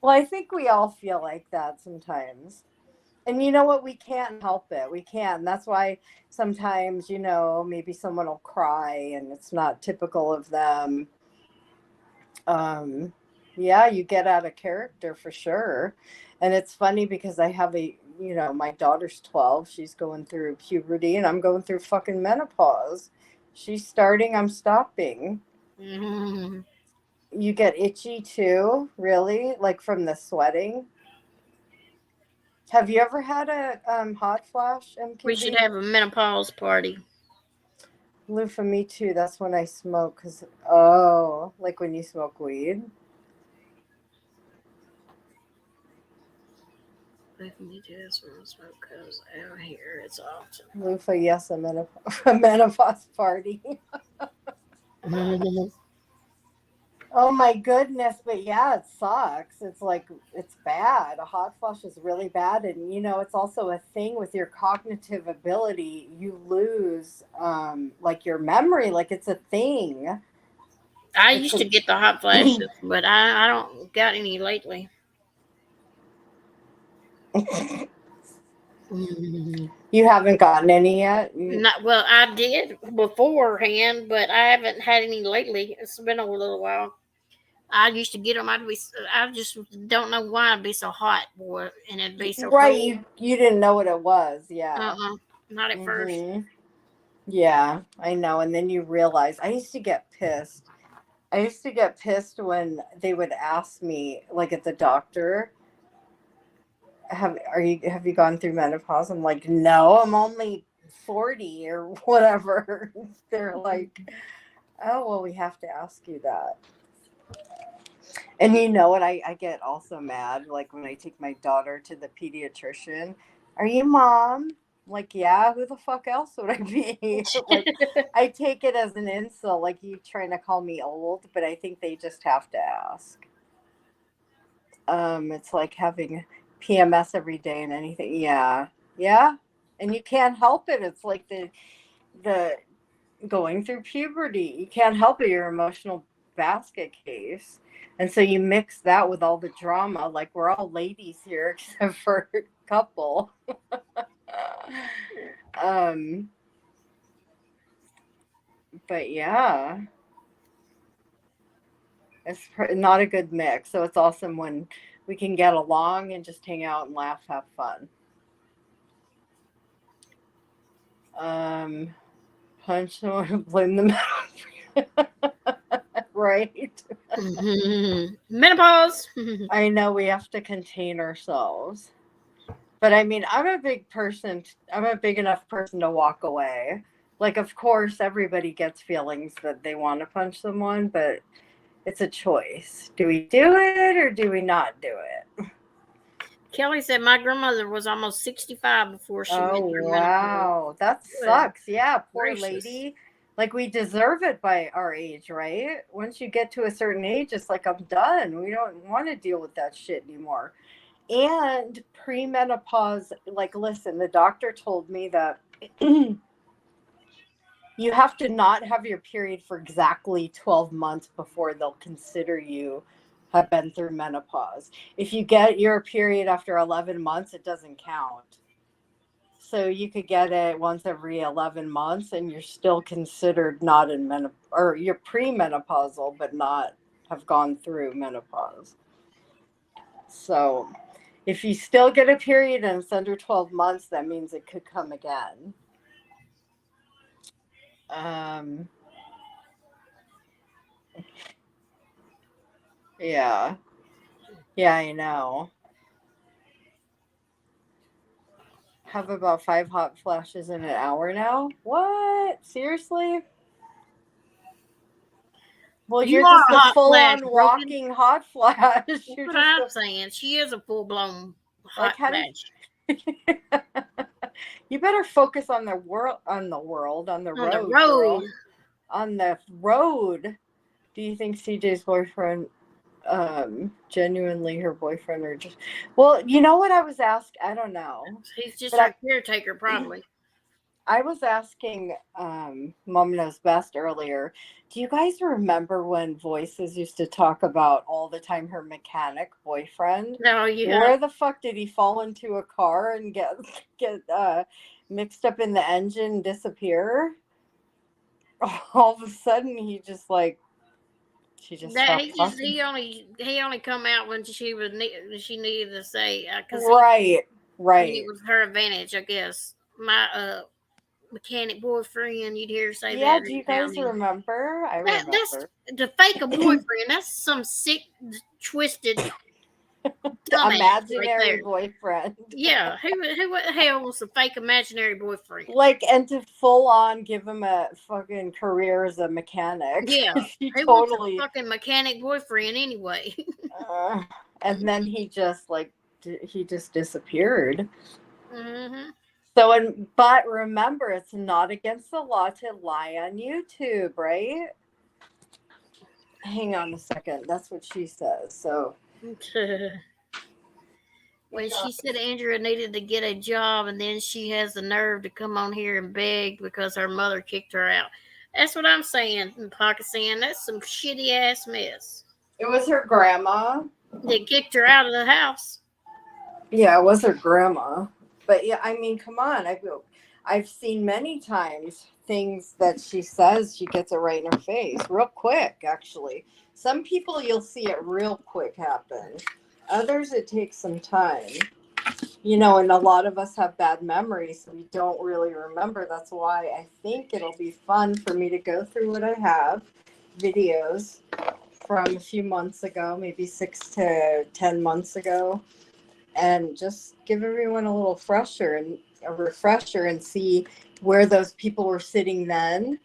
Speaker 1: Well, I think we all feel like that sometimes. And you know what? We can't help it. We can't. That's why sometimes, maybe someone will cry and it's not typical of them. Yeah, you get out of character for sure. And it's funny because I have my daughter's 12. She's going through puberty and I'm going through fucking menopause. She's starting, I'm stopping.
Speaker 2: Mm-hmm.
Speaker 1: You get itchy too, really? Like from the sweating? Have you ever had a hot flash, MKB?
Speaker 2: We should have a menopause party.
Speaker 1: Loofah, me too. That's when I smoke. Like when you smoke weed?
Speaker 2: Me too. That's when I smoke because out here it's often.
Speaker 1: Loofah, yes, a menopause party. Oh my goodness, but yeah, it sucks. It's like it's bad. A hot flush is really bad, and it's also a thing with your cognitive ability. You lose like your memory, like it's a thing.
Speaker 2: I
Speaker 1: It's
Speaker 2: used to
Speaker 1: a
Speaker 2: get the hot flashes, but I don't got any lately.
Speaker 1: You haven't gotten any yet?
Speaker 2: Not well. I did beforehand, but I haven't had any lately. It's been a little while. I used to get them. I just don't know why it'd be so hot, boy, and it'd be so
Speaker 1: Right,
Speaker 2: cold.
Speaker 1: you didn't know what it was, yeah.
Speaker 2: Not at first.
Speaker 1: Hmm. Yeah, I know. And then you realize I used to get pissed. I used to get pissed when they would ask me, like at the doctor, have you gone through menopause? I'm like, no, I'm only 40 or whatever. They're like, oh well, we have to ask you that. And you know what? I get also mad like when I take my daughter to the pediatrician. Are you mom? I'm like, yeah, who the fuck else would I be? Like, I take it as an insult, like you trying to call me old, but I think they just have to ask. It's like having PMS every day and anything. Yeah. Yeah. And you can't help it. It's like the going through puberty. You can't help it. Your emotional basket case. And so you mix that with all the drama. Like we're all ladies here except for a couple. um, but yeah, it's not a good mix. So it's awesome when we can get along and just hang out and laugh, have fun. Punch someone, blame the metal. Right?
Speaker 2: Menopause.
Speaker 1: I know we have to contain ourselves. But I mean, I'm a big person. I'm a big enough person to walk away. Like, of course, everybody gets feelings that they want to punch someone, but it's a choice. Do we do it or do we not do it?
Speaker 2: Kelly said my grandmother was almost 65 before she went
Speaker 1: Oh,
Speaker 2: through menopause.
Speaker 1: wow. That
Speaker 2: Good
Speaker 1: sucks. Yeah, poor
Speaker 2: gracious.
Speaker 1: lady. Like, we deserve it by our age, right? Once you get to a certain age, it's like, I'm done. We don't want to deal with that shit anymore. And premenopause, like, listen, the doctor told me that you have to not have your period for exactly 12 months before they'll consider you have been through menopause. If you get your period after 11 months, it doesn't count. So you could get it once every 11 months and you're still considered not in menopause, or you're premenopausal, but not have gone through menopause. So if you still get a period and it's under 12 months, that means it could come again. Um, yeah. Yeah, I know. Have about 5 hot flashes in an hour now? What? Seriously? Well,
Speaker 2: You
Speaker 1: you're
Speaker 2: are
Speaker 1: just
Speaker 2: a
Speaker 1: a
Speaker 2: hot
Speaker 1: full
Speaker 2: flash,
Speaker 1: on
Speaker 2: Brogan.
Speaker 1: walking hot flash.
Speaker 2: That's
Speaker 1: You're
Speaker 2: what
Speaker 1: just
Speaker 2: I'm
Speaker 1: a,
Speaker 2: saying. She is a full blown
Speaker 1: like,
Speaker 2: hot
Speaker 1: how do
Speaker 2: flash
Speaker 1: you better focus on the world, on the
Speaker 2: on the
Speaker 1: road,
Speaker 2: road.
Speaker 1: girl. On the road. Do you think CJ's boyfriend genuinely her boyfriend, or just, well, you know what I was asked, I don't know,
Speaker 2: He's just
Speaker 1: but
Speaker 2: her caretaker, probably.
Speaker 1: I was asking Mom Knows Best earlier, do you guys remember when Voices used to talk about all the time her mechanic boyfriend?
Speaker 2: No, yeah.
Speaker 1: Where the fuck did he fall into a car and get mixed up in the engine and disappear? All of a sudden he just like she just
Speaker 2: That
Speaker 1: stopped talking.
Speaker 2: he only come out when she needed to say because
Speaker 1: Right.
Speaker 2: it was her advantage, I guess. My mechanic boyfriend, you'd hear her say
Speaker 1: Yeah,
Speaker 2: that
Speaker 1: do you
Speaker 2: about
Speaker 1: guys
Speaker 2: me.
Speaker 1: remember? I
Speaker 2: That's
Speaker 1: remember.
Speaker 2: to fake a boyfriend. That's some sick, twisted
Speaker 1: The
Speaker 2: dumbass right
Speaker 1: imaginary
Speaker 2: there.
Speaker 1: boyfriend.
Speaker 2: Yeah, who the hell wants a fake imaginary boyfriend?
Speaker 1: Like, and to full on give him a fucking career as a mechanic.
Speaker 2: Yeah,
Speaker 1: He
Speaker 2: who wants a
Speaker 1: totally.
Speaker 2: fucking mechanic boyfriend anyway?
Speaker 1: And then he just disappeared.
Speaker 2: Mm-hmm.
Speaker 1: So, but remember, it's not against the law to lie on YouTube, right? Hang on a second. That's what she says. So
Speaker 2: When she said Andrea needed to get a job, and then she has the nerve to come on here and beg because her mother kicked her out. That's what I'm saying, Pakistan. That's some shitty ass mess.
Speaker 1: it was her grandma.
Speaker 2: They kicked her out of the house.
Speaker 1: Yeah, it was her grandma. But yeah, I mean, come on. I've seen many times things that she says, she gets it right in her face real quick, actually. Some people you'll see it real quick happen. Others it takes some time. You know, and a lot of us have bad memories, so we don't really remember. That's why I think it'll be fun for me to go through what I have, videos from a few months ago, maybe 6 to 10 months ago, and just give everyone a little refresher and see where those people were sitting then.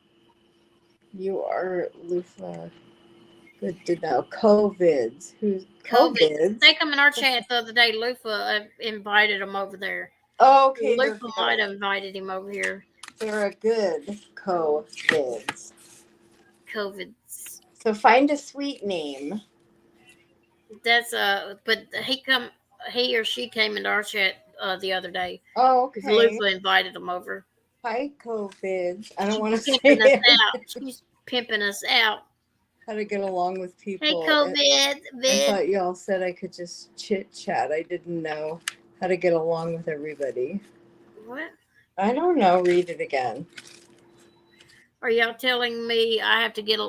Speaker 1: You are Lufa. Good to know. COVIDs. Who's COVIDs?
Speaker 2: They come in our chat the other day. Lufa invited him over there.
Speaker 1: Oh, okay.
Speaker 2: Lufa might have invited him over here.
Speaker 1: They're a good COVIDs.
Speaker 2: COVIDs.
Speaker 1: So find a sweet name.
Speaker 2: That's but he or she came into our chat the other day.
Speaker 1: Oh, okay.
Speaker 2: Lufa invited him over.
Speaker 1: Hi, COVIDs. I don't want to say
Speaker 2: Pimping us
Speaker 1: it.
Speaker 2: out. She's pimping us out.
Speaker 1: How to get along with people.
Speaker 2: Hey, COVID.
Speaker 1: I thought y'all said I could just chit chat. I didn't know how to get along with everybody.
Speaker 2: What?
Speaker 1: I don't know. Read it again.
Speaker 2: Are y'all telling me I have to get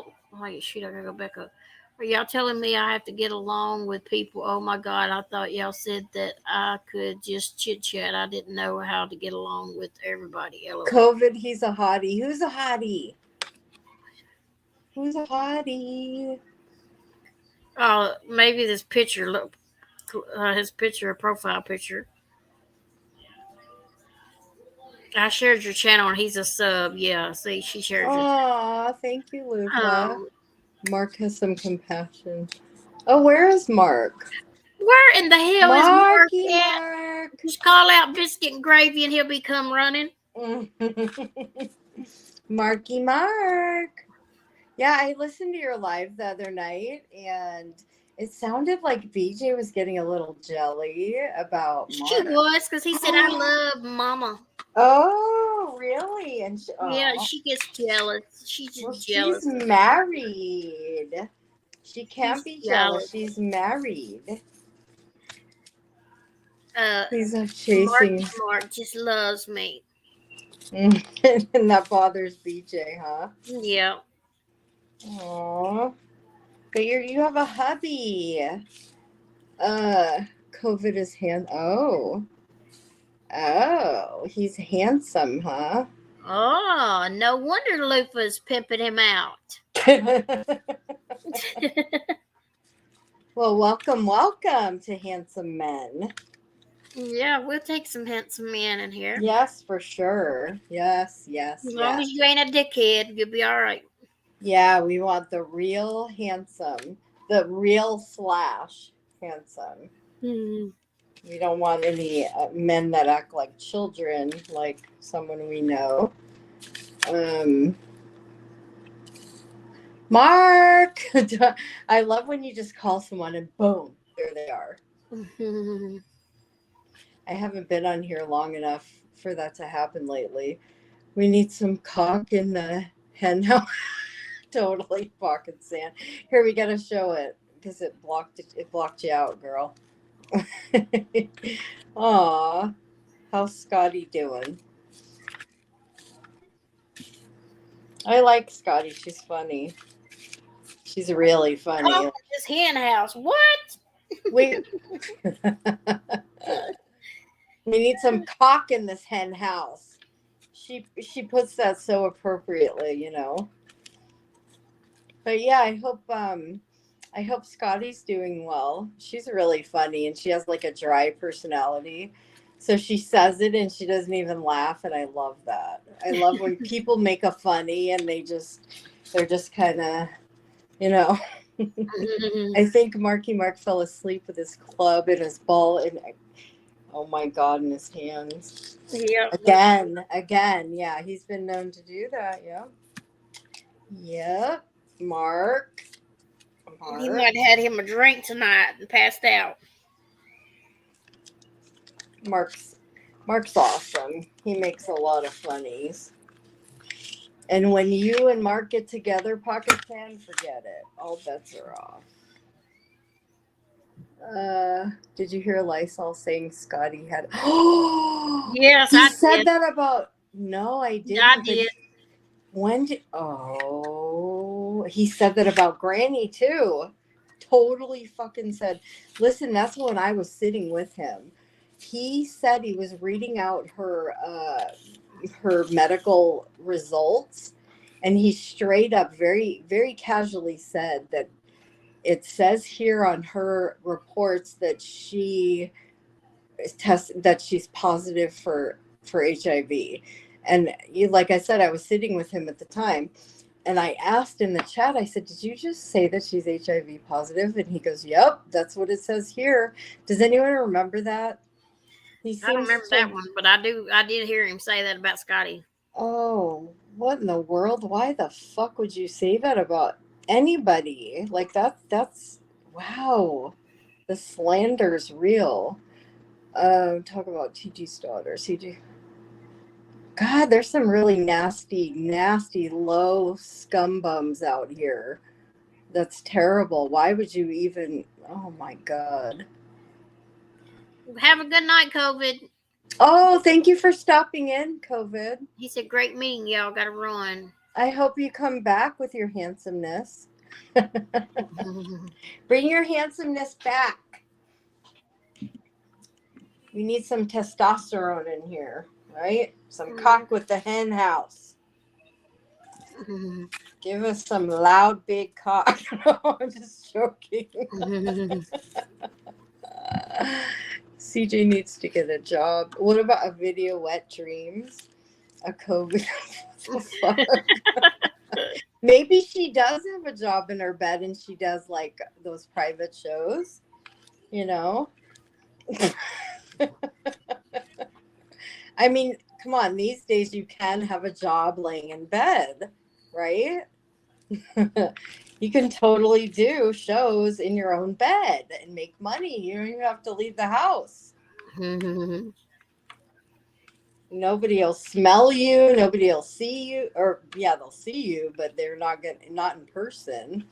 Speaker 2: wait, shoot, I gotta go back up. Are y'all telling me I have to get along with people? Oh my God, I thought y'all said that I could just chit chat. I didn't know how to get along with everybody. LOL.
Speaker 1: COVID, he's a hottie. Who's a hottie? Who's a hottie?
Speaker 2: Oh, maybe this picture, look, his picture, profile picture. I shared your channel and he's a sub. Yeah, see, she shared your channel.
Speaker 1: Aw, thank you, Lufa. Mark has some compassion. Oh, where is Mark?
Speaker 2: Where in the hell is Mark at?
Speaker 1: Mark.
Speaker 2: Just call out Biscuit and Gravy and he'll be come running.
Speaker 1: Marky Mark. Yeah, I listened to your live the other night and it sounded like BJ was getting a little jelly about Mark.
Speaker 2: She was, because he said, I love Mama.
Speaker 1: Oh, really? And
Speaker 2: yeah, she gets jealous. She's just jealous.
Speaker 1: She's married. She can't be jealous. She's married. He's chasing.
Speaker 2: Mark just loves me.
Speaker 1: And that bothers BJ, huh?
Speaker 2: Yeah.
Speaker 1: Aww. But you have a hubby. COVID is Oh, he's handsome, huh?
Speaker 2: Oh, no wonder Lufa's pimping him out.
Speaker 1: Well, welcome to Handsome Men.
Speaker 2: Yeah, we'll take some handsome men in here.
Speaker 1: Yes, for sure. Yes.
Speaker 2: As long as you ain't a dickhead, you'll be all right.
Speaker 1: Yeah, we want the real handsome, the real / handsome.
Speaker 2: Mm-hmm.
Speaker 1: We don't want any men that act like children, like someone we know. Mark! I love when you just call someone and boom, there they are.
Speaker 2: Mm-hmm.
Speaker 1: I haven't been on here long enough for that to happen lately. We need some cock in the hen house. Totally fucking sand. Here, we gotta show it because it blocked you out, girl. Aw, how's Scotty doing? I like Scotty. She's funny. She's really funny.
Speaker 2: Oh, this hen house. What?
Speaker 1: We need some cock in this hen house. She puts that so appropriately, you know. But yeah, I hope Scotty's doing well. She's really funny and she has like a dry personality. So she says it and she doesn't even laugh, and I love that. I love when people make a funny and they're just kind of, you know. I think Marky Mark fell asleep with his club and his ball and oh my God, in his hands.
Speaker 2: Yeah.
Speaker 1: Again. Yeah, he's been known to do that. Yeah. Yep. Mark.
Speaker 2: He might have had him a drink tonight and passed out.
Speaker 1: Mark's awesome. He makes a lot of funnies. And when you and Mark get together, Pocket Fan, forget it. All bets are off. Did you hear Lysol saying Scotty had?
Speaker 2: Yes,
Speaker 1: he
Speaker 2: I
Speaker 1: said
Speaker 2: did.
Speaker 1: that about. No, I didn't.
Speaker 2: I did.
Speaker 1: When did? Oh, he said that about Granny too. Totally fucking said. Listen, that's when I was sitting with him. He said he was reading out her medical results, and he straight up, very very casually said that it says here on her reports that she's positive for HIV. And like I said, I was sitting with him at the time, and I asked in the chat, I said, did you just say that she's HIV positive? And he goes, yep, that's what it says here. Does anyone remember that?
Speaker 2: I don't remember that one, but I did hear him say that about Scotty.
Speaker 1: Oh, what in the world? Why the fuck would you say that about anybody? Like that's wow. The slander's real. Talk about TG's daughter. CG. God, there's some really nasty, low scumbums out here. That's terrible. Why would you even? Oh my God.
Speaker 2: Have a good night, COVID.
Speaker 1: Oh, thank you for stopping in, COVID.
Speaker 2: He said, great meeting, y'all. Got to run.
Speaker 1: I hope you come back with your handsomeness. Bring your handsomeness back. We need some testosterone in here, right? Some cock with the hen house. Give us some loud, big cock. No, I'm just joking. CJ needs to get a job. What about a video wet dreams? A COVID. Maybe she does have a job in her bed and she does like those private shows, you know? I mean, come on, these days you can have a job laying in bed, right? You can totally do shows in your own bed and make money. You don't even have to leave the house. Nobody will smell you. Nobody will see you. Or yeah, they'll see you, but they're not in person.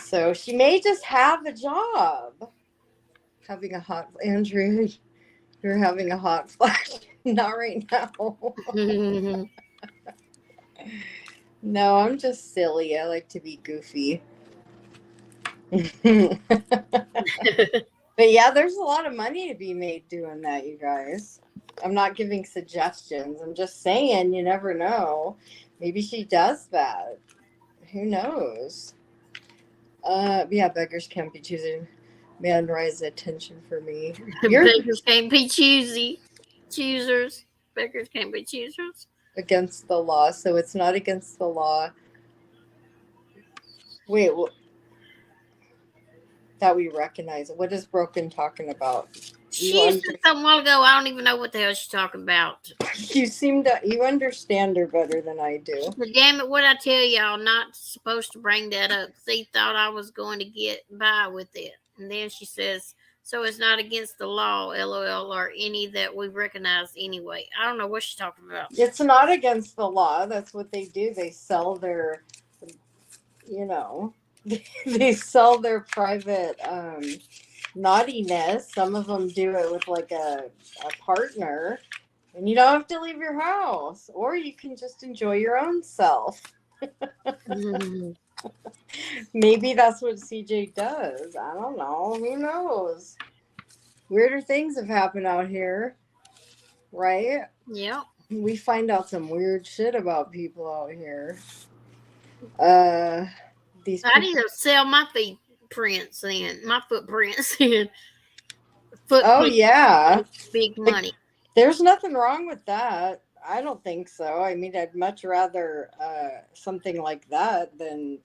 Speaker 1: So she may just have a job. Having a hot Andrew, you're having a hot flash. Not right now. No, I'm just silly. I like to be goofy. But yeah, there's a lot of money to be made doing that, you guys. I'm not giving suggestions. I'm just saying, you never know. Maybe she does that. Who knows? Yeah, beggars can't be choosing. Man, rise attention for me.
Speaker 2: Beggars can't be choosy. Choosers. Beggars can't be choosers.
Speaker 1: Against the law, so it's not against the law. Wait, that we recognize. What is Broken talking about?
Speaker 2: She said something a while ago. I don't even know what the hell she's talking about.
Speaker 1: You understand her better than I do.
Speaker 2: But damn it, what I tell y'all, not supposed to bring that up. She thought I was going to get by with it. And then she says, so it's not against the law, LOL, or any that we recognize anyway. I don't know what she's talking about.
Speaker 1: It's not against the law. That's what they do. They sell their, they sell their private naughtiness. Some of them do it with like a partner, and you don't have to leave your house, or you can just enjoy your own self. Maybe that's what CJ does. I don't know. Who knows? Weirder things have happened out here, right?
Speaker 2: Yeah.
Speaker 1: We find out some weird shit about people out here. These
Speaker 2: I need to sell my footprints then.
Speaker 1: Oh yeah,
Speaker 2: big money.
Speaker 1: There's nothing wrong with that. I don't think so. I mean, I'd much rather something like that than,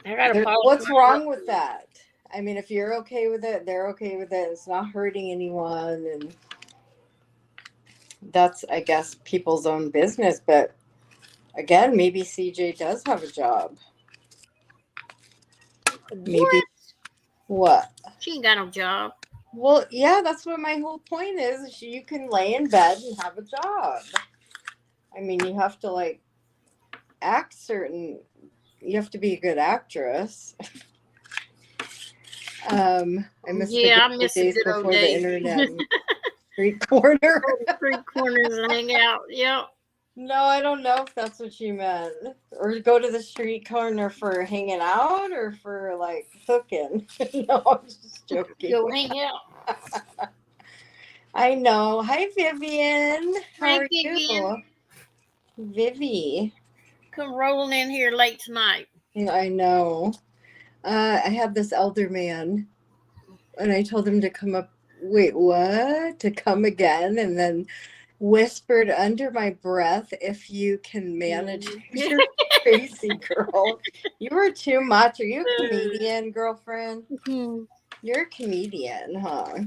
Speaker 1: what's wrong with that? I mean, if you're okay with it, they're okay with it. It's not hurting anyone, and that's, I guess, people's own business. But Again, maybe CJ does have a job. Maybe what?
Speaker 2: She ain't got no job.
Speaker 1: Well, yeah, that's what my whole point is. You can lay in bed and have a job. I mean, you have to like act certain. You have to be a good actress. I miss
Speaker 2: Yeah, I
Speaker 1: the
Speaker 2: miss
Speaker 1: good
Speaker 2: the
Speaker 1: days
Speaker 2: good old
Speaker 1: before the
Speaker 2: days.
Speaker 1: internet and street corner.
Speaker 2: Go to street corners and hang out. Yep.
Speaker 1: No, I don't know if that's what you meant. Or go to the street corner for hanging out or for like hooking. No, I'm just joking.
Speaker 2: Go hang out.
Speaker 1: I know. Hi, Vivian. How
Speaker 2: Hi,
Speaker 1: are
Speaker 2: Vivian.
Speaker 1: you? Vivi.
Speaker 2: Come rolling in here late tonight.
Speaker 1: I know. I had this elder man, and I told him to come up. Wait, what? To come again, and then whispered under my breath, "If you can manage, you're crazy girl. You were too much. Are you a comedian, girlfriend? You're a comedian, huh?"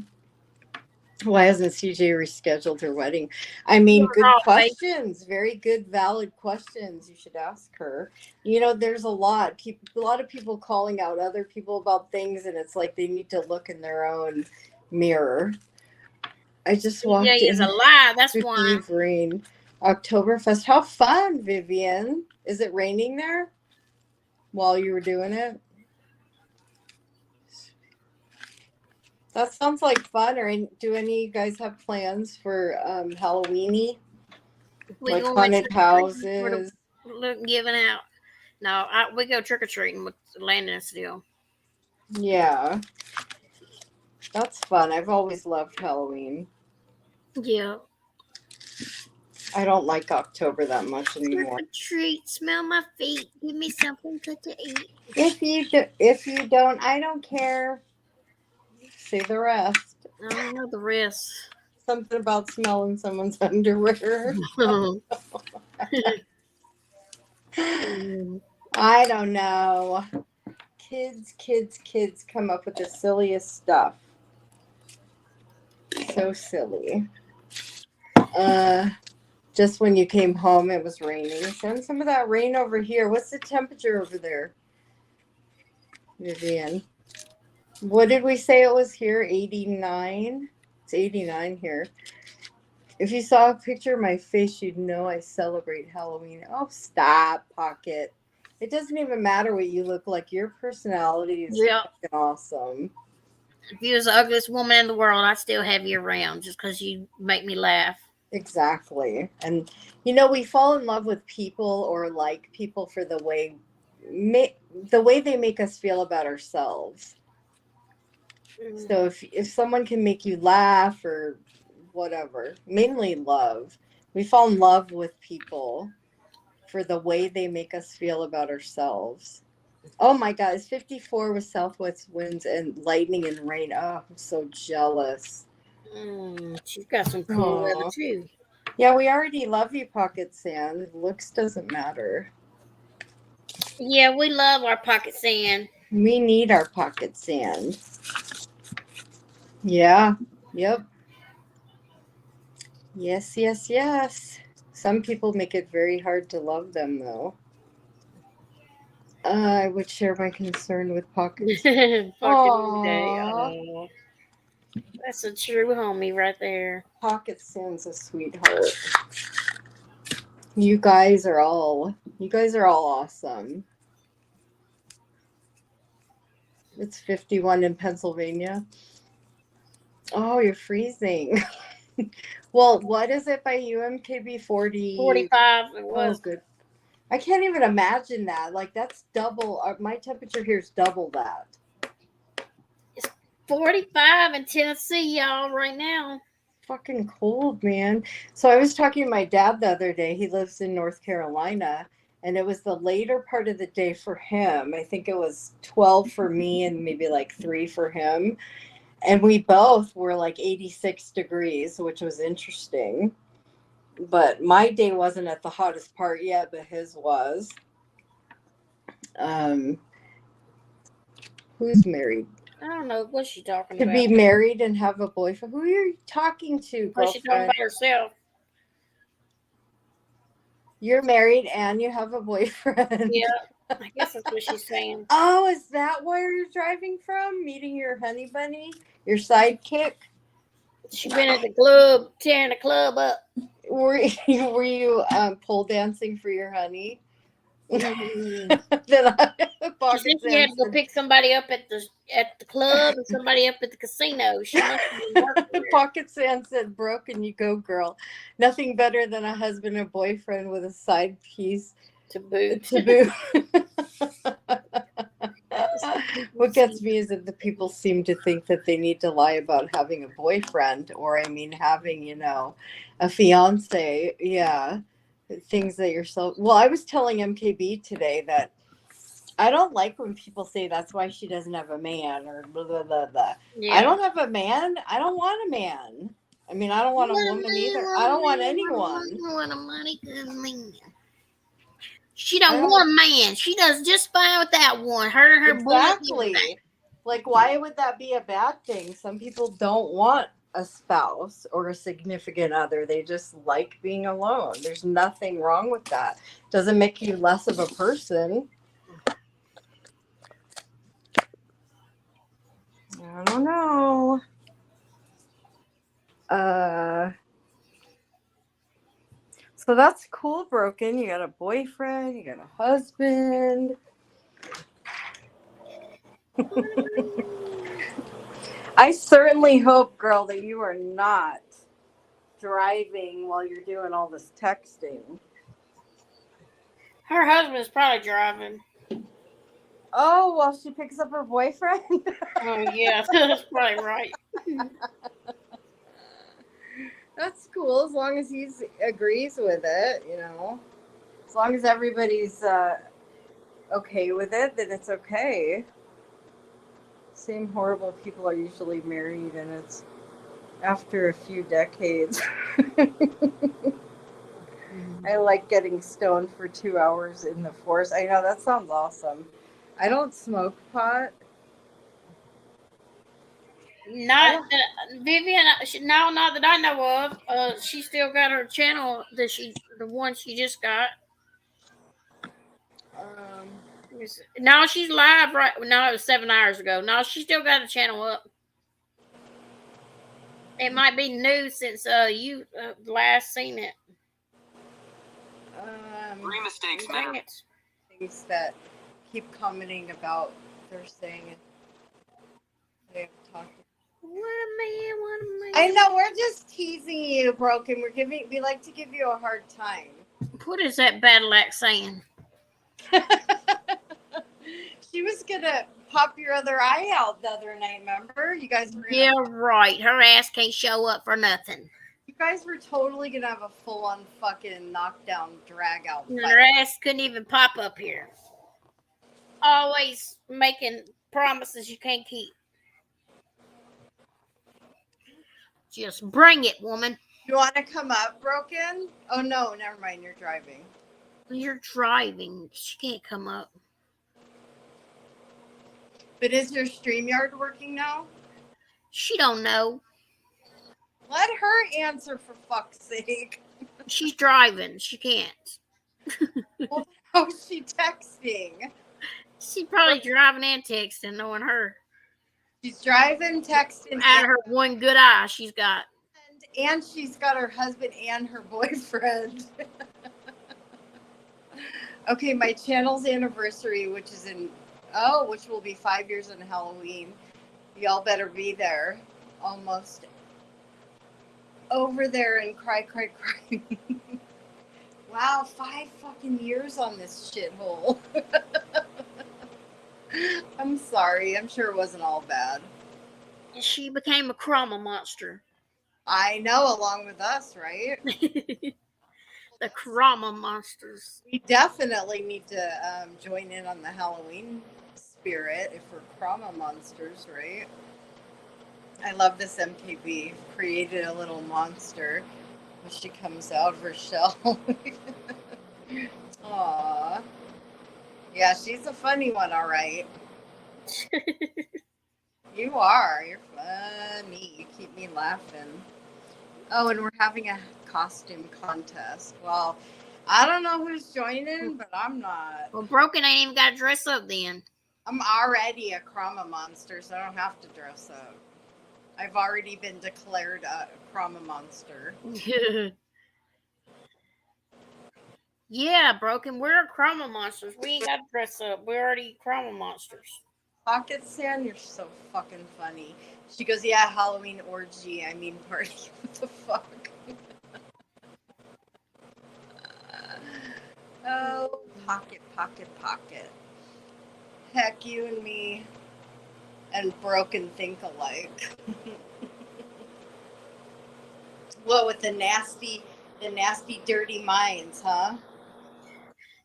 Speaker 1: Why hasn't CJ rescheduled her wedding? I mean, good questions. Very good, valid questions. You should ask her. You know, there's a lot of people calling out other people about things, and it's like they need to look in their own mirror. I just walked
Speaker 2: CJ
Speaker 1: in.
Speaker 2: is a lie. That's why.
Speaker 1: Rain. Oktoberfest. How fun, Vivian. Is it raining there while you were doing it? That sounds like fun. Or do any of you guys have plans for Halloweeny? Like haunted houses?
Speaker 2: Giving out. No, we go trick or treating with Landon still.
Speaker 1: Yeah. That's fun. I've always loved Halloween.
Speaker 2: Yeah.
Speaker 1: I don't like October that much
Speaker 2: Trick
Speaker 1: anymore.
Speaker 2: or treat, smell my feet, give me something good to eat.
Speaker 1: If you don't, I don't care. Say the rest.
Speaker 2: I don't know the rest.
Speaker 1: Something about smelling someone's underwear. I don't know. Kids come up with the silliest stuff. So silly. Just when you came home, it was raining. Send some of that rain over here. What's the temperature over there, Vivian? What did we say it was here? 89? It's 89 here. If you saw a picture of my face, you'd know I celebrate Halloween. Oh, stop, Pocket. It doesn't even matter what you look like. Your personality is fucking awesome.
Speaker 2: If you was the ugliest woman in the world, I'd still have you around just because you make me laugh.
Speaker 1: Exactly. And, you know, we fall in love with people or like people for the way they make us feel about ourselves. So if someone can make you laugh or whatever, mainly love, we fall in love with people for the way they make us feel about ourselves. Oh my God, it's 54 with southwest winds and lightning and rain. Oh, I'm so jealous.
Speaker 2: She's got some cool weather too.
Speaker 1: Yeah, we already love you, Pocket Sand. Looks doesn't matter.
Speaker 2: Yeah, we love our Pocket Sand.
Speaker 1: We need our Pocket Sand. Yeah. Yep. Yes. Some people make it very hard to love them, though. I would share my concern with Pocket Sand.
Speaker 2: Aww. That's a true homie right there.
Speaker 1: Pocket Sand's a sweetheart. You guys are all awesome. It's 51 in Pennsylvania. Oh, you're freezing. Well, what is it by UMKB? 40?
Speaker 2: 45 it was.
Speaker 1: Oh, good. I can't even imagine that. Like, that's double. My temperature here is double that.
Speaker 2: 45 in Tennessee, y'all, right now.
Speaker 1: Fucking cold, man. So I was talking to my dad the other day. He lives in North Carolina, and it was the later part of the day for him. I think it was 12 for me and maybe like 3 for him. And we both were like 86 degrees, which was interesting. But my day wasn't at the hottest part yet, but his was. Who's married?
Speaker 2: I don't know. What's she talking
Speaker 1: To
Speaker 2: about?
Speaker 1: be married and have a boyfriend. Who are you talking to,
Speaker 2: What's she talking
Speaker 1: girlfriend?
Speaker 2: about herself?
Speaker 1: You're married and you have a boyfriend.
Speaker 2: Yeah, I guess that's what she's saying.
Speaker 1: Oh, is that where you're driving from? Meeting your honey bunny? Your sidekick?
Speaker 2: She been at the club, tearing the club up.
Speaker 1: Were you pole dancing for your honey?
Speaker 2: Mhm.
Speaker 1: Then
Speaker 2: She
Speaker 1: Pocket
Speaker 2: said she had
Speaker 1: Sam
Speaker 2: to go
Speaker 1: said,
Speaker 2: pick somebody up at the club and somebody up at the casino. She must have been working there.
Speaker 1: Pocket Sam said, broken you go, girl. Nothing better than a husband and boyfriend with a side piece
Speaker 2: To boot.
Speaker 1: to boot. What gets me is that the people seem to think that they need to lie about having a boyfriend, or I mean, having, a fiance. Yeah. Things that you're so. Well, I was telling MKB today that I don't like when people say that's why she doesn't have a man or blah, blah, blah, blah.
Speaker 2: Yeah.
Speaker 1: I don't have a man. I don't want a man. I mean, I don't want a woman either. I don't want anyone.
Speaker 2: Want a money good man. She don't want a man. She does just fine with that one. Her and her
Speaker 1: Exactly. Like, why would that be a bad thing? Some people don't want a spouse or a significant other. They just like being alone. There's nothing wrong with that. Doesn't make you less of a person. I don't know. So that's cool, Broken. You got a boyfriend, you got a husband. I certainly hope, girl, that you are not driving while you're doing all this texting.
Speaker 2: Her husband's probably driving.
Speaker 1: Oh, well, she picks up her boyfriend?
Speaker 2: Oh, yeah. That's probably right.
Speaker 1: That's cool, as long as he agrees with it, As long as everybody's okay with it, then it's okay. Same horrible people are usually married, and it's after a few decades. I like getting stoned for 2 hours in the forest. I know, that sounds awesome. I don't smoke pot.
Speaker 2: Not Vivian. No, not that I know of. She still got her channel the one she just got. Now she's live right now. It was 7 hours ago. Now she still got a channel up. It might be new since you last seen it.
Speaker 7: 3 mistakes,
Speaker 2: Dang
Speaker 7: man.
Speaker 2: it.
Speaker 1: Things that keep commenting about they're saying it. They've talked.
Speaker 2: What a man.
Speaker 1: I know, we're just teasing you, Broken. We like to give you a hard time.
Speaker 2: What is that battle axe saying?
Speaker 1: She was gonna pop your other eye out the other night, remember? You guys were
Speaker 2: Yeah, right. Her ass can't show up for nothing.
Speaker 1: You guys were totally gonna have a full-on fucking knockdown, drag-out
Speaker 2: And
Speaker 1: fight.
Speaker 2: her ass couldn't even pop up here. Always making promises you can't keep. Just bring it, woman.
Speaker 1: You want to come up, Broken? Oh no, never mind. You're driving.
Speaker 2: You're driving. She can't come up.
Speaker 1: But is your StreamYard working now?
Speaker 2: She don't know.
Speaker 1: Let her answer, for fuck's sake.
Speaker 2: She's driving. She can't.
Speaker 1: Oh, she texting.
Speaker 2: She's probably driving and texting, knowing her.
Speaker 1: She's driving, texting,
Speaker 2: Out of her one good eye she's got.
Speaker 1: and she's got her husband and her boyfriend. Okay, my channel's anniversary, which will be 5 years on Halloween. Y'all better be there. Almost over there and cry. Wow, 5 fucking years on this shithole. I'm sorry. I'm sure it wasn't all bad.
Speaker 2: She became a chroma monster.
Speaker 1: I know, along with us, right?
Speaker 2: The chroma monsters.
Speaker 1: We definitely need to join in on the Halloween spirit if we're chroma monsters, right? I love this MKB. Created a little monster when she comes out of her shell. Aww. Yeah, she's a funny one, all right. You are. You're funny. You keep me laughing. Oh, and we're having a costume contest. Well, I don't know who's joining, but I'm not.
Speaker 2: Well, Broken ain't even got to dress up then.
Speaker 1: I'm already a Chroma monster, so I don't have to dress up. I've already been declared a Chroma monster.
Speaker 2: Yeah, Broken. We're Chroma monsters. We ain't got to dress up. We're already Chroma monsters.
Speaker 1: Pocket Sand, you're so fucking funny. She goes, yeah, Halloween orgy. I mean party. What the fuck? Oh, pocket. Heck, you and me and Broken think alike. What with the nasty, dirty minds, huh?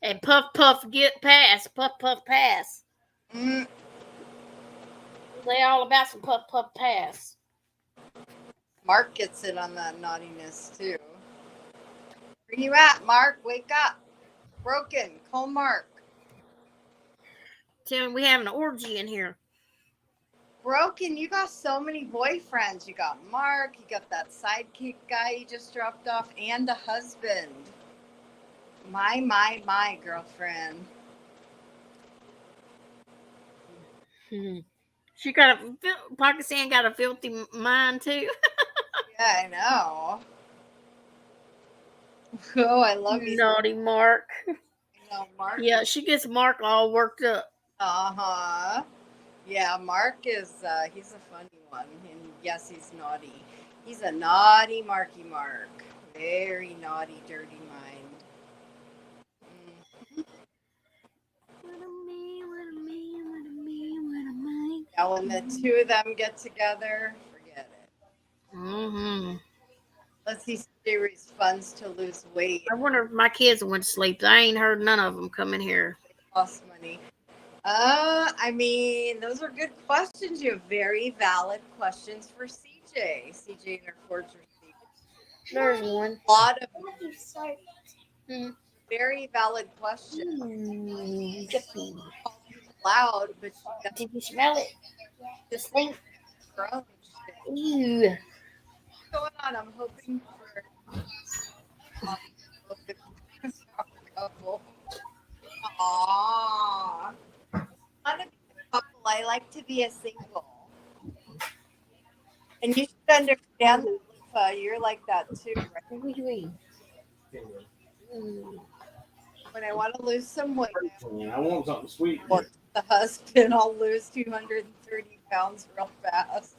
Speaker 2: And Puff Puff get past. Puff Puff pass.
Speaker 1: Mm,
Speaker 2: They all about some Puff Puff pass.
Speaker 1: Mark gets in on that naughtiness too. Where you at, Mark? Wake up. Broken. Call Mark.
Speaker 2: Tell me we having an orgy in here.
Speaker 1: Broken, you got so many boyfriends. You got Mark, you got that sidekick guy you just dropped off, and a husband. My girlfriend.
Speaker 2: She got Pocket Sand got a filthy mind too.
Speaker 1: Yeah, I know. Oh, I love you.
Speaker 2: Naughty Mark.
Speaker 1: I know, Mark.
Speaker 2: Yeah, she gets Mark all worked up.
Speaker 1: Uh-huh. Yeah, Mark is, he's a funny one. And yes, he's naughty. He's a naughty Marky Mark. Very naughty, dirty mind. Yeah, when the two of them get together, forget it.
Speaker 2: Mm-hmm.
Speaker 1: Let's see CJ funds to lose weight.
Speaker 2: I wonder if my kids went to sleep. I ain't heard none of them come in here.
Speaker 1: Cost money. I mean, those are good questions. You have very valid questions for CJ. CJ and her Forger Seat.
Speaker 2: There's one.
Speaker 1: A lot of
Speaker 4: You start.
Speaker 1: very valid questions.
Speaker 2: Yippee.
Speaker 1: Loud, but she
Speaker 2: Did you smell it?
Speaker 1: just
Speaker 2: Stink.
Speaker 1: grown.
Speaker 2: Ew.
Speaker 1: What's going on? I'm hoping for Aww. I want to be a couple. I like to be a single. And you should understand that, Lifa, you're like that too, right? When I want to lose some weight,
Speaker 9: I want something sweet.
Speaker 1: well, the husband, I'll lose 230 pounds real fast.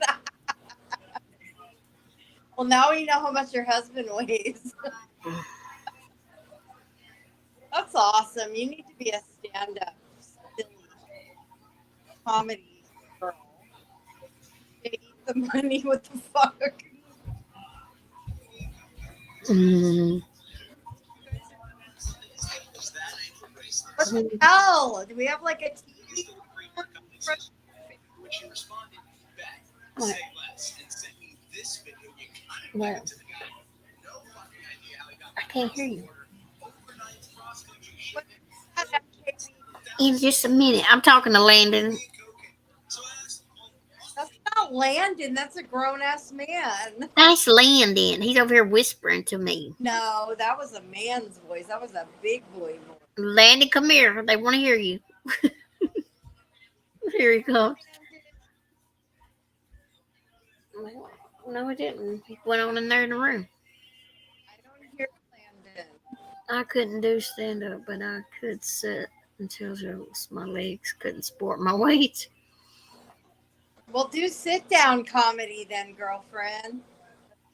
Speaker 1: Well, now we know how much your husband weighs. That's awesome. You need to be a stand-up, silly comedy girl. They eat the money. What the fuck? What the hell? Do we have like a TV?
Speaker 2: What? What? I can't hear you. In just a minute. I'm talking to Landon.
Speaker 1: That's not Landon. That's a grown-ass man.
Speaker 2: That's Landon. He's over here whispering to me.
Speaker 1: No, that was a man's voice. That was a big boy voice.
Speaker 2: Landon, come here. They want to hear you. Here he comes. No, he didn't. He went on in there in the room.
Speaker 1: I don't hear Landon.
Speaker 2: I couldn't do stand up, but I could sit until my legs couldn't support my weight.
Speaker 1: Well, do sit-down comedy then, girlfriend.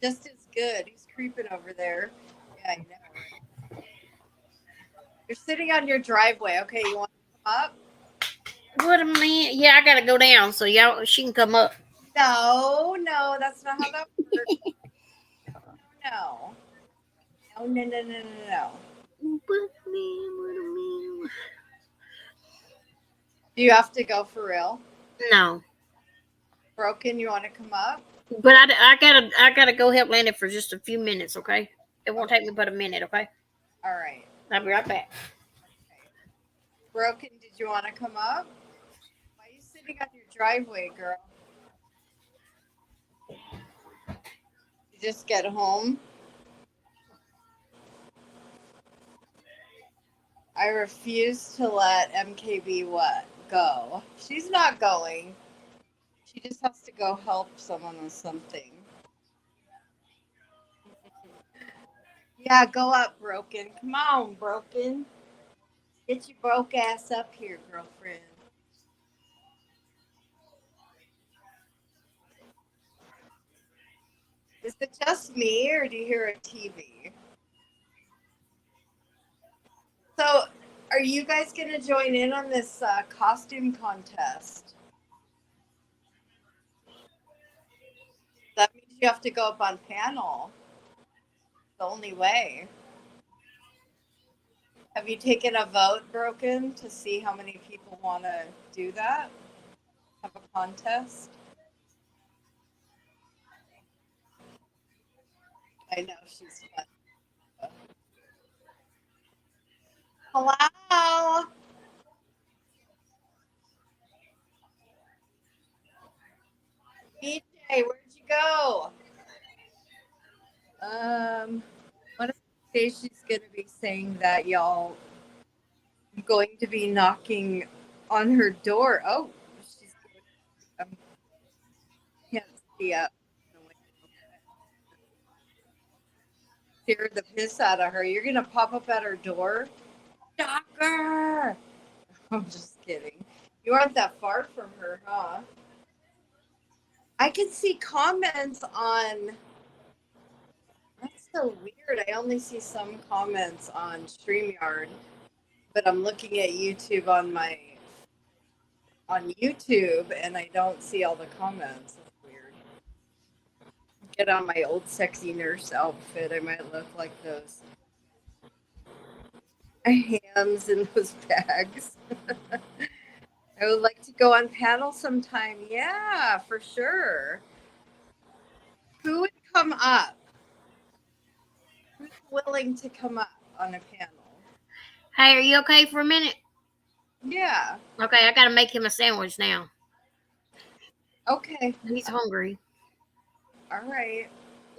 Speaker 1: Just as good. He's creeping over there. Yeah, I know. You're sitting on your driveway. Okay, you want to come up?
Speaker 2: What a man. Yeah, I got to go down so she can come up.
Speaker 1: No, that's not how that works. No. Do you have to go for real?
Speaker 2: No.
Speaker 1: Broken, you want to come up?
Speaker 2: But I gotta go help Landon for just a few minutes, okay? It won't take me but a minute, okay?
Speaker 1: All right.
Speaker 2: I'll be right back.
Speaker 1: Broken, did you want to come up? Why are you sitting on your driveway, girl? You just get home? I refuse to let MKB go. She's not going. She just has to go help someone with something. Yeah, go up, Broken. Come on, Broken. Get your broke ass up here, girlfriend. Is it just me, or do you hear a TV? So, are you guys going to join in on this costume contest? That means you have to go up on panel. The only way. Have you taken a vote, Broken, to see how many people want to do that? Have a contest? I know, she's fun. Hello? BJ, where'd you go? One of the days she's going to be saying that y'all going to be knocking on her door. Oh, she's can't see up. Scared the piss out of her. You're going to pop up at her door? Stalker! I'm just kidding. You aren't that far from her, huh? I can see comments on. That's so weird. I only see some comments on StreamYard, but I'm looking at YouTube on YouTube, and I don't see all the comments. That's weird. Get on my old sexy nurse outfit. I might look like those hams in those bags. I would like to go on panel sometime. Yeah, for sure. Who would come up? Who's willing to come up on a panel?
Speaker 2: Hey, are you okay for a minute?
Speaker 1: Yeah.
Speaker 2: Okay, I gotta make him a sandwich now.
Speaker 1: Okay.
Speaker 2: He's hungry.
Speaker 1: All right.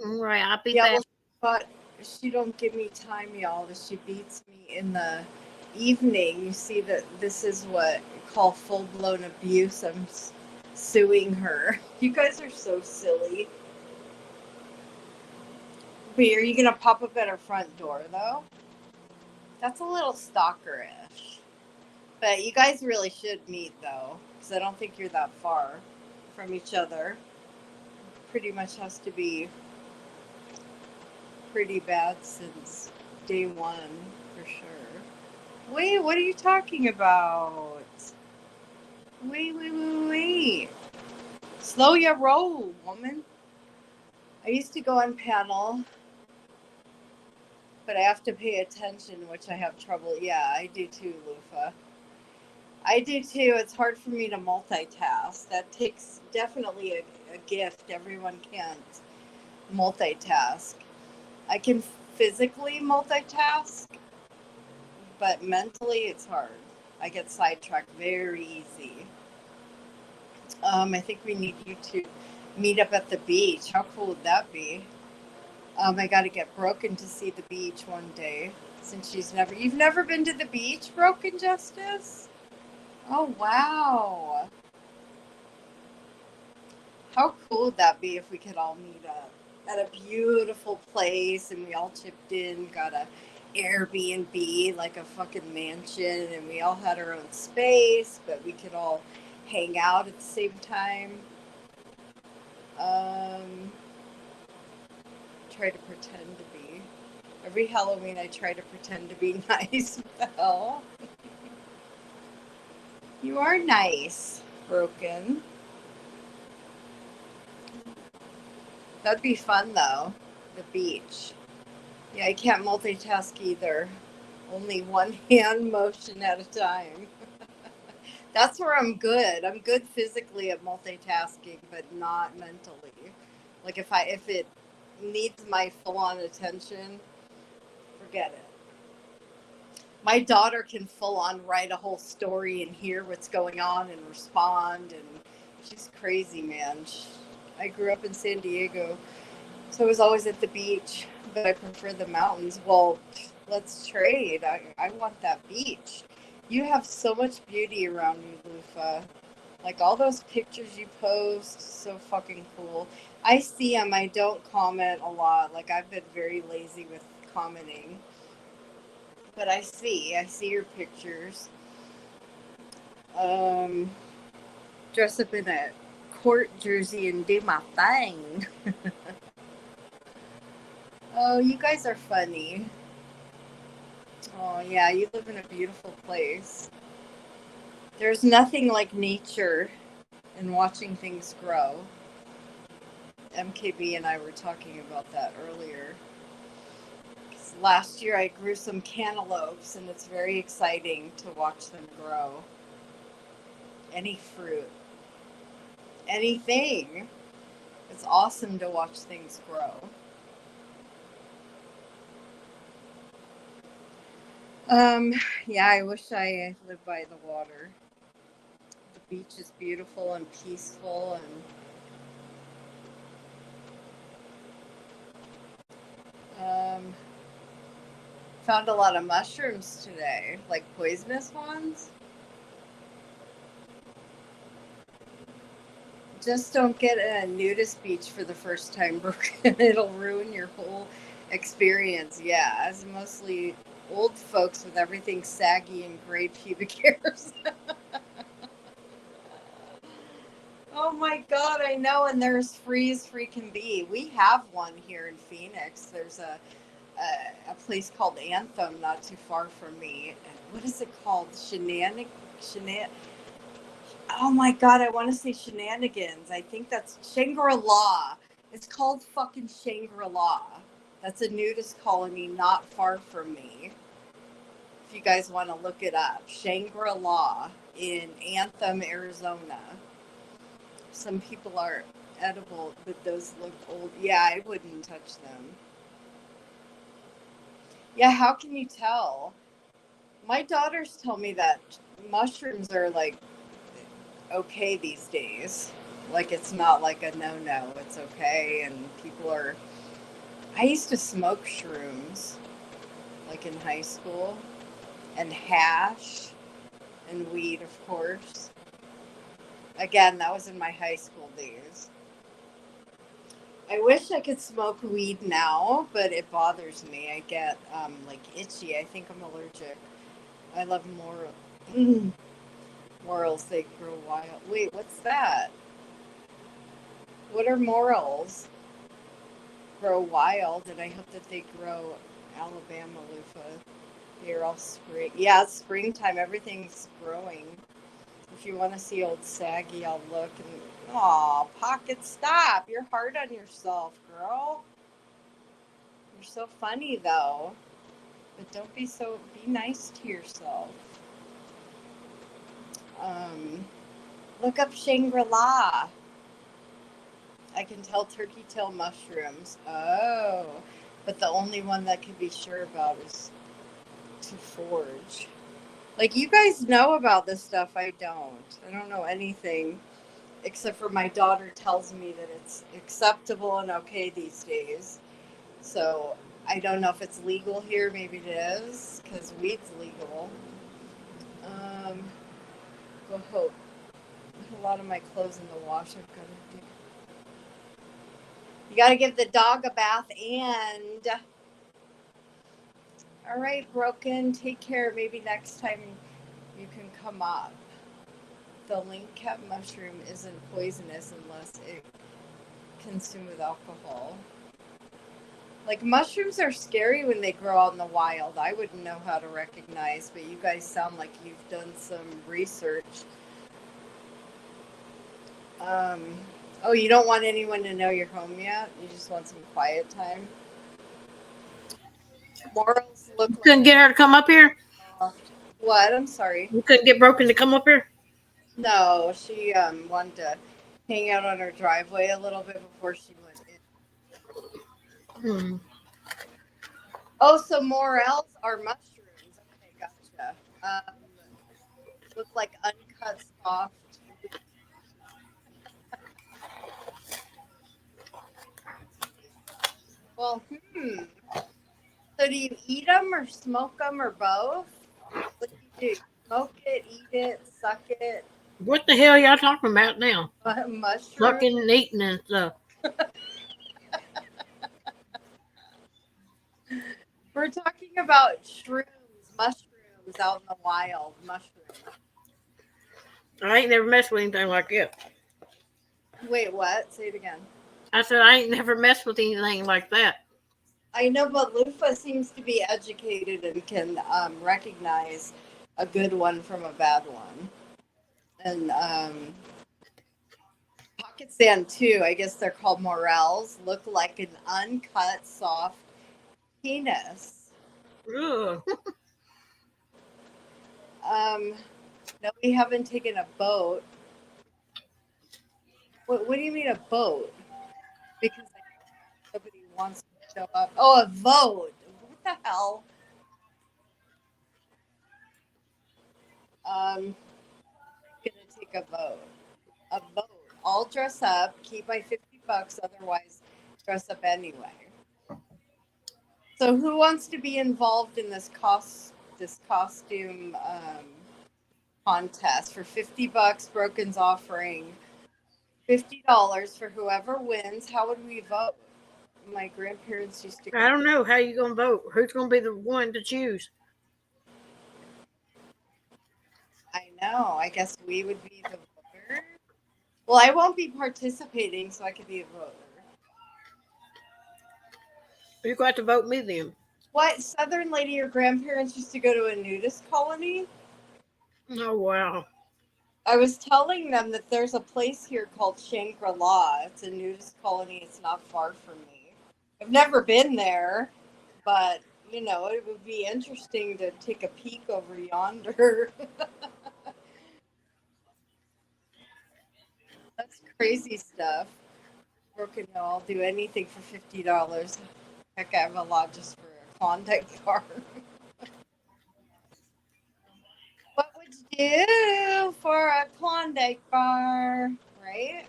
Speaker 2: All right, I'll be
Speaker 1: Yeah,
Speaker 2: back.
Speaker 1: but she don't give me time, y'all. She beats me in the evening. You see that this is what I call full-blown abuse. I'm suing her. You guys are so silly. But are you gonna pop up at her front door though? That's a little stalkerish. But you guys really should meet though, because I don't think you're that far from each other. Pretty much has to be pretty bad since day one, for sure. Wait, what are you talking about? Wait. Slow your roll, woman. I used to go on panel, but I have to pay attention, which I have trouble. Yeah, I do too, Lufa. I do too. It's hard for me to multitask. That takes definitely a gift. Everyone can't multitask. I can physically multitask, but mentally it's hard. I get sidetracked very easy. I think we need you to meet up at the beach. How cool would that be? I got to get Broken to see the beach one day, since you've never been to the beach, Broken Justice? Oh, wow. How cool would that be if we could all meet up at a beautiful place and we all chipped in, got a Airbnb, like a fucking mansion, and we all had our own space, but we could all hang out at the same time. Try to pretend to be. Every Halloween I try to pretend to be nice, Belle. You are nice, Broken. That'd be fun though, the beach. Yeah, I can't multitask either. Only one hand motion at a time. That's where I'm good. I'm good physically at multitasking, but not mentally. Like if it needs my full-on attention, forget it. My daughter can full-on write a whole story and hear what's going on and respond, and she's crazy, man. I grew up in San Diego, so I was always at the beach, but I prefer the mountains. Well, Let's trade. I want that beach. You have so much beauty around you, Lufa. Like all those pictures you post, so fucking cool. I see them. I don't comment a lot. Like I've been very lazy with commenting. But I see your pictures. Dress up in a court jersey and do my thing. Oh, you guys are funny. Oh, yeah, you live in a beautiful place. There's nothing like nature and watching things grow. MKB and I were talking about that earlier. Last year I grew some cantaloupes, and it's very exciting to watch them grow. Any fruit, anything. It's awesome to watch things grow. Yeah, I wish I lived by the water. The beach is beautiful and peaceful, and found a lot of mushrooms today, like poisonous ones. Just don't get a nudist beach for the first time, Brooke. It'll ruin your whole experience. Yeah, it's mostly old folks with everything saggy and gray pubic hairs. Oh my God, I know. And there's free as free can be. We have one here in Phoenix. There's a place called Anthem not too far from me. What is it called? Oh my God, I want to say Shenanigans. I think that's Shangri-La. It's called fucking Shangri-La. That's a nudist colony not far from me. If you guys want to look it up. Shangri-La in Anthem, Arizona. Some people are edible, but those look old. Yeah, I wouldn't touch them. Yeah, how can you tell? My daughters tell me that mushrooms are like okay these days. Like it's not like a no-no. It's okay, and people are. I used to smoke shrooms, like in high school, and hash, and weed, of course. Again, that was in my high school days. I wish I could smoke weed now, but it bothers me. I get like itchy. I think I'm allergic. I love morels. They grow wild. Wait, what's that? What are morels? Grow wild, and I hope that they grow Alabama loofah. They're all spring. Yeah, it's springtime. Everything's growing. If you want to see old Saggy, I'll look and. Aw, Pocket, stop. You're hard on yourself, girl. You're so funny, though. But don't be so. Be nice to yourself. Look up Shangri-La. I can tell turkey tail mushrooms. Oh. But the only one that can be sure about is to forage. Like, you guys know about this stuff. I don't know anything. Except for my daughter tells me that it's acceptable and okay these days. So I don't know if it's legal here. Maybe it is, because weed's legal. We'll hope. A lot of my clothes in the wash I've got to do. You got to give the dog a bath and... All right, Broken. Take care. Maybe next time you can come up. The link cap mushroom isn't poisonous unless it consumed with alcohol. Like, mushrooms are scary when they grow out in the wild. I wouldn't know how to recognize, but you guys sound like you've done some research. Oh, you don't want anyone to know you're home yet? You just want some quiet time? Morals look like...
Speaker 2: Couldn't get her to come up here?
Speaker 1: What? I'm sorry.
Speaker 2: You couldn't get Broken to come up here?
Speaker 1: No, she wanted to hang out on her driveway a little bit before she went in. Oh, so morels are mushrooms. Okay, gotcha. Look like uncut, soft. Well, So do you eat them or smoke them or both? What do you do? Smoke it, eat it, suck it,
Speaker 2: What the hell y'all talking about now?
Speaker 1: mushroom?
Speaker 2: Fucking and eating and stuff.
Speaker 1: We're talking about shrooms, mushrooms out in the wild, mushrooms.
Speaker 2: I ain't never messed with anything like that.
Speaker 1: Wait, what? Say it again.
Speaker 2: I said I ain't never messed with anything like that.
Speaker 1: I know, but Lufa seems to be educated and can recognize a good one from a bad one. And Pocket Sand too, I guess they're called morels, look like an uncut, soft penis.
Speaker 2: Ugh.
Speaker 1: No, we haven't taken a boat. What do you mean a boat? Because nobody wants to show up. Oh, a vote. What the hell? Gonna take a vote. A vote. I'll dress up, keep my $50, otherwise dress up anyway. So who wants to be involved in this costume contest for $50? Broken's offering $50 for whoever wins. How would we vote? My grandparents used to.
Speaker 2: I don't know. How you gonna vote? Who's gonna be the one to choose?
Speaker 1: I know. I guess we would be the voter. Well, I won't be participating, so I could be a voter.
Speaker 2: You got to vote me then.
Speaker 1: What, Southern lady, your grandparents used to go to a nudist colony?
Speaker 2: Oh wow.
Speaker 1: I was telling them that there's a place here called Shangri-La. It's a nudist colony. It's not far from me. I've never been there, but, you know, it would be interesting to take a peek over yonder. That's crazy stuff. Broken, no, I'll do anything for $50. Heck, I have a lot just for a Klondike bar. What would you do for a Klondike bar, right?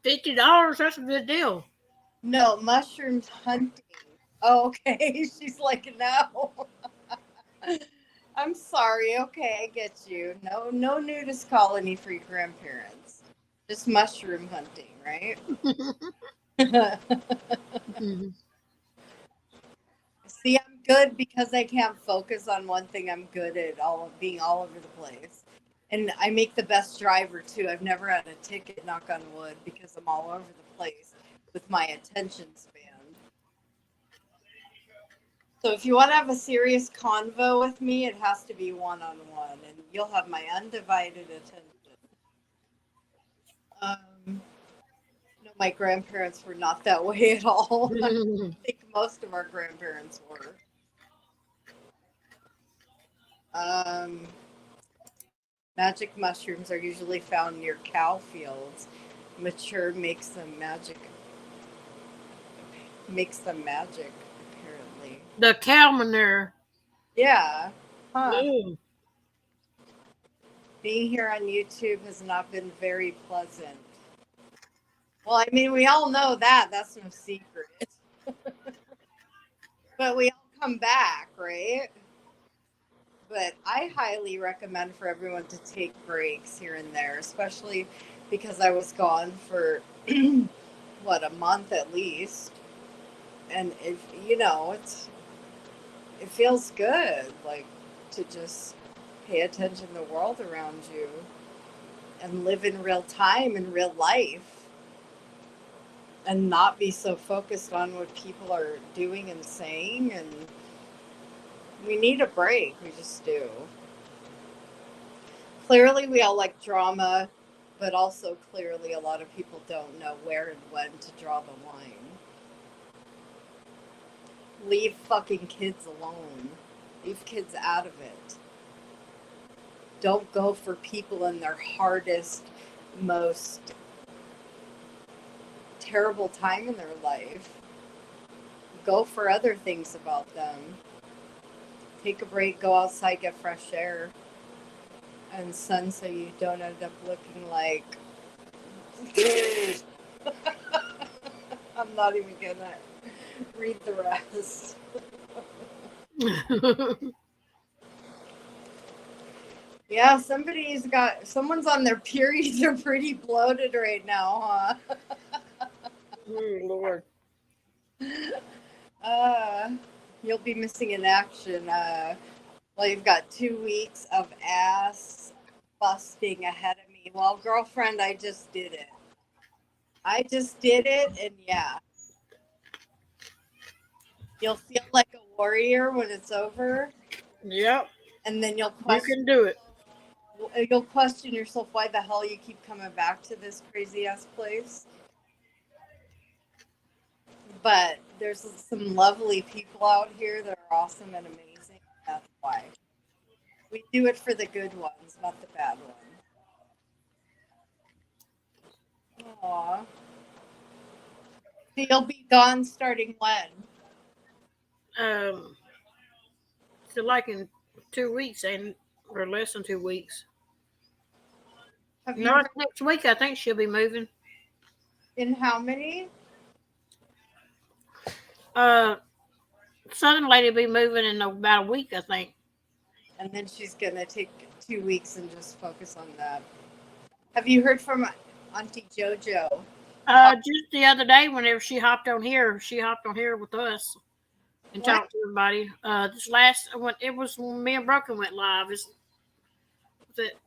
Speaker 2: $50, that's a good deal.
Speaker 1: No, mushrooms hunting. Oh, okay. She's like, no. I'm sorry. Okay, I get you. No nudist colony for your grandparents. Just mushroom hunting, right? See, I'm good because I can't focus on one thing. I'm good at being all over the place. And I make the best driver too. I've never had a ticket, knock on wood, because I'm all over the place with my attention span. So if you want to have a serious convo with me, it has to be one-on-one, and you'll have my undivided attention. No, my grandparents were not that way at all. I think most of our grandparents were. Magic mushrooms are usually found near cow fields. Mature makes them magic. Apparently.
Speaker 2: The cow manure.
Speaker 1: Yeah. Huh.
Speaker 2: Ooh.
Speaker 1: Being here on YouTube has not been very pleasant. Well, I mean, we all know that. That's no secret. But we all come back, right? But I highly recommend for everyone to take breaks here and there, especially because I was gone for, what, a month at least. And, it feels good, like, to just pay attention to the world around you and live in real time, in real life. And not be so focused on what people are doing and saying. And we need a break. We just do. Clearly, we all like drama, but also clearly a lot of people don't know where and when to draw the line. Leave fucking kids alone. Leave kids out of it. Don't go for people in their hardest, most terrible time in their life. Go for other things about them. Take a break, go outside, get fresh air and sun so you don't end up looking like I'm not even gonna Read the rest. Yeah, someone's on their periods. They're pretty bloated right now, huh?
Speaker 2: Oh, Lord.
Speaker 1: You'll be missing in action. Well, you've got 2 weeks of ass busting ahead of me. Well, girlfriend, I just did it. And yeah. You'll feel like a warrior when it's over,
Speaker 2: Yep,
Speaker 1: and then
Speaker 2: you can do it.
Speaker 1: you'll question yourself why the hell you keep coming back to this crazy ass place. But there's some lovely people out here that are awesome and amazing. That's why we do it for the good ones, not the bad ones. Aw. So you'll be gone starting when?
Speaker 2: So like in 2 weeks or less than 2 weeks.
Speaker 1: Have you
Speaker 2: No, next week I think she'll be moving.
Speaker 1: in how many?
Speaker 2: Southern lady will be moving in about a week, I think.
Speaker 1: And then she's gonna take 2 weeks and just focus on that. Have you heard from Auntie JoJo?
Speaker 2: Just the other day, whenever she hopped on here with us and
Speaker 1: What?
Speaker 2: talked to everybody. It was when me and Broken went live. Was it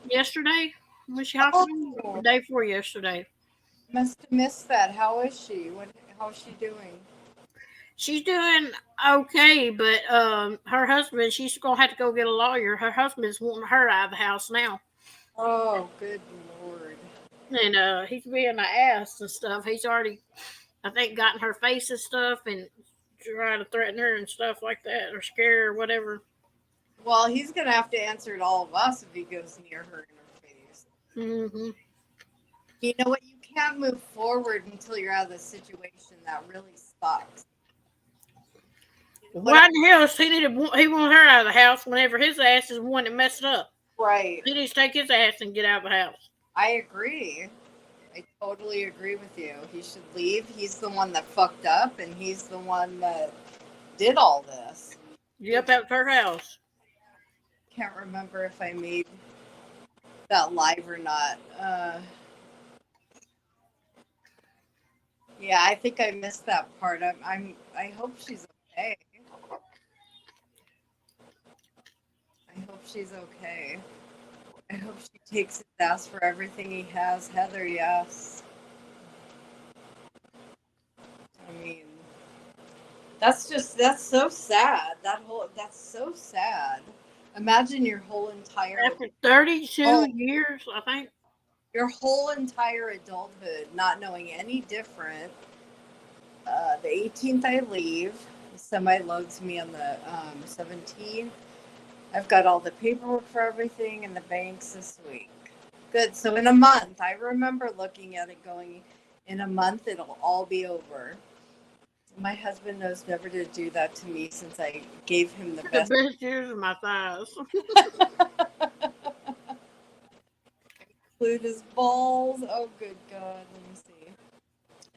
Speaker 2: yesterday when she hopped on?
Speaker 1: Oh.
Speaker 2: The day before yesterday.
Speaker 1: Must have missed that. How is she? How's she doing?
Speaker 2: She's doing okay, but her husband, she's gonna have to go get a lawyer. Her husband's wanting her out of the house now.
Speaker 1: Oh, good Lord.
Speaker 2: And he's being an ass and stuff. He's already, I think, gotten her face and stuff and trying to threaten her and stuff like that, or scare her or whatever.
Speaker 1: Well, he's gonna have to answer to all of us if he goes near her in her face.
Speaker 2: Mm-hmm.
Speaker 1: You know what? You can't move forward until you're out of the situation. That really sucks.
Speaker 2: Why in the hell he wanted her out of the house whenever his ass is the one that messed it up?
Speaker 1: Right.
Speaker 2: He needs to take his ass and get out of the house.
Speaker 1: I agree. I totally agree with you. He should leave. He's the one that fucked up, and he's the one that did all this.
Speaker 2: Yep, that was her house.
Speaker 1: Can't remember if I made that live or not. Yeah, I think I missed that part. I hope she's okay. I hope she's okay. I hope she takes his ass for everything he has. Heather, yes. I mean, that's so sad. That's so sad. Imagine your whole entire
Speaker 2: After 32 years, I think.
Speaker 1: Your whole entire adulthood not knowing any different. The 18th I leave. The semi loads me on the 17th. I've got all the paperwork for everything in the banks this week. Good. So in a month, I remember looking at it going, in a month it'll all be over. My husband knows never to do that to me since I gave him the best.
Speaker 2: The best years of my thighs.
Speaker 1: Include his balls. Oh, good God. Let me see.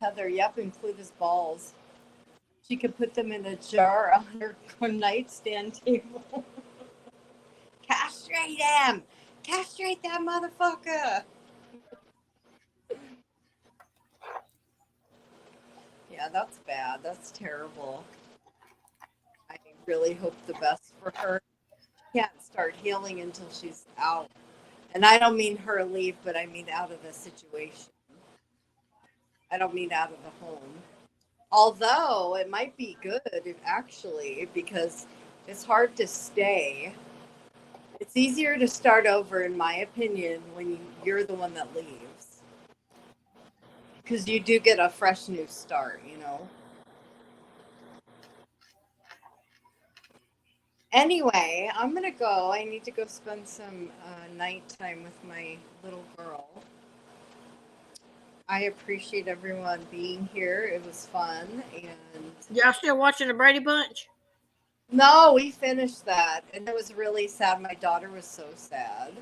Speaker 1: Heather, yep, include his balls. She could put them in a jar on her nightstand table. Castrate him! Castrate that motherfucker! Yeah, that's bad. That's terrible. I really hope the best for her. She can't start healing until she's out. And I don't mean her leave, but I mean out of the situation. I don't mean out of the home. Although it might be good, actually, because it's hard to stay. It's easier to start over, in my opinion, when you're the one that leaves. Because you do get a fresh new start, you know? Anyway, I'm going to go. I need to go spend some nighttime with my little girl. I appreciate everyone being here. It was fun. And
Speaker 2: Y'all still watching the Brady Bunch?
Speaker 1: no, we finished that. And it was really sad. My daughter was so sad.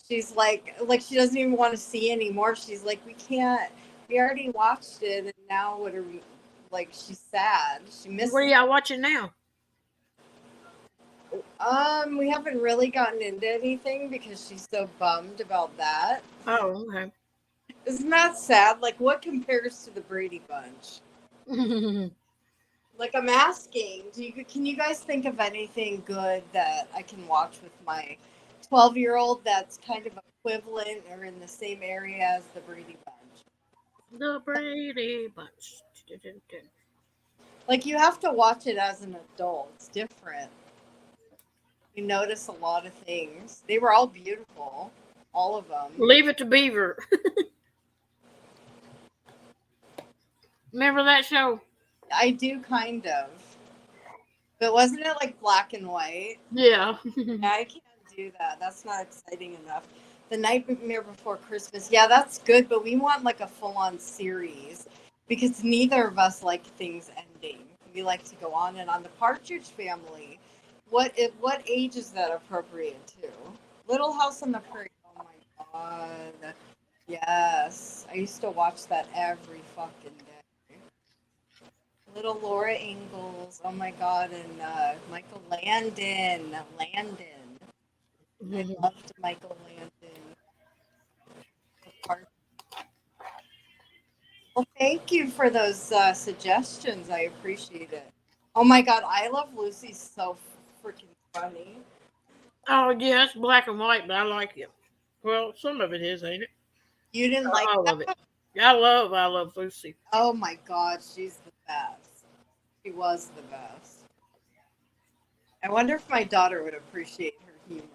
Speaker 1: She's like she doesn't even want to see anymore. She's like, we already watched it. And now what are we, like she's sad. She misses.
Speaker 2: What are y'all watching now?
Speaker 1: We haven't really gotten into anything because she's so bummed about that.
Speaker 2: Oh, okay.
Speaker 1: Isn't that sad? Like, what compares to the Brady Bunch? Like, I'm asking, can you guys think of anything good that I can watch with my 12-year-old that's kind of equivalent or in the same area as the Brady Bunch?
Speaker 2: The Brady Bunch.
Speaker 1: Like, you have to watch it as an adult. It's different. You notice a lot of things. They were all beautiful. All of them.
Speaker 2: Leave It to Beaver. Remember that show?
Speaker 1: I do, kind of. But wasn't it like black and white?
Speaker 2: Yeah.
Speaker 1: Yeah, I can't do that. That's not exciting enough. The Nightmare Before Christmas. Yeah, that's good, but we want like a full-on series because neither of us like things ending. We like to go on and on. The Partridge Family. What age is that appropriate to? Little House on the Prairie. Oh my god. Yes. I used to watch that every fucking day. Little Laura Ingalls. Oh my god. And Michael Landon. I loved Michael Landon. Well, thank you for those suggestions. I appreciate it. Oh my god, I Love Lucy's so freaking funny.
Speaker 2: Oh, yeah, it's black and white, but I like it. Well, some of it is, ain't it?
Speaker 1: You didn't
Speaker 2: Not
Speaker 1: like
Speaker 2: all
Speaker 1: that?
Speaker 2: of it. I love Lucy.
Speaker 1: Oh my god, she's the best. She was the best. I wonder if my daughter would appreciate her humor.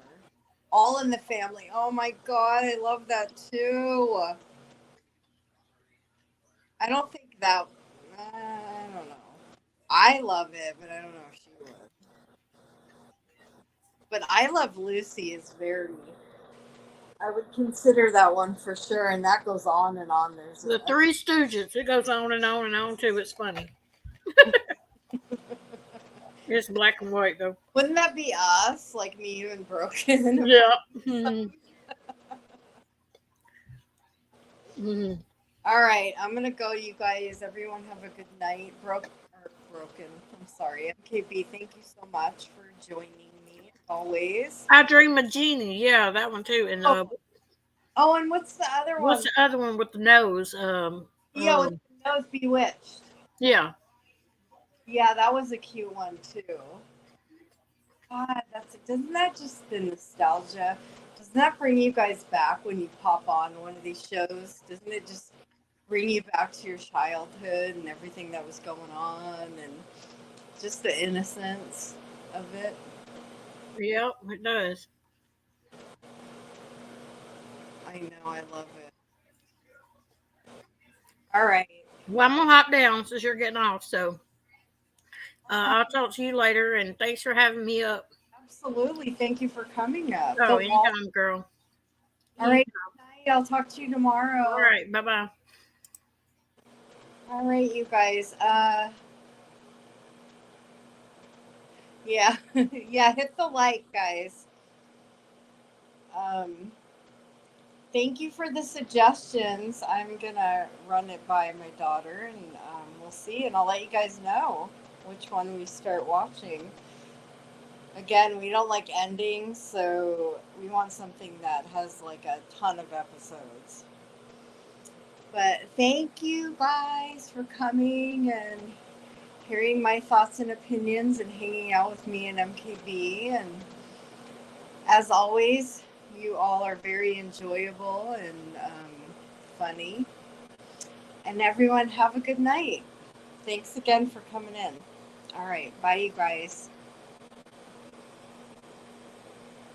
Speaker 1: All in the Family. Oh my god, I love that too. I don't think that. I don't know. I love it, but I don't know if she would. But I Love Lucy is very. I would consider that one for sure, and that goes on and on. There's
Speaker 2: The Three Stooges. It goes on and on and on too. It's funny. It's black and white though.
Speaker 1: Wouldn't that be us, like me, you, and Broken?
Speaker 2: Yeah. Mm-hmm.
Speaker 1: All right, I'm gonna go, you guys. Everyone have a good night. Broken. I'm sorry, MKB. Thank you so much for joining me always.
Speaker 2: I Dream of Jeannie. Yeah, that one too. And
Speaker 1: Oh, and what's the other one?
Speaker 2: what's the other one with the nose?
Speaker 1: With the nose, Bewitched.
Speaker 2: Yeah.
Speaker 1: Yeah, that was a cute one too. God, doesn't that just the nostalgia? Doesn't that bring you guys back when you pop on one of these shows? Doesn't it just bring you back to your childhood and everything that was going on and just the innocence of it?
Speaker 2: Yep, it does.
Speaker 1: I know, I love it. All right.
Speaker 2: Well, I'm gonna hop down since you're getting off. So I'll talk to you later. And thanks for having me up.
Speaker 1: Absolutely. Thank you for coming up.
Speaker 2: Oh, anytime, girl.
Speaker 1: All right. Good night. I'll talk to you tomorrow.
Speaker 2: All right. Bye bye.
Speaker 1: All right, you guys. Yeah. Yeah, hit the like, guys. Thank you for the suggestions. I'm gonna run it by my daughter and we'll see, and I'll let you guys know which one we start watching. Again, we don't like endings, so we want something that has like a ton of episodes. But thank you guys for coming and hearing my thoughts and opinions and hanging out with me and MKB. And as always, you all are very enjoyable and funny. And everyone have a good night. Thanks again for coming in. All right. Bye, you guys.